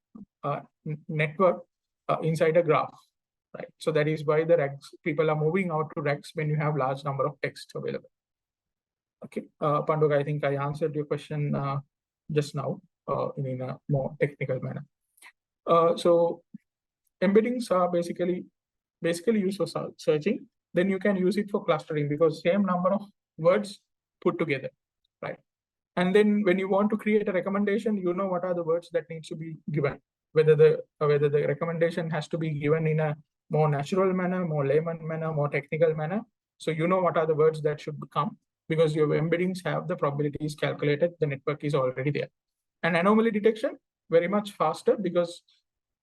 C: network inside a graph, right? So that is why the RAGs, people are moving out to RAGs when you have large number of text available. Okay, Panduk, I think I answered your question just now in a more technical manner. So embeddings are basically used for searching. Then you can use it for clustering because same number of words put together, right? And then when you want to create a recommendation, you know what are the words that needs to be given, whether the recommendation has to be given in a more natural manner, more layman manner, more technical manner. So you know what are the words that should come, because your embeddings have the probabilities calculated, the network is already there. And anomaly detection, very much faster, because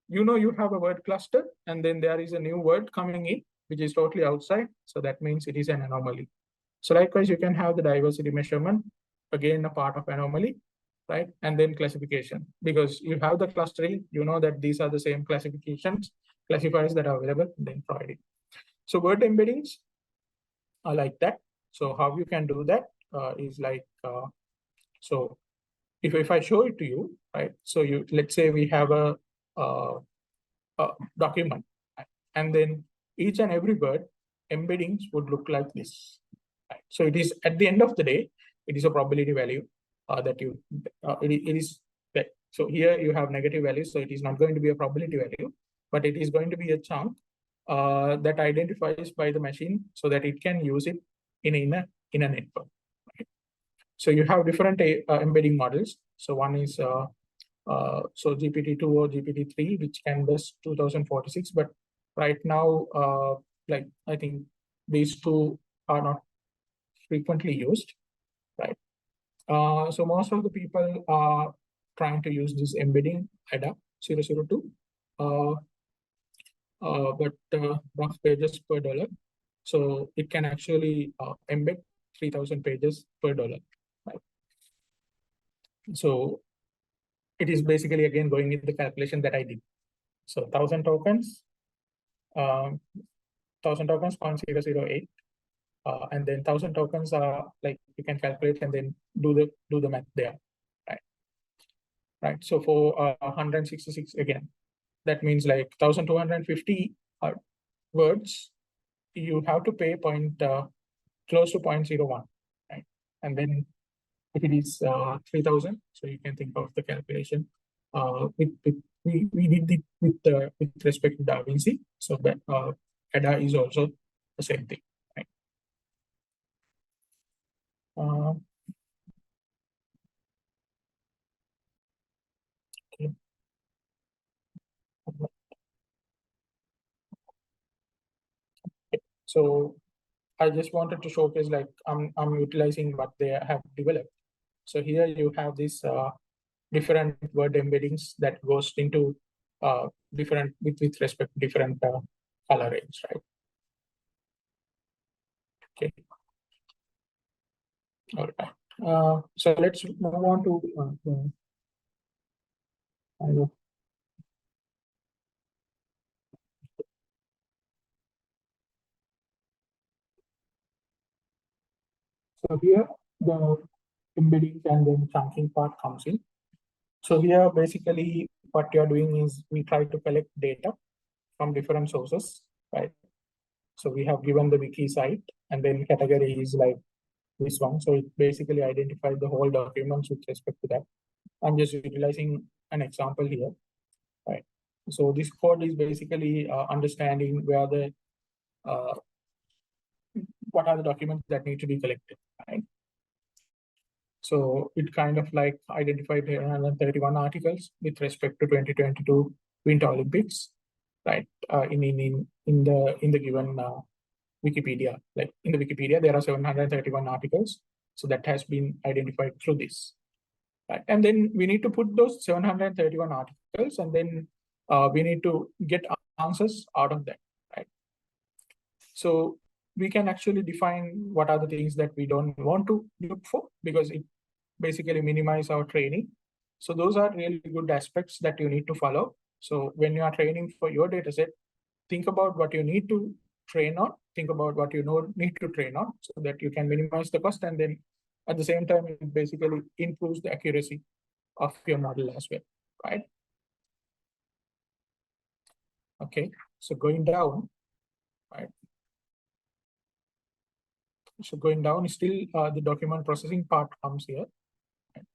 C: you know you have a word cluster and then there is a new word coming in, which is totally outside. So that means it is an anomaly. So likewise, you can have the diversity measurement, again, a part of anomaly, right? And then classification, because you have the clustering, you know that these are the same classifications, classifiers that are available, and then provide it. So word embeddings are like that. So how you can do that is like, so if I show it to you, right? So let's say we have a document, and then each and every word embeddings would look like this. Right? So it is, at the end of the day, it is a probability value that you, it is that. So here you have negative values, so it is not going to be a probability value, but it is going to be a chunk that identifies by the machine so that it can use it in a network. Right? So you have different embedding models. So one is so GPT-2 or GPT-3, which can best 2046, but right now, like I think these two are not frequently used, right? So most of the people are trying to use this embedding ADA 002, but rough pages per dollar. So it can actually embed 3,000 pages per dollar, right? So it is basically again going in the calculation that I did. So 1,000 tokens, 1,000 tokens 0.008, and then 1,000 tokens are like you can calculate and then do the math there, right? Right. So for 166 again, that means like 1,250 words, you have to pay close to 0.01, right? And then if it is 3,000, so you can think of the calculation. We did it with respect to Da Vinci, so that ADA is also the same thing, right? Okay. So I just wanted to showcase, like I'm utilizing what they have developed. So here you have this different word embeddings that goes into different with respect to different color range, right? Okay. All right. So let's move on to so here the embeddings and then chunking part comes in. So here basically what you're doing is we try to collect data from different sources, right? So we have given the wiki site, and then category is like this one. So it basically identifies the whole documents with respect to that. I'm just utilizing an example here, right? So this code is basically understanding where the what are the documents that need to be collected, right? So it kind of like identified 131 articles with respect to 2022 Winter Olympics, right? In the given Wikipedia, like in the Wikipedia, there are 731 articles. So that has been identified through this, right? And then we need to put those 731 articles, and then we need to get answers out of that, right? So we can actually define what are the things that we don't want to look for, because it basically minimize our training. So those are really good aspects that you need to follow. So when you are training for your data set, think about what you need to train on, think about what you need to train on, so that you can minimize the cost, and then at the same time, it basically improves the accuracy of your model as well, right? Okay, so going down, right? So going down, still the document processing part comes here. Right?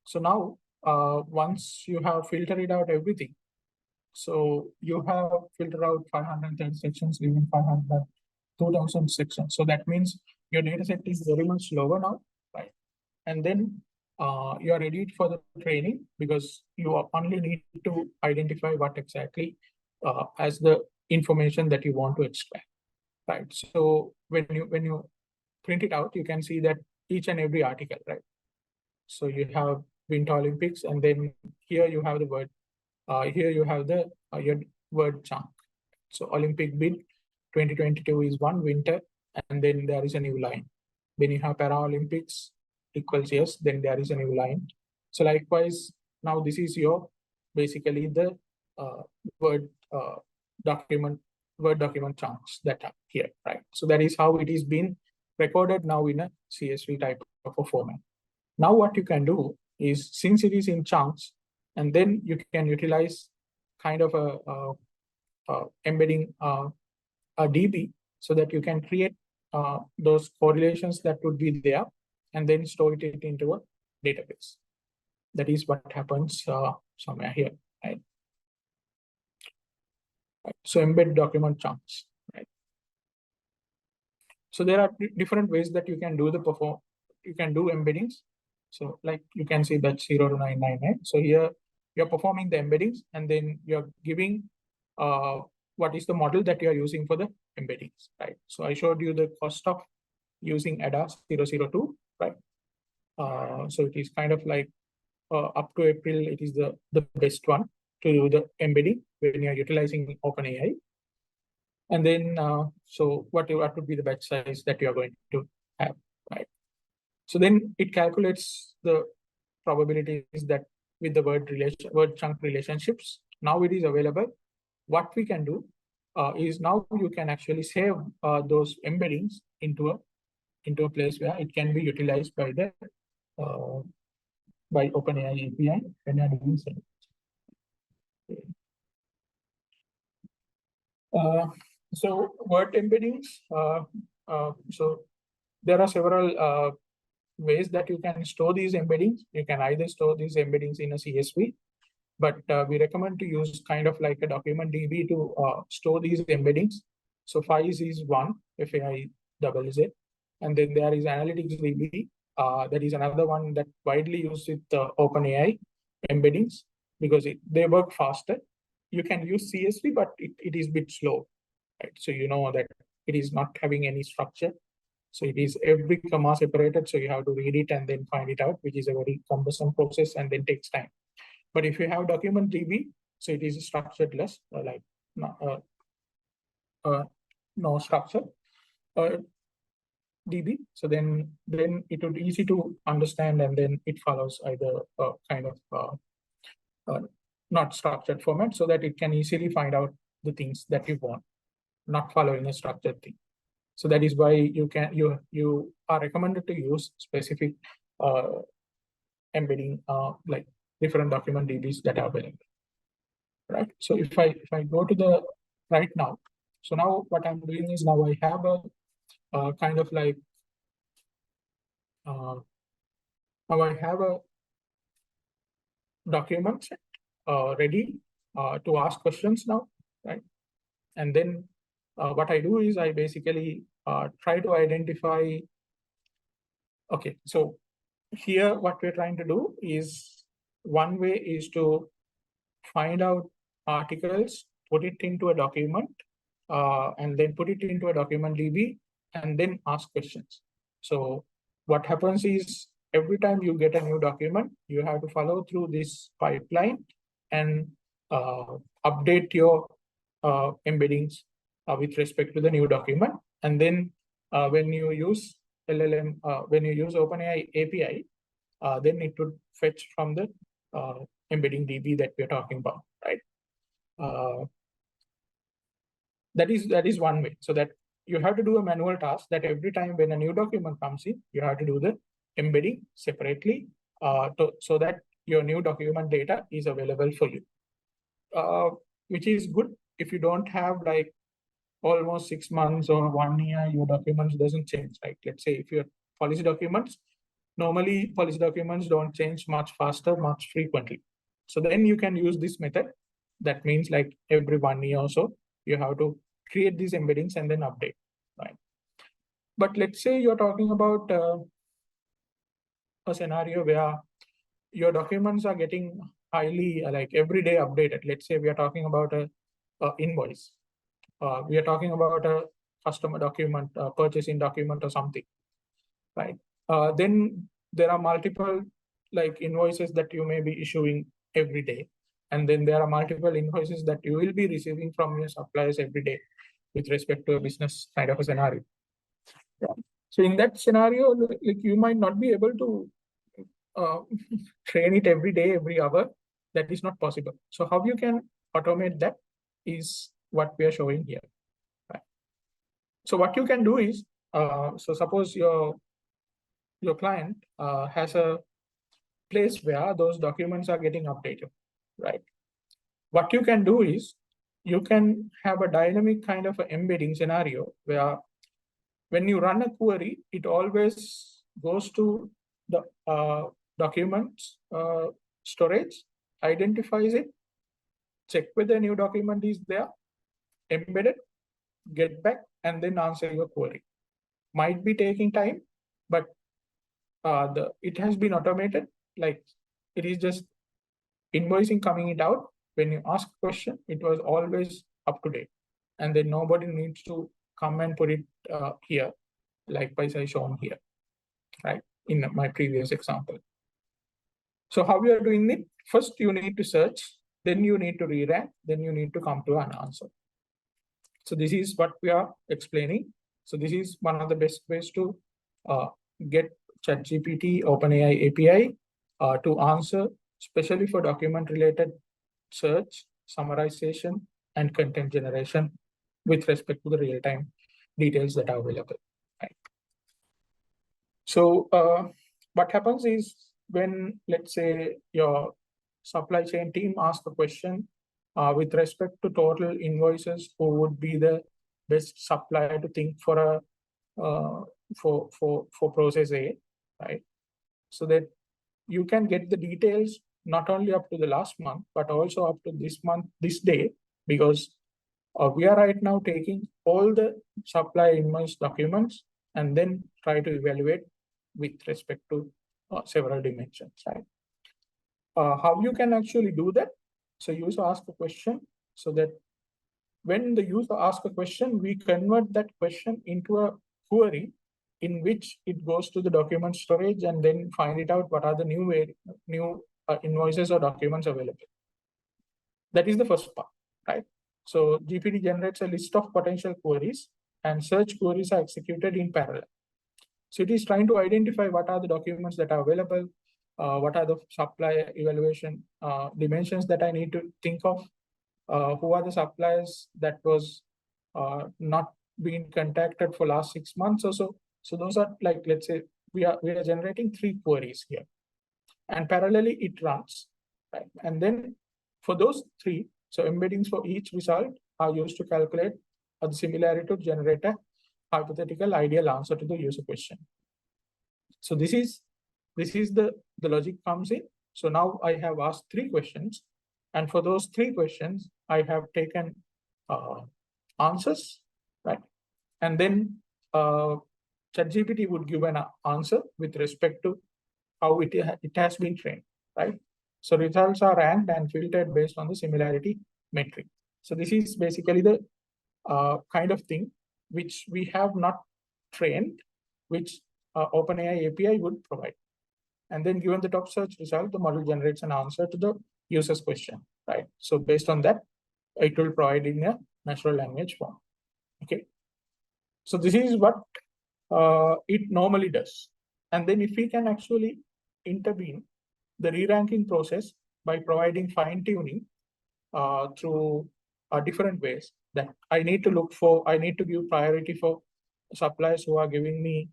C: So now, once you have filtered out everything, so you have filtered out 510 sections, even 2,000 sections. So that means your data set is very much lower now, right? And then you are ready for the training, because you only need to identify what exactly as the information that you want to extract, right? So when you print it out, you can see that each and every article, right? So you have Winter Olympics, and then here you have the word. Here you have the your word chunk. So Olympic bid 2022 is one, winter, and then there is a new line. Then you have Paralympics equals yes, then there is a new line. So likewise, now this is your basically the word document chunks that are here, right? So that is how it is being recorded now in a CSV type of a format. Now what you can do is, since it is in chunks, and then you can utilize kind of a embedding a DB, so that you can create those correlations that would be there, and then store it into a database. That is what happens somewhere here, right? So embed document chunks, right? So there are different ways that you can do you can do embeddings. So like you can see that 0 to 999. So here you're performing the embeddings, and then you're giving what is the model that you're using for the embeddings, right? So I showed you the cost of using ADA 002, right? So it is kind of like up to April, it is the best one to do the embedding when you're utilizing OpenAI. And then, so what would be the batch size that you are going to have, right? So then it calculates the probabilities that with the word chunk relationships. Now it is available. What we can do is, now you can actually save those embeddings into a place where it can be utilized by the by OpenAI API when you are doing so. So word embeddings. So there are several ways that you can store these embeddings. You can either store these embeddings in a CSV, but we recommend to use kind of like a document DB to store these embeddings. So FAIZ is one, FAIZ, and then there is Analytics DB. That is another one that widely used with OpenAI embeddings, because they work faster. You can use CSV, but it is a bit slow, right? So you know that it is not having any structure. So it is every comma separated. So you have to read it and then find it out, which is a very cumbersome process and then takes time. But if you have document DB, so it is structured less, like no structure DB. So then it would be easy to understand, and then it follows either kind of not structured format, so that it can easily find out the things that you want, not following a structured thing. So that is why you are recommended to use specific embedding like different document DBs that are available, right? So if I go to the right now, so now what I'm doing is, now I have a kind of like now I have a document set ready to ask questions now, right? And then what I do is, I basically try to identify. Okay, so here what we're trying to do is, one way is to find out articles, put it into a document, and then put it into a document DB, and then ask questions. So what happens is, every time you get a new document, you have to follow through this pipeline and update your embeddings with respect to the new document. And then when you use LLM, when you use OpenAI API, then it would fetch from the embedding DB that we're talking about, right? That is one way. So that you have to do a manual task that every time when a new document comes in, you have to do the embedding separately so that your new document data is available for you, which is good if you don't have like almost 6 months or 1 year, your documents doesn't change, right? Let's say if your policy documents, normally policy documents don't change much faster, much frequently. So then you can use this method. That means like every 1 year or so, you have to create these embeddings and then update, right? But let's say you're talking about a scenario where your documents are getting highly like every day updated. Let's say we are talking about a invoice. We are talking about a customer document, purchasing document or something, right? Then there are multiple like invoices that you may be issuing every day. And then there are multiple invoices that you will be receiving from your suppliers every day with respect to a business kind of a scenario. Yeah. So in that scenario, like you might not be able to train it every day, every hour. That is not possible. So how you can automate that is what we are showing here. Right? So what you can do is, so suppose your client has a place where those documents are getting updated, right? What you can do is, you can have a dynamic kind of embedding scenario where when you run a query, it always goes to the documents storage, identifies it, check whether a new document is there, embed it, get back, and then answer your query. Might be taking time, but it has been automated. Like it is just invoicing coming it out. When you ask a question, it was always up to date, and then nobody needs to come and put it here, likewise I shown here, right, in my previous example. So how we are doing it? First, you need to search, then you need to re-rank, then you need to come to an answer. So this is what we are explaining. So this is one of the best ways to get ChatGPT OpenAI API to answer, especially for document-related search, summarization, and content generation with respect to the real-time details that are available. Right? So what happens is, when, let's say, your supply chain team asks a question with respect to total invoices, who would be the best supplier to think for a for process A, right? So that you can get the details not only up to the last month, but also up to this month, this day, because we are right now taking all the supply invoice documents and then try to evaluate with respect to several dimensions, right? How you can actually do that? So user asks a question, so that when the user asks a question, we convert that question into a query in which it goes to the document storage and then find it out what are the new invoices or documents available. That is the first part, right? So GPT generates a list of potential queries, and search queries are executed in parallel. So it is trying to identify what are the documents that are available, what are the supply evaluation dimensions that I need to think of, who are the suppliers that was not being contacted for last 6 months or so. So those are, like, let's say we are generating 3 queries here, and parallelly it runs, right? And then for those 3, so embeddings for each result are used to calculate the similarity to generate a hypothetical ideal answer to the user question. So this is the logic comes in. So now I have asked 3 questions, and for those 3 questions, I have taken answers, right? And then ChatGPT would give an answer with respect to how it has been trained, right? So results are ranked and filtered based on the similarity metric. So this is basically the kind of thing which we have not trained, which OpenAI API would provide. And then given the top search result, the model generates an answer to the user's question, right? So based on that, it will provide in a natural language form, okay? So this is what it normally does. And then if we can actually intervene the re-ranking process by providing fine-tuning through different ways, that I need to give priority for suppliers who are giving me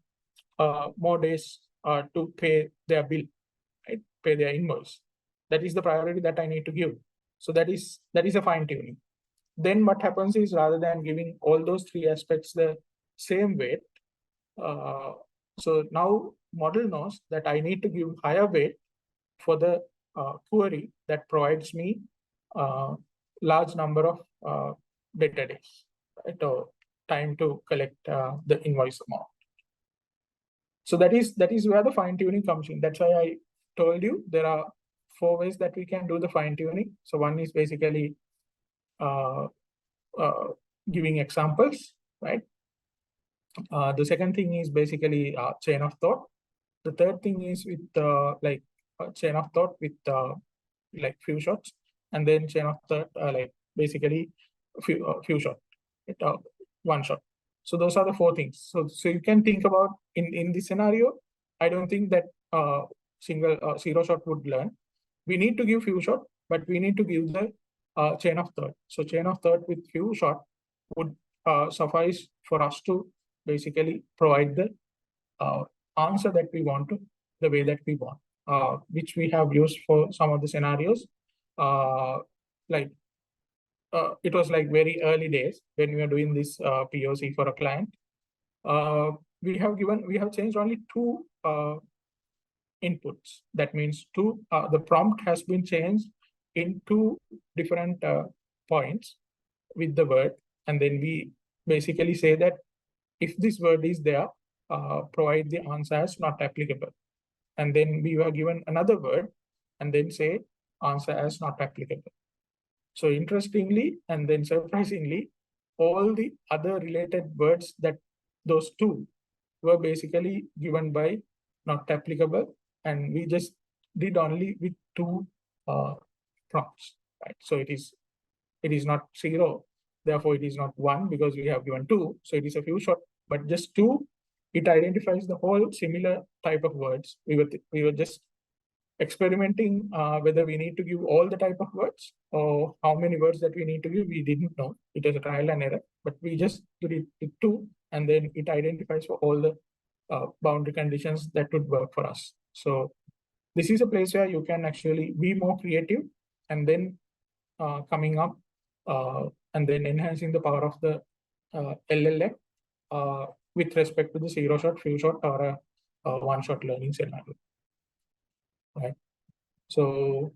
C: more days to pay their bill, right? Pay their invoice. That is the priority that I need to give. So that is a fine-tuning. Then what happens is, rather than giving all those three aspects the same weight, so now model knows that I need to give higher weight for the query that provides me large number of data days, right, or time to collect the invoice amount. So that is where the fine tuning comes in. That's why I told you there are 4 ways that we can do the fine tuning. So one is basically giving examples, right? The second thing is basically chain of thought. The third thing is with like chain of thought with like few shots, and then chain of thought like basically few shot, one shot. So those are the 4 things. So you can think about in this scenario. I don't think that single zero shot would learn. We need to give few shot, but we need to give the chain of thought. So chain of thought with few shot would suffice for us to basically provide the answer that we want to the way that we want, which we have used for some of the scenarios. Like it was like very early days when we were doing this POC for a client. We have changed only 2 inputs. That means the prompt has been changed in 2 different points with the word, and then we basically say that if this word is there, provide the answer as not applicable. And then we were given another word and then say answer as not applicable. So interestingly, and then surprisingly, all the other related words that those 2 were basically given by not applicable, and we just did only with 2 prompts, right? So it is not 0, therefore it is not 1 because we have given 2. So it is a few short, but just 2, it identifies the whole similar type of words. We were just experimenting whether we need to give all the type of words or how many words that we need to give. We didn't know. It was a trial and error, but we just did it with 2, and then it identifies for all the boundary conditions that would work for us. So this is a place where you can actually be more creative, and then coming up and then enhancing the power of the LLM with respect to the zero shot, few shot, or a one shot learning scenario. Right. So,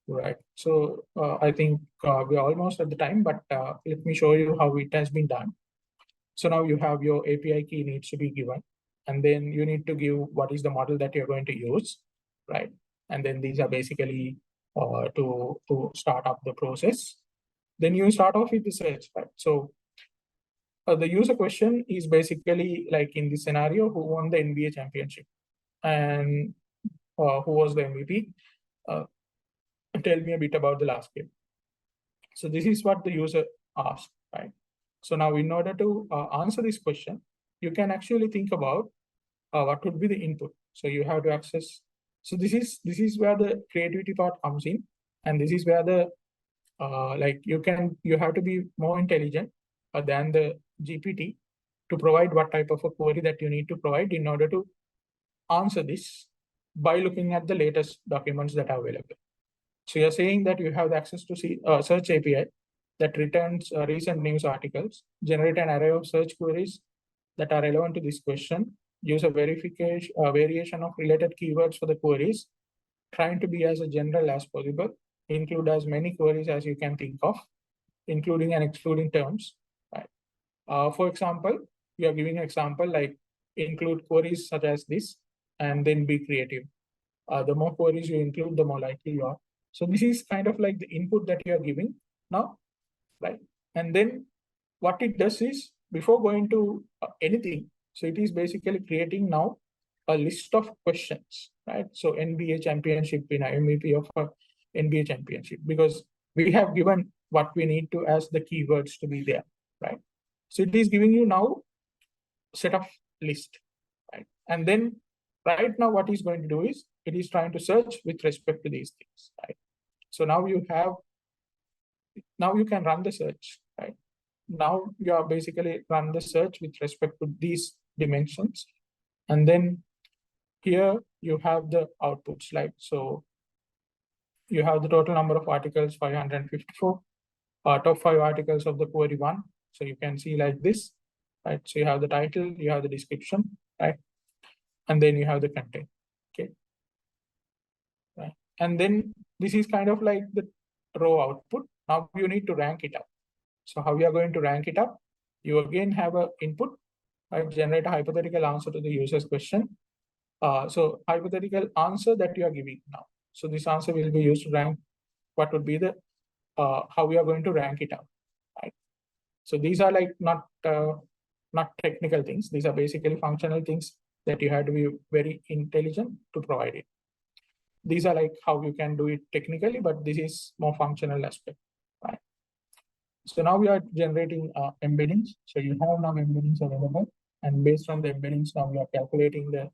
C: right. So I think we're almost at the time, but let me show you how it has been done. So now you have your API key needs to be given, and then you need to give what is the model that you're going to use, right? And then these are basically to start up the process. Then you start off with the search, right? So the user question is basically like in this scenario, who won the NBA championship and who was the MVP? Tell me a bit about the last game. So this is what the user asked, right? So now in order to answer this question, you can actually think about what would be the input. So you have to access. So this is where the creativity part comes in, and this is where the like you have to be more intelligent than the GPT to provide what type of a query that you need to provide in order to answer this by looking at the latest documents that are available. So you're saying that you have access to search API that returns recent news articles, generate an array of search queries that are relevant to this question, use a variation of related keywords for the queries, trying to be as general as possible, include as many queries as you can think of, including and excluding terms. Right? For example, you are giving an example like include queries such as this, and then be creative. The more queries you include, the more likely you are. So this is kind of like the input that you are giving now, right? And then what it does is, before going to anything, so it is basically creating now a list of questions, right? So NBA championship winner, MVP of a NBA championship, because we have given what we need to as the keywords to be there, right? So it is giving you now set of list, right? And then right now what it's going to do is it is trying to search with respect to these things, right? So now you can run the search, right? Now you are basically run the search with respect to these dimensions. And then here you have the outputs, like, so you have the total number of articles, 554, top 5 articles of the query 1. So you can see like this, right? So you have the title, you have the description, right? And then you have the content, okay? Right. And then this is kind of like the row output. Now you need to rank it up. So how you are going to rank it up? You again have an input, right? Generate a hypothetical answer to the user's question. So hypothetical answer that you are giving now. So this answer will be used to rank what would be the how we are going to rank it up, right? So these are like not technical things. These are basically functional things that you have to be very intelligent to provide it. These are like how you can do it technically, but this is more functional aspect, right? So now we are generating embeddings. So you have now embeddings available, and based on the embeddings, now we are calculating the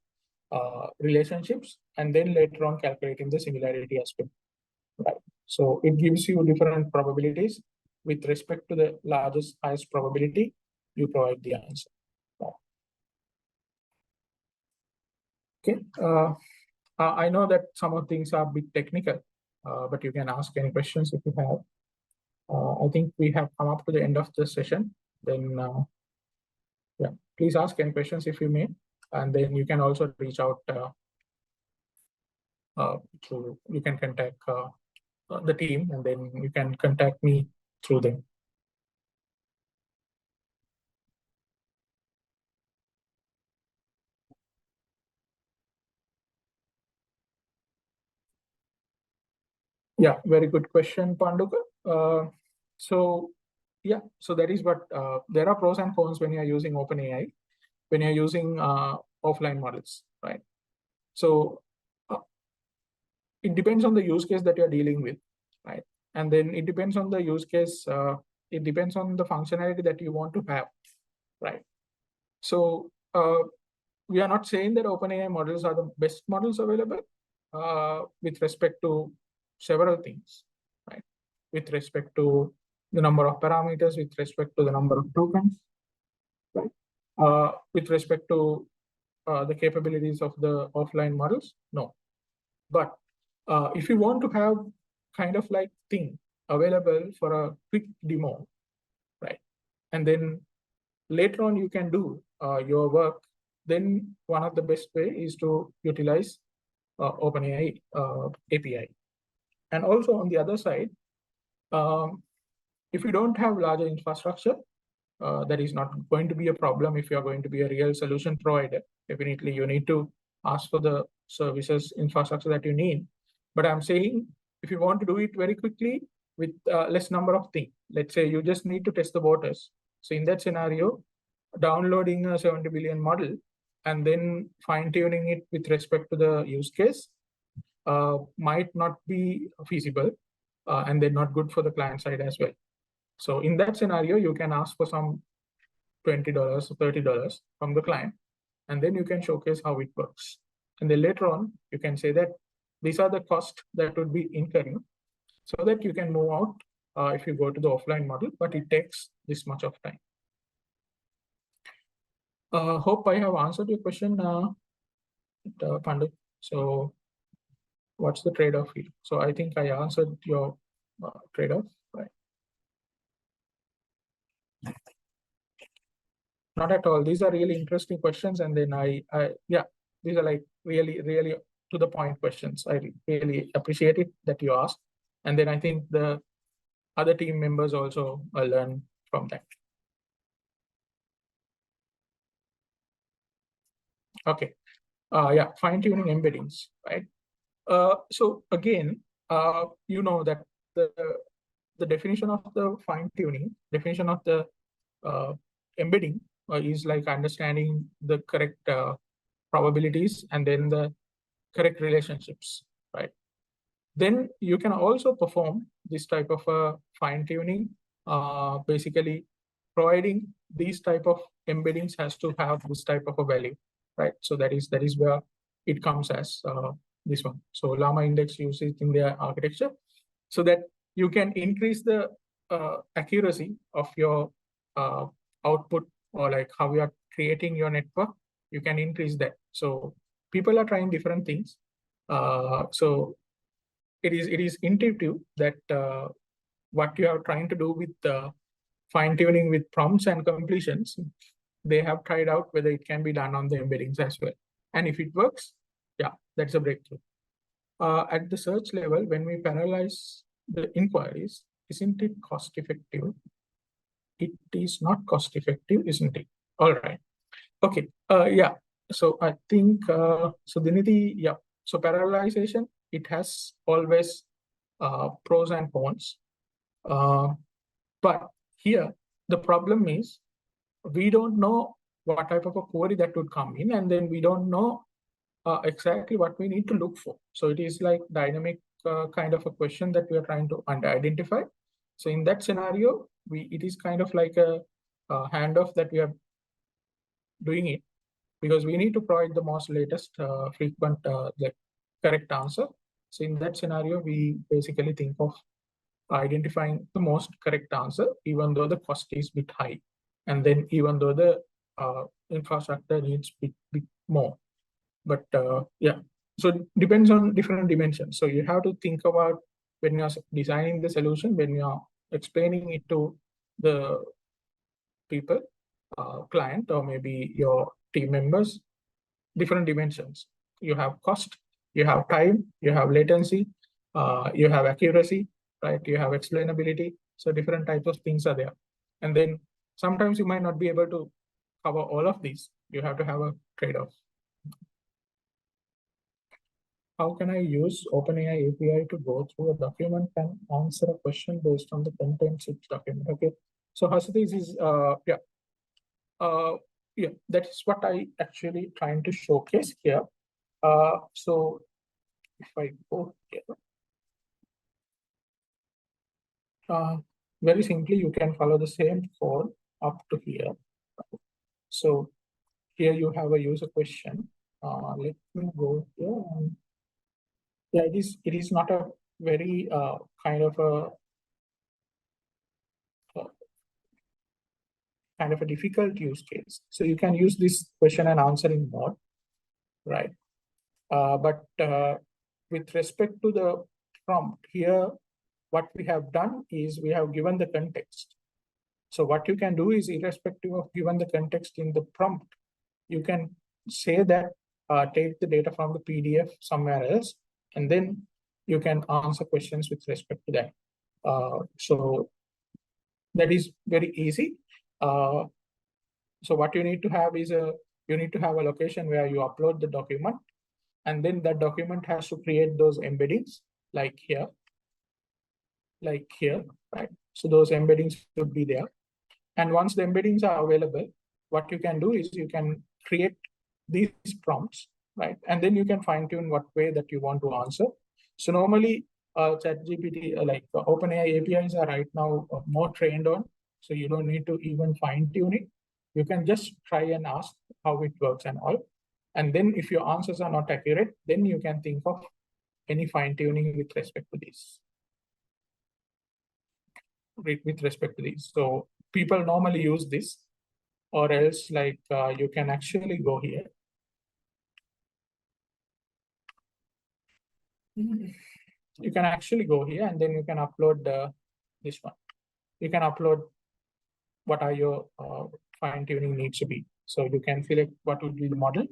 C: relationships, and then later on calculating the similarity aspect, right? So it gives you different probabilities with respect to the highest probability. You provide the answer. Okay. I know that some of things are a bit technical, but you can ask any questions if you have. I think we have come up to the end of the session. Then, yeah, please ask any questions if you may, and then you can also reach out you can contact the team, and then you can contact me through them. Yeah, very good question, Panduka. So yeah, so that is what there are pros and cons when you are using OpenAI, when you're using offline models, right? So it depends on the use case that you're dealing with, right? And then it depends on the use case. It depends on the functionality that you want to have, right? So we are not saying that OpenAI models are the best models available with respect to several things, right? With respect to the number of parameters, with respect to the number of tokens, right? With respect to the capabilities of the offline models, no. But if you want to have kind of like thing available for a quick demo, right? And then later on you can do your work, then one of the best way is to utilize OpenAI API. And also on the other side, if you don't have larger infrastructure, that is not going to be a problem. If you are going to be a real solution provider, definitely you need to ask for the services infrastructure that you need. But I'm saying if you want to do it very quickly with less number of things, let's say you just need to test the waters. So in that scenario, downloading a 70 billion model and then fine-tuning it with respect to the use case might not be feasible, and they're not good for the client side as well. So in that scenario, you can ask for some $20 or $30 from the client, and then you can showcase how it works. And then later on, you can say that these are the costs that would be incurring, so that you can move out if you go to the offline model, but it takes this much of time. Hope I have answered your question, Pandit. So what's the trade-off here? So I think I answered your trade-off, right? Not at all. These are really interesting questions. And then yeah, these are like really, really to the point questions. I really appreciate it that you asked. And then I think the other team members also learn from that. Okay. Yeah, fine-tuning embeddings, right? So again, you know that the definition of the fine-tuning, definition of the embedding is like understanding the correct probabilities and then the correct relationships, right? Then you can also perform this type of fine-tuning, basically providing these type of embeddings has to have this type of a value, right? So that is where it comes as this one. So Llama index uses in their architecture so that you can increase the accuracy of your output, or like how you are creating your network, you can increase that. So people are trying different things. So it is intuitive that what you are trying to do with fine tuning with prompts and completions, they have tried out whether it can be done on the embeddings as well. And if it works, yeah, that's a breakthrough. At the search level, when we parallelize the inquiries, isn't it cost effective? It is not cost effective, isn't it? All right. Okay. Yeah. So I think so Diniti, yeah. So parallelization, it has always pros and cons. But here the problem is we don't know what type of a query that would come in, and then we don't know exactly what we need to look for. So it is like dynamic kind of a question that we are trying to identify. So in that scenario, it is kind of like a handoff that we are doing it, because we need to provide the most latest frequent the correct answer. So in that scenario, we basically think of identifying the most correct answer, even though the cost is a bit high, and then even though the infrastructure needs a bit more. But yeah, so it depends on different dimensions. So you have to think about when you're designing the solution, when you're explaining it to the people, client, or maybe your team members, different dimensions. You have cost, you have time, you have latency, you have accuracy, right? You have explainability. So different types of things are there. And then sometimes you might not be able to cover all of these. You have to have a trade-off. How can I use OpenAI API to go through a document and answer a question based on the contents of the document? Okay. So Hasitis is yeah, that is what I actually trying to showcase here. So if I go here, very simply, you can follow the same code up to here. So here you have a user question. Let me go here. And yeah, it is not a very kind of a difficult use case. So you can use this question and answering mode, right? But with respect to the prompt here, what we have done is we have given the context. So what you can do is, irrespective of given the context in the prompt, you can say that take the data from the PDF somewhere else, and then you can answer questions with respect to that. So that is very easy. So what you need to have is you need to have a location where you upload the document, and then that document has to create those embeddings like here, right? So those embeddings should be there. And once the embeddings are available, what you can do is you can create these prompts, right? And then you can fine tune what way that you want to answer. So normally ChatGPT, OpenAI APIs are right now more trained on, so you don't need to even fine tune it. You can just try and ask how it works and all. And then if your answers are not accurate, then you can think of any fine tuning with respect to this. With respect to these. So people normally use this, or else you can actually go here. You can actually go here, and then you can upload this one. You can upload what are your fine tuning needs to be. So you can select what would be the model.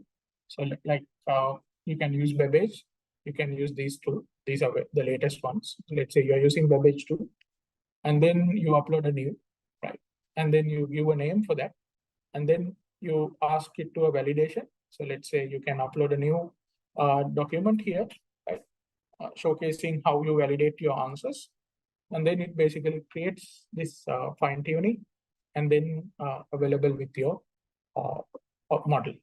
C: So you can use Babbage. You can use these two. These are the latest ones. Let's say you're using Babbage 2, and then you upload a new, right? And then you give a name for that. And then you ask it to a validation. So let's say you can upload a new document here, right? Showcasing how you validate your answers. And then it basically creates this fine tuning and then available with your model.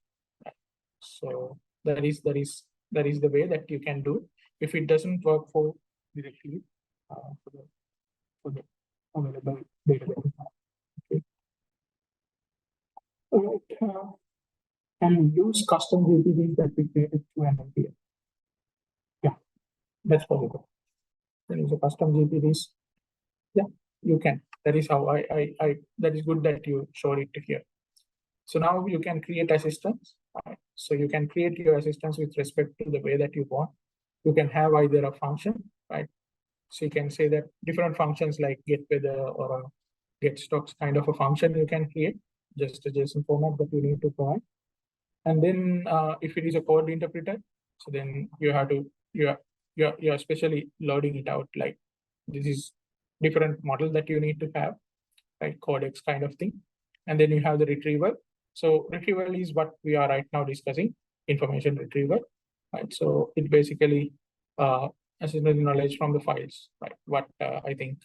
C: Right? So that is the way that you can do. If it doesn't work for directly for the available database. Okay. All right. And use custom GPTs that we created to an NPM. Yeah, that's possible. Then use a custom GPTs. Yeah, you can. That is how I that is good that you showed it here. So now you can create assistants. Right? So you can create your assistants with respect to the way that you want. You can have either a function, right? So you can say that different functions like get weather or a get stocks kind of a function you can create, just a JSON format that you need to provide. And then if it is a code interpreter, so then you have to you're especially loading it out like this is different model that you need to have, right? Codex kind of thing. And then you have the retrieval. So retrieval is what we are right now discussing, information retrieval, right? So it basically assesses knowledge from the files, right? What I think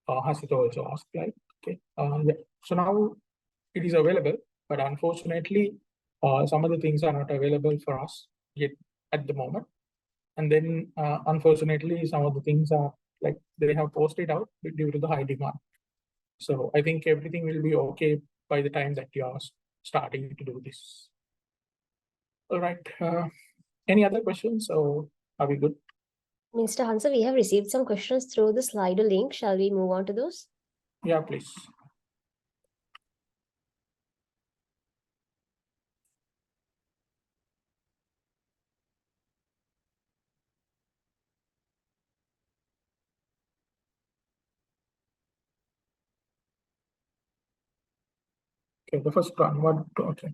C: Hasita also asked, like, okay. Yeah. So now it is available, but unfortunately, some of the things are not available for us yet at the moment. And then unfortunately, some of the things are like they have posted out due to the high demand. So I think everything will be okay by the time that you are starting to do this. All right. Any other questions or are we good?
A: Mr. Hansa, we have received some questions through the Slido link. Shall we move on to those?
C: Yeah, please. Okay, the first one, what, okay.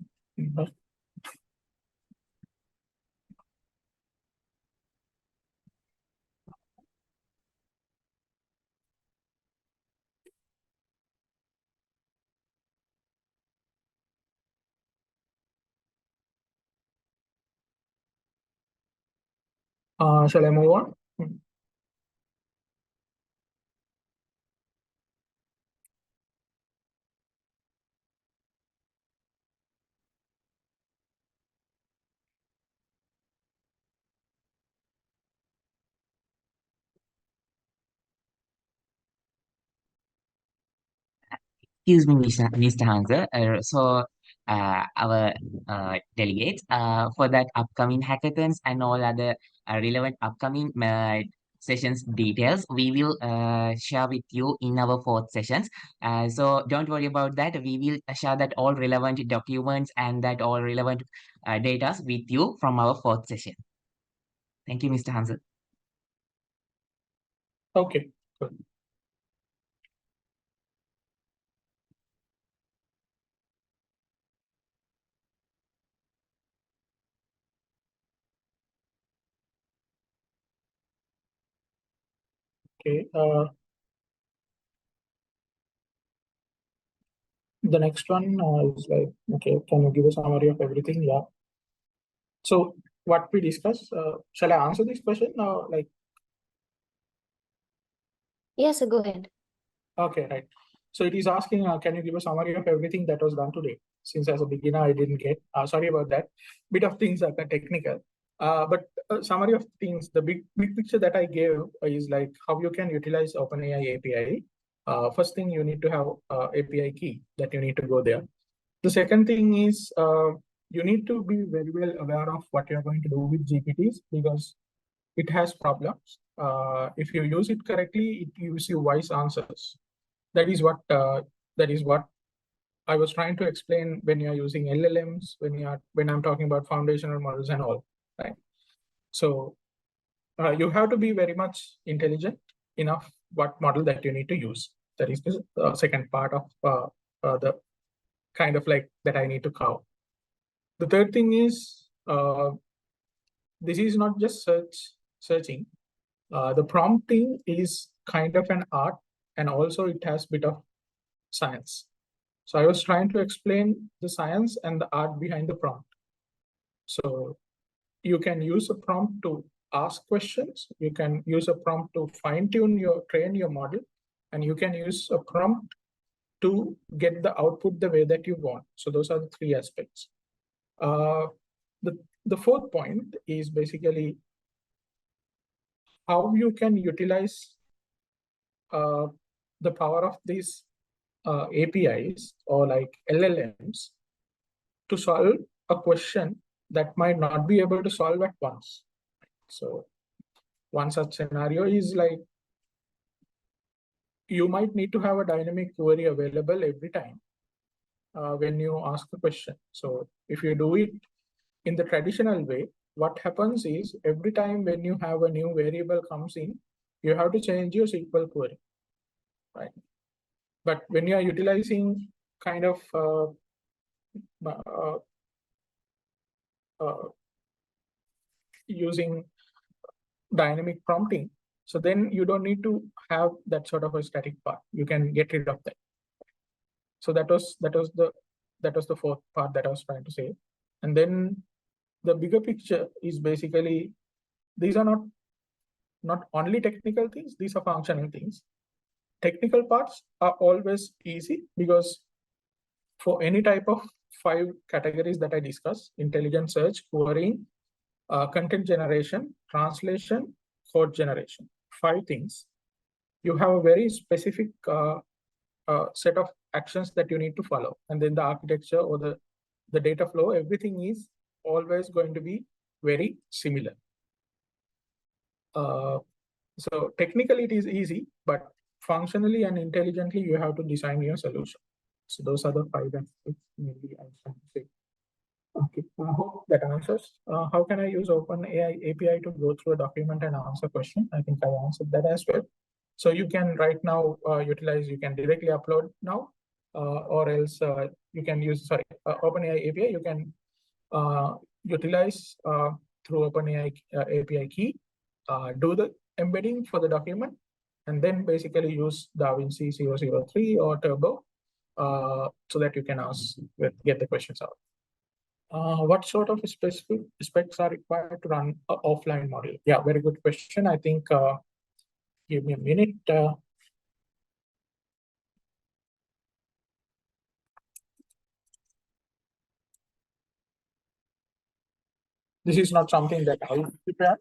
C: Shall I move on?
E: Excuse me, Mr. Hansa. Our delegates for that upcoming hackathons and all other relevant upcoming sessions details, we will share with you in our fourth sessions. So don't worry about that. We will share that all relevant documents and that all relevant data with you from our fourth session. Thank you, Mr. Hansa.
C: Okay, good. Okay, the next one is like, okay, can you give a summary of everything? Yeah. So what we discussed, shall I answer this question or like?
A: Yes, go ahead.
C: Okay, right. So it is asking, can you give a summary of everything that was done today? Since as a beginner, I didn't get, sorry about that. Bit of things are technical, but summary of things, the big picture that I gave is like how you can utilize OpenAI API. First thing, you need to have API key that you need to go there. The second thing is you need to be very well aware of what you're going to do with GPTs because it has problems. If you use it correctly, it gives you wise answers. That is what I was trying to explain when you're using LLMs, when I'm talking about foundational models and all, right? So you have to be very much intelligent enough what model that you need to use. That is the second part of the kind of like that I need to cover. The third thing is this is not just searching. The prompting is kind of an art, and also it has a bit of science. So I was trying to explain the science and the art behind the prompt. So you can use a prompt to ask questions. You can use a prompt to train your model, and you can use a prompt to get the output the way that you want. So those are the three aspects. The fourth point is basically how you can utilize the power of these APIs or like LLMs to solve a question that might not be able to solve at once. So one such scenario is like you might need to have a dynamic query available every time when you ask a question. So if you do it in the traditional way, what happens is every time when you have a new variable comes in, you have to change your SQL query, right? But when you are utilizing kind of using dynamic prompting, so then you don't need to have that sort of a static part. You can get rid of that. So that was the fourth part that I was trying to say. And then the bigger picture is basically these are not only technical things, these are functional things. Technical parts are always easy because for any type of 5 categories that I discussed: intelligent search, querying, content generation, translation, code generation, 5 things. You have a very specific set of actions that you need to follow. And then the architecture or the data flow, everything is always going to be very similar. So technically it is easy, but functionally and intelligently you have to design your solution. So those are the 5 aspects maybe I can say. Okay, I hope that answers. How can I use OpenAI API to go through a document and answer question? I think I answered that as well. So you can right now you can directly upload now, or else you can use, OpenAI API, you can utilize through OpenAI API key, do the embedding for the document, and then basically use DaVinci 003 or Turbo so that you can get the questions out. What sort of specific specs are required to run an offline model? Yeah, very good question. I think, give me a minute. This is not something that I prepared.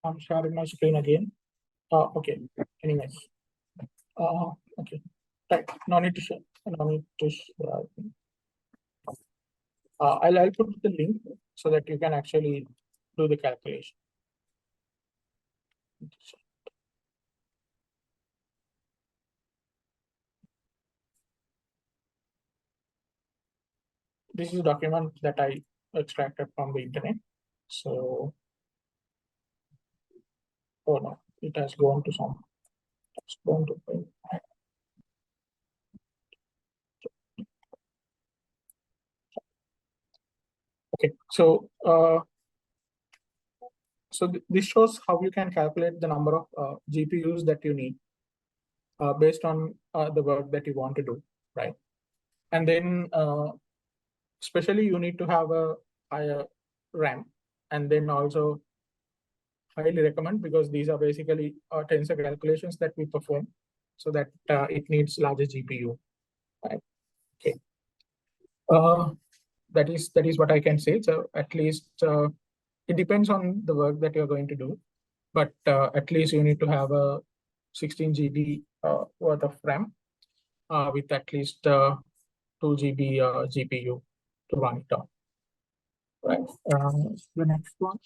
C: I'm sharing my screen again. Okay, anyways. Okay, right, no need to share. No need to share. I'll put the link so that you can actually do the calculation. This is a document that I extracted from the internet. So, oh no, it has gone to some. It's gone to. Okay, so this shows how you can calculate the number of GPUs that you need based on the work that you want to do, right? And then especially you need to have a higher RAM, and then also highly recommend, because these are basically tensor calculations that we perform, so that it needs larger GPU, right? Okay. That is what I can say. So at least it depends on the work that you're going to do, but at least you need to have a 16 GB worth of RAM with at least 2 GB GPU to run it on. Right. The next one,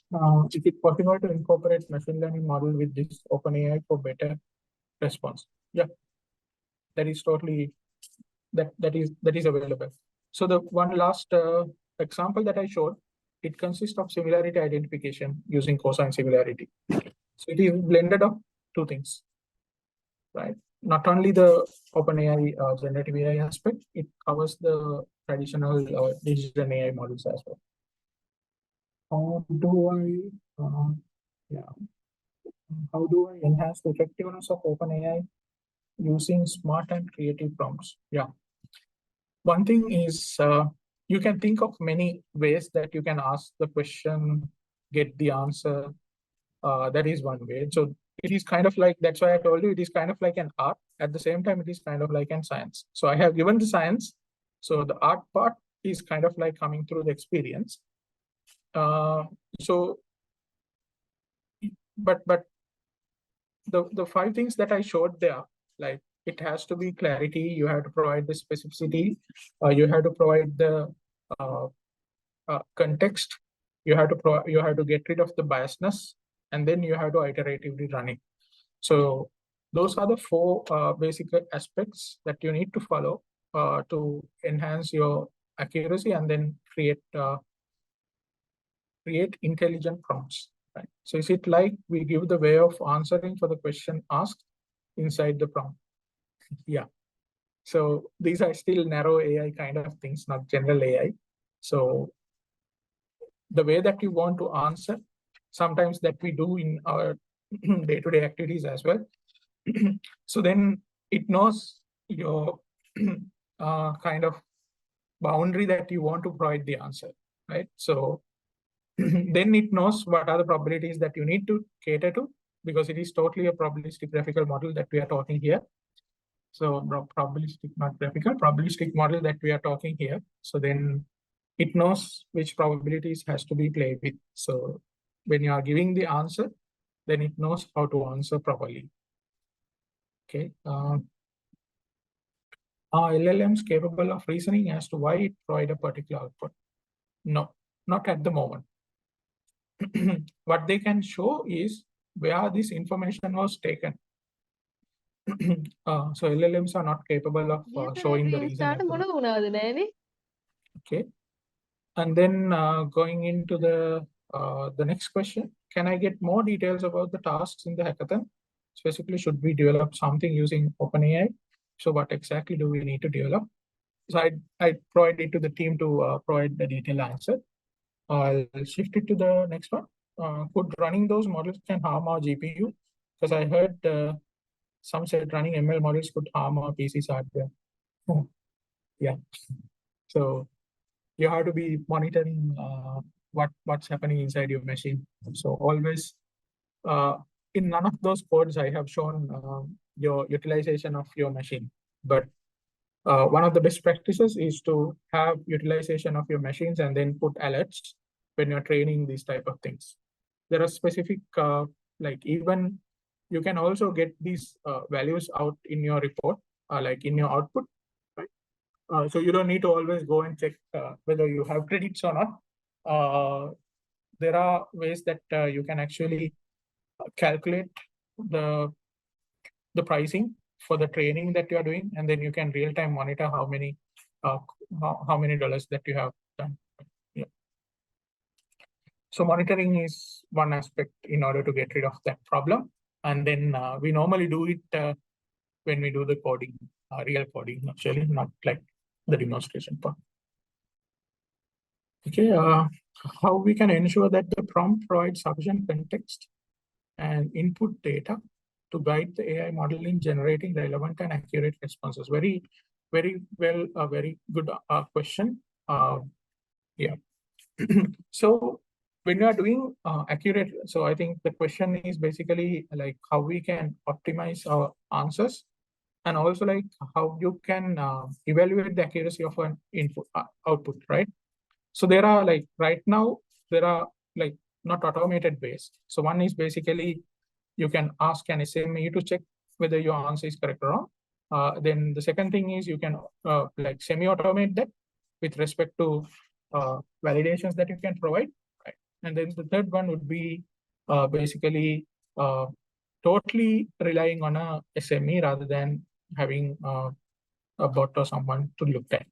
C: is it possible to incorporate machine learning model with this OpenAI for better response? Yeah, that is totally that is available. So the one last example that I showed, it consists of similarity identification using cosine similarity. So it is blended of 2 things, right? not only the OpenAI generative AI aspect, it covers the traditional decision AI models as well. How do I enhance the effectiveness of OpenAI using smart and creative prompts? Yeah. One thing is you can think of many ways that you can ask the question, get the answer. That is one way. So it is kind of like, that's why I told you, it is kind of like an art. At the same time, it is kind of like an science. So I have given the science. So the art part is kind of like coming through the experience. But the 5 things that I showed there, like it has to be clarity, you have to provide the specificity, you have to provide the context, you have to get rid of the biasness, and then you have to iteratively run it. So those are the 4 basic aspects that you need to follow to enhance your accuracy and then create intelligent prompts. Right? So is it like we give the way of answering for the question asked inside the prompt? Yeah. So these are still narrow AI kind of things, not general AI. So the way that you want to answer, sometimes that we do in our day-to-day activities as well. So then it knows your kind of boundary that you want to provide the answer, right? So then it knows what are the probabilities that you need to cater to, because it is totally a probabilistic graphical model that we are talking here. So probabilistic, not graphical, probabilistic model that we are talking here. So then it knows which probabilities has to be played with. So when you are giving the answer, then it knows how to answer properly. Okay. Are LLMs capable of reasoning as to why it provide a particular output? No, not at the moment. What they can show is where this information was taken. So LLMs are not capable of showing the reason. Okay. And then going into the next question, can I get more details about the tasks in the hackathon? Specifically, should we develop something using OpenAI? So what exactly do we need to develop? So I provided to the team to provide the detailed answer. I'll shift it to the next one. Could running those models can harm our GPU? Because I heard some said running ML models could harm our PC's hardware. Yeah. So you have to be monitoring what's happening inside your machine. So always, in none of those codes, I have shown your utilization of your machine. But one of the best practices is to have utilization of your machines and then put alerts when you're training these type of things. There are specific, like even you can also get these values out in your report, like in your output. So you don't need to always go and check whether you have credits or not. There are ways that you can actually calculate the pricing for the training that you are doing, and then you can real-time monitor how many dollars that you have done. Yeah. So monitoring is one aspect in order to get rid of that problem. And then we normally do it when we do the coding, real coding, actually, not like the demonstration part. Okay, how we can ensure that the prompt provides sufficient context and input data to guide the AI model in generating relevant and accurate responses. Very, very well, a very good question. Yeah. So when you are doing accurate, so I think the question is basically like how we can optimize our answers, and also like how you can evaluate the accuracy of an input output, right? So there are like right now there are like not automated ways. So one is basically you can ask an SME to check whether your answer is correct or wrong. Then the second thing is you can like semi-automate that with respect to validations that you can provide. Right? And then the third one would be basically totally relying on a SME rather than having a bot or someone to look at.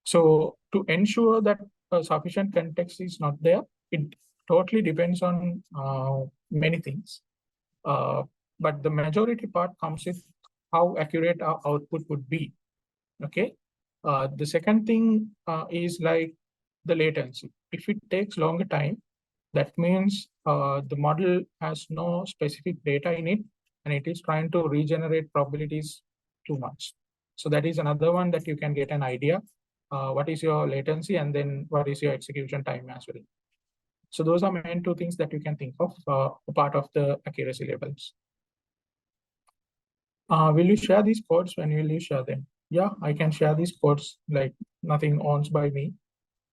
C: So to ensure that sufficient context is not there, it totally depends on many things. But the majority part comes with how accurate our output would be. Okay. The second thing is like the latency. If it takes longer time, that means the model has no specific data in it, and it is trying to regenerate probabilities too much. So that is another one that you can get an idea. What is your latency, and then what is your execution time as well. So those are main two things that you can think of part of the accuracy levels. Will you share these codes? When will you share them? Yeah, I can share these codes, like nothing owns by me.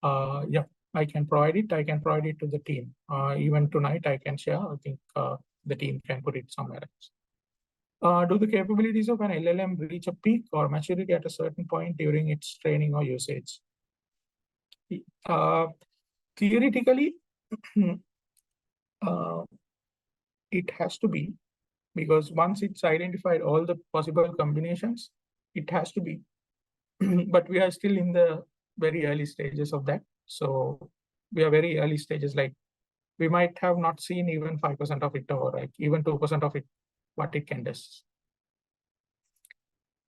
C: Yeah, I can provide it. I can provide it to the team. Even tonight I can share. I think the team can put it somewhere else. Do the capabilities of an LLM reach a peak or maturity at a certain point during its training or usage? Theoretically, it has to be, because once it's identified all the possible combinations, it has to be. But we are still in the very early stages of that. So we are very early stages, like we might have not seen even 5% of it, or like even 2% of it, what it can do.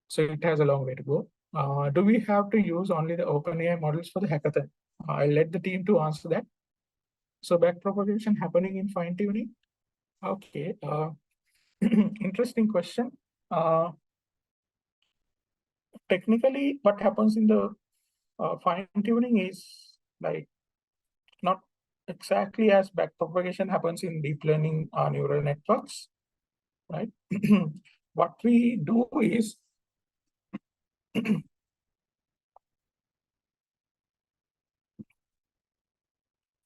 C: So it has a long way to go. Do we have to use only the OpenAI models for the hackathon? I'll let the team to answer that. So backpropagation happening in fine tuning. Okay, interesting question. Technically, what happens in the fine tuning is like not exactly as backpropagation happens in deep learning neural networks, right? What we do is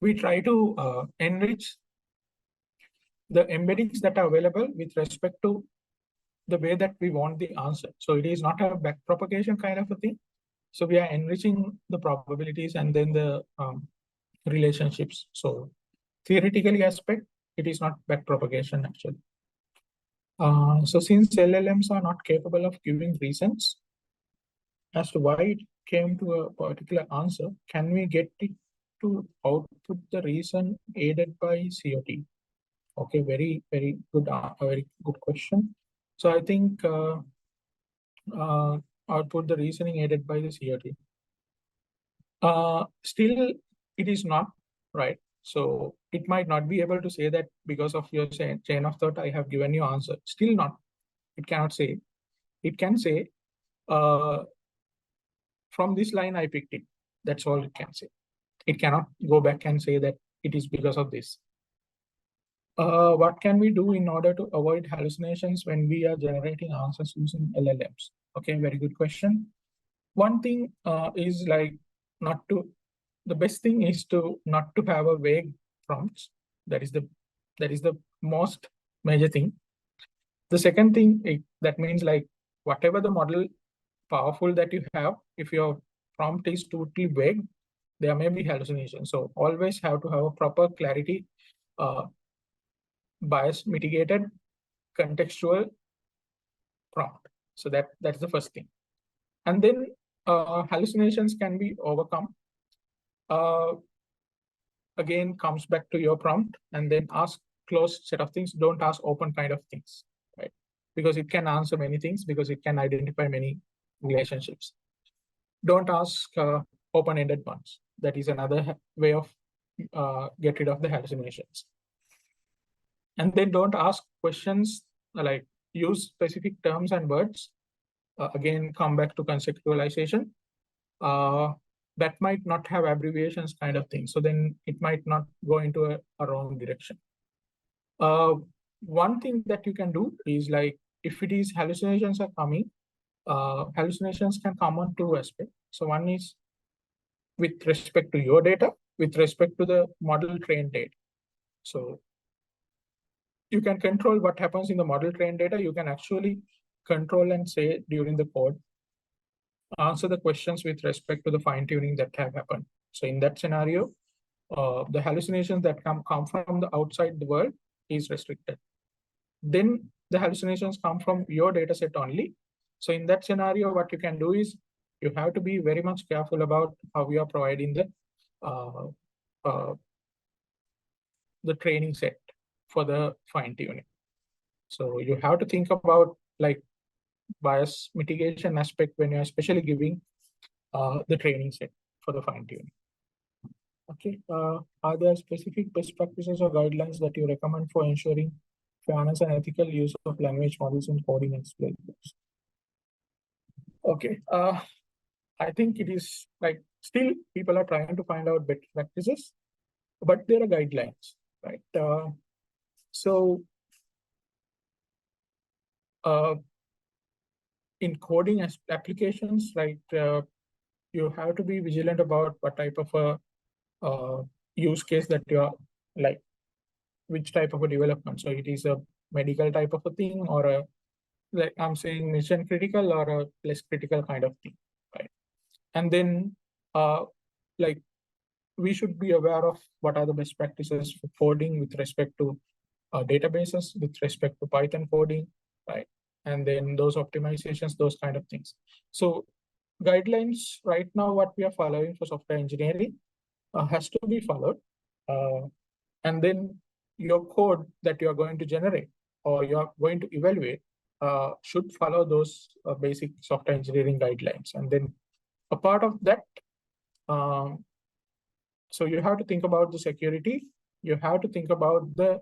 C: we try to enrich the embeddings that are available with respect to the way that we want the answer. So it is not a backpropagation kind of a thing. So we are enriching the probabilities and then the relationships. So theoretically aspect, it is not backpropagation actually. So since LLMs are not capable of giving reasons as to why it came to a particular answer, can we get it to output the reason aided by COT? Okay, very good, a very good question. So I think output the reasoning aided by the COT. Still, it is not right. So it might not be able to say that because of your chain of thought, I have given you answer. Still not. It cannot say. It can say, from this line, I picked it. That's all it can say. It cannot go back and say that it is because of this. What can we do in order to avoid hallucinations when we are generating answers using LLMs? Okay, very good question. One thing is like the best thing is to not to have a vague prompts. That is the most major thing. The second thing, that means like whatever the model powerful that you have, if your prompt is totally vague, there may be hallucinations. So always have to have a proper clarity, bias mitigated, contextual prompt. So that's the first thing. And then hallucinations can be overcome. Again, comes back to your prompt, and then ask closed set of things. Don't ask open kind of things, right? Because it can answer many things, because it can identify many relationships. Don't ask open-ended ones. That is another way of get rid of the hallucinations. And then don't ask questions like use specific terms and words. Again, come back to conceptualization. That might not have abbreviations kind of thing. So then it might not go into a wrong direction. One thing that you can do is like, if it is hallucinations are coming, hallucinations can come on two aspects. So one is with respect to your data, with respect to the model trained data. So you can control what happens in the model trained data. You can actually control and say during the code, answer the questions with respect to the fine tuning that have happened. So in that scenario, the hallucinations that come from the outside the world is restricted. Then the hallucinations come from your data set only. So in that scenario, what you can do is you have to be very much careful about how you are providing the training set for the fine tuning. So you have to think about like bias mitigation aspect when you're especially giving the training set for the fine tuning. Okay, are there specific best practices or guidelines that you recommend for ensuring fairness and ethical use of language models in coding and display? Okay, I think it is like still people are trying to find out better practices, but there are guidelines, right? In coding applications, right, you have to be vigilant about what type of a use case that you are like, which type of a development. So it is a medical type of a thing, or a, like I'm saying, mission critical or a less critical kind of thing, right? And then like we should be aware of what are the best practices for coding with respect to databases, with respect to Python coding, right? And then those optimizations, those kind of things. So guidelines right now, what we are following for software engineering has to be followed. And then your code that you are going to generate or you are going to evaluate should follow those basic software engineering guidelines. And then a part of that, so you have to think about the security. You have to think about the,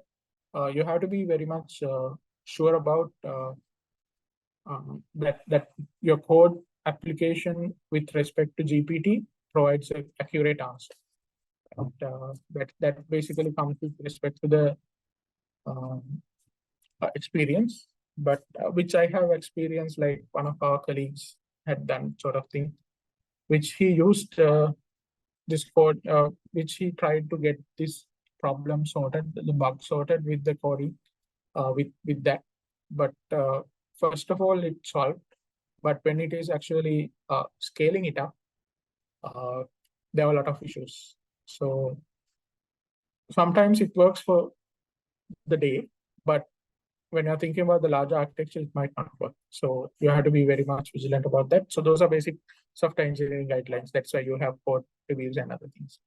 C: you have to be very much sure about that your code application with respect to GPT provides an accurate answer. That basically comes with respect to the experience, but which I have experienced, like one of our colleagues had done sort of thing, which he used this code, which he tried to get this problem sorted, the bug sorted with the coding, with that. But first of all, it solved. But when it is actually scaling it up, there are a lot of issues. So sometimes it works for the day, but when you're thinking about the larger architecture, it might not work. So you have to be very much vigilant about that. So those are basic software engineering guidelines. That's why you have code reviews and other things.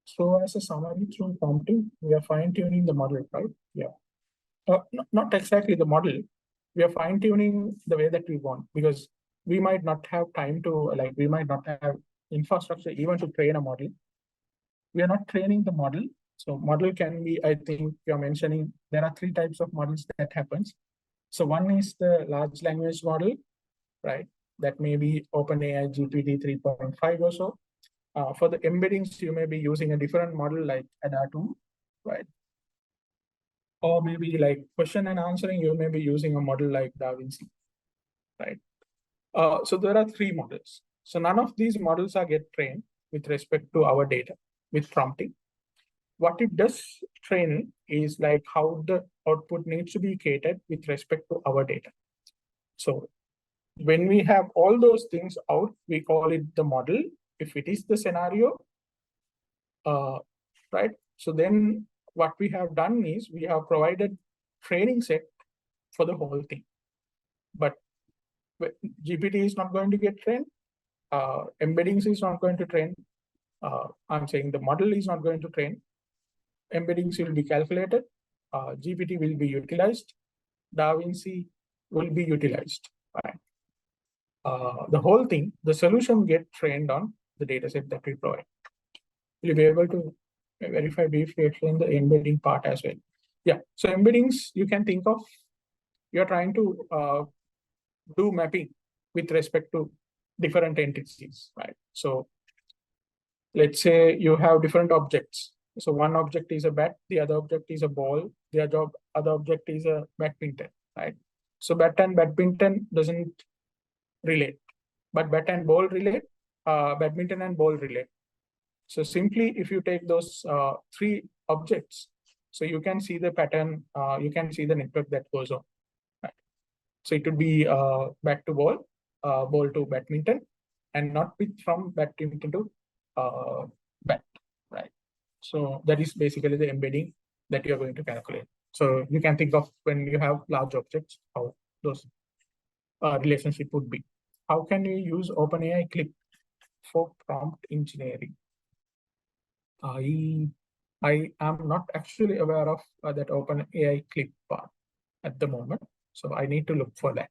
C: So as a summary through prompting, we are fine-tuning the model, right? Yeah. Not exactly the model. We are fine-tuning the way that we want, because we might not have time to, like, we might not have infrastructure even to train a model. We are not training the model. So model can be, I think you're mentioning, there are 3 types of models that happens. So one is the large language model, right? That may be OpenAI GPT 3.5 or so. For the embeddings, you may be using a different model like ADA 2, right? Or maybe like question and answering, you may be using a model like DaVinci, right? So there are 3 models. So none of these models are get trained with respect to our data with prompting. What it does train is like how the output needs to be catered with respect to our data. So when we have all those things out, we call it the model. If it is the scenario, right? So then what we have done is we have provided training set for the whole thing. But GPT is not going to get trained. Embeddings is not going to train. I'm saying the model is not going to train. Embeddings will be calculated. GPT will be utilized. DaVinci will be utilized. Right? The whole thing, the solution get trained on the dataset that we provide. You'll be able to verify briefly explain the embedding part as well. Yeah, so embeddings, you can think of, you're trying to do mapping with respect to different entities, right? So let's say you have different objects. So one object is a bat, the other object is a ball, the other object is a badminton, right? So bat and badminton doesn't relate, but bat and ball relate, badminton and ball relate. So simply, if you take those 3 objects, so you can see the pattern, you can see the network that goes on. Right? So it would be bat to ball, ball to badminton, and not from badminton to bat, right? So that is basically the embedding that you're going to calculate. So you can think of when you have large objects, how those relationship would be. How can you use OpenAI Clip for prompt engineering? I am not actually aware of that OpenAI Clip part at the moment, so I need to look for that.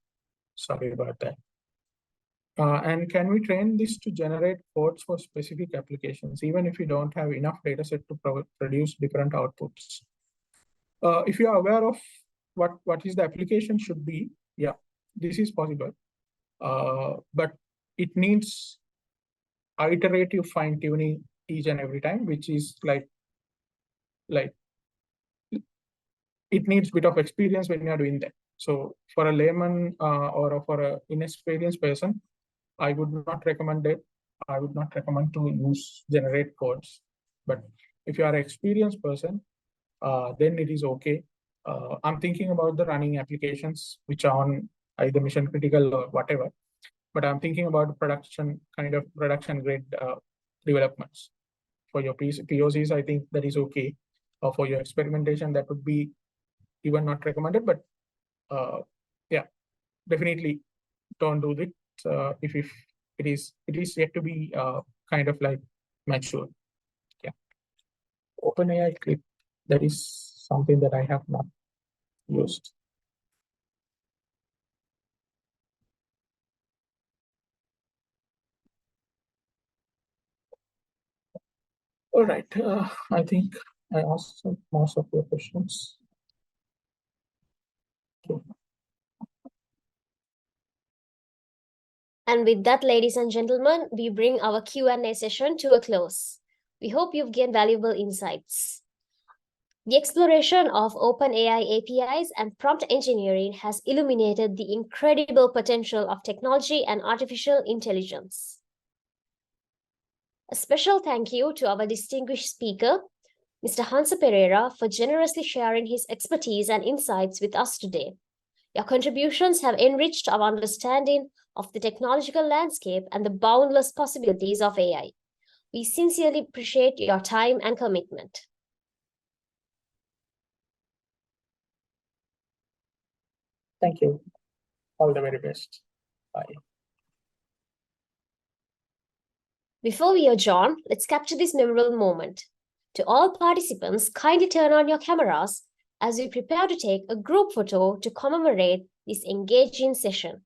C: Sorry about that. And can we train this to generate codes for specific applications, even if we don't have enough data set to produce different outputs? If you are aware of what is the application should be, yeah, this is possible. But it needs iterative fine tuning each and every time, which is like it needs a bit of experience when you're doing that. So for a layman or for an inexperienced person, I would not recommend it. I would not recommend to use generate codes. But if you are an experienced person, then it is okay. I'm thinking about the running applications which are on either mission critical or whatever. But I'm thinking about production grade developments. For your POCs, I think that is okay. Or for your experimentation, that would be even not recommended. But yeah, definitely don't do it if it is yet to be kind of like mature. Yeah. OpenAI clip, that is something that I have not used. All right, I think I asked most of your questions.
A: And with that, ladies and gentlemen, we bring our Q&A session to a close. We hope you've gained valuable insights. The exploration of OpenAI APIs and prompt engineering has illuminated the incredible potential of technology and artificial intelligence. A special thank you to our distinguished speaker, Mr. Hansa Perera, for generously sharing his expertise and insights with us today. Your contributions have enriched our understanding of the technological landscape and the boundless possibilities of AI. We sincerely appreciate your time and commitment.
C: Thank you. All the very best. Bye.
A: Before we adjourn, let's capture this memorable moment. To all participants, kindly turn on your cameras as we prepare to take a group photo to commemorate this engaging session.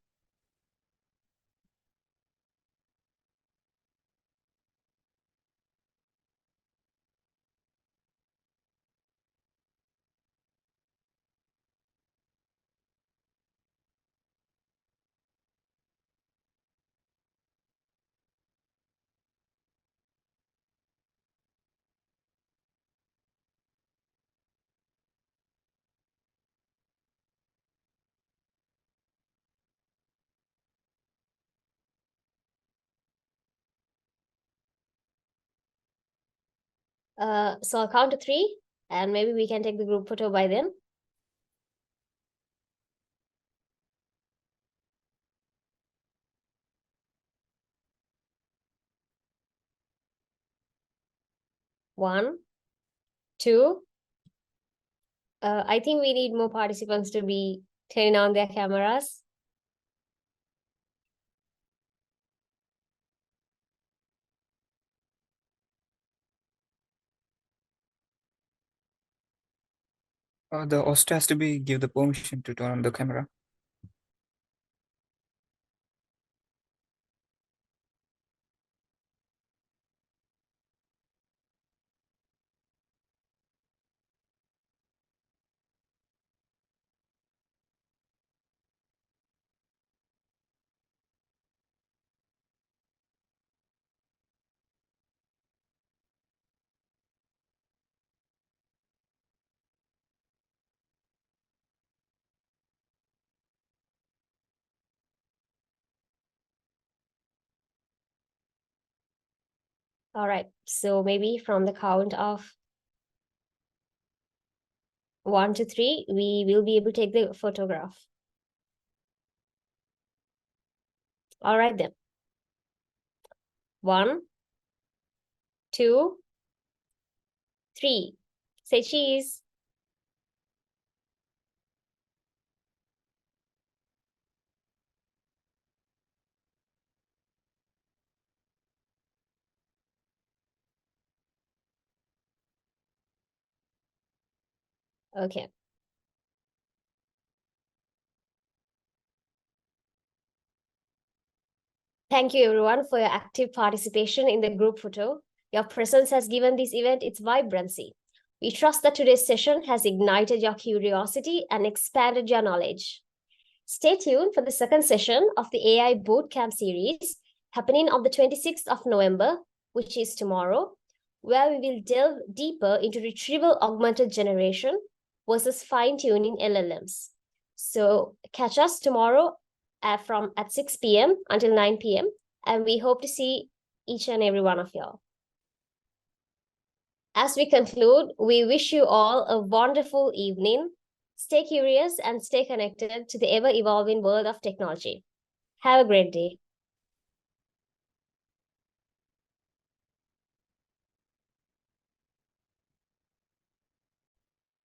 A: So I'll count to 3, and maybe we can take the group photo by then. 1, 2. I think we need more participants to be turning on their cameras.
I: The host has to give the permission to turn on the camera.
A: All right, so maybe from the count of 1 to 3, we will be able to take the photograph. All right then. 1, 2, 3. Say cheese. Okay. Thank you everyone for your active participation in the group photo. Your presence has given this event its vibrancy. We trust that today's session has ignited your curiosity and expanded your knowledge. Stay tuned for the second session of the AI Bootcamp series happening on the 26th of November, which is tomorrow, where we will delve deeper into retrieval augmented generation versus fine-tuning LLMs. So catch us tomorrow at 6 p.m. until 9 p.m. and we hope to see each and every one of y'all. As we conclude, we wish you all a wonderful evening. Stay curious and stay connected to the ever-evolving world of technology. Have a great day.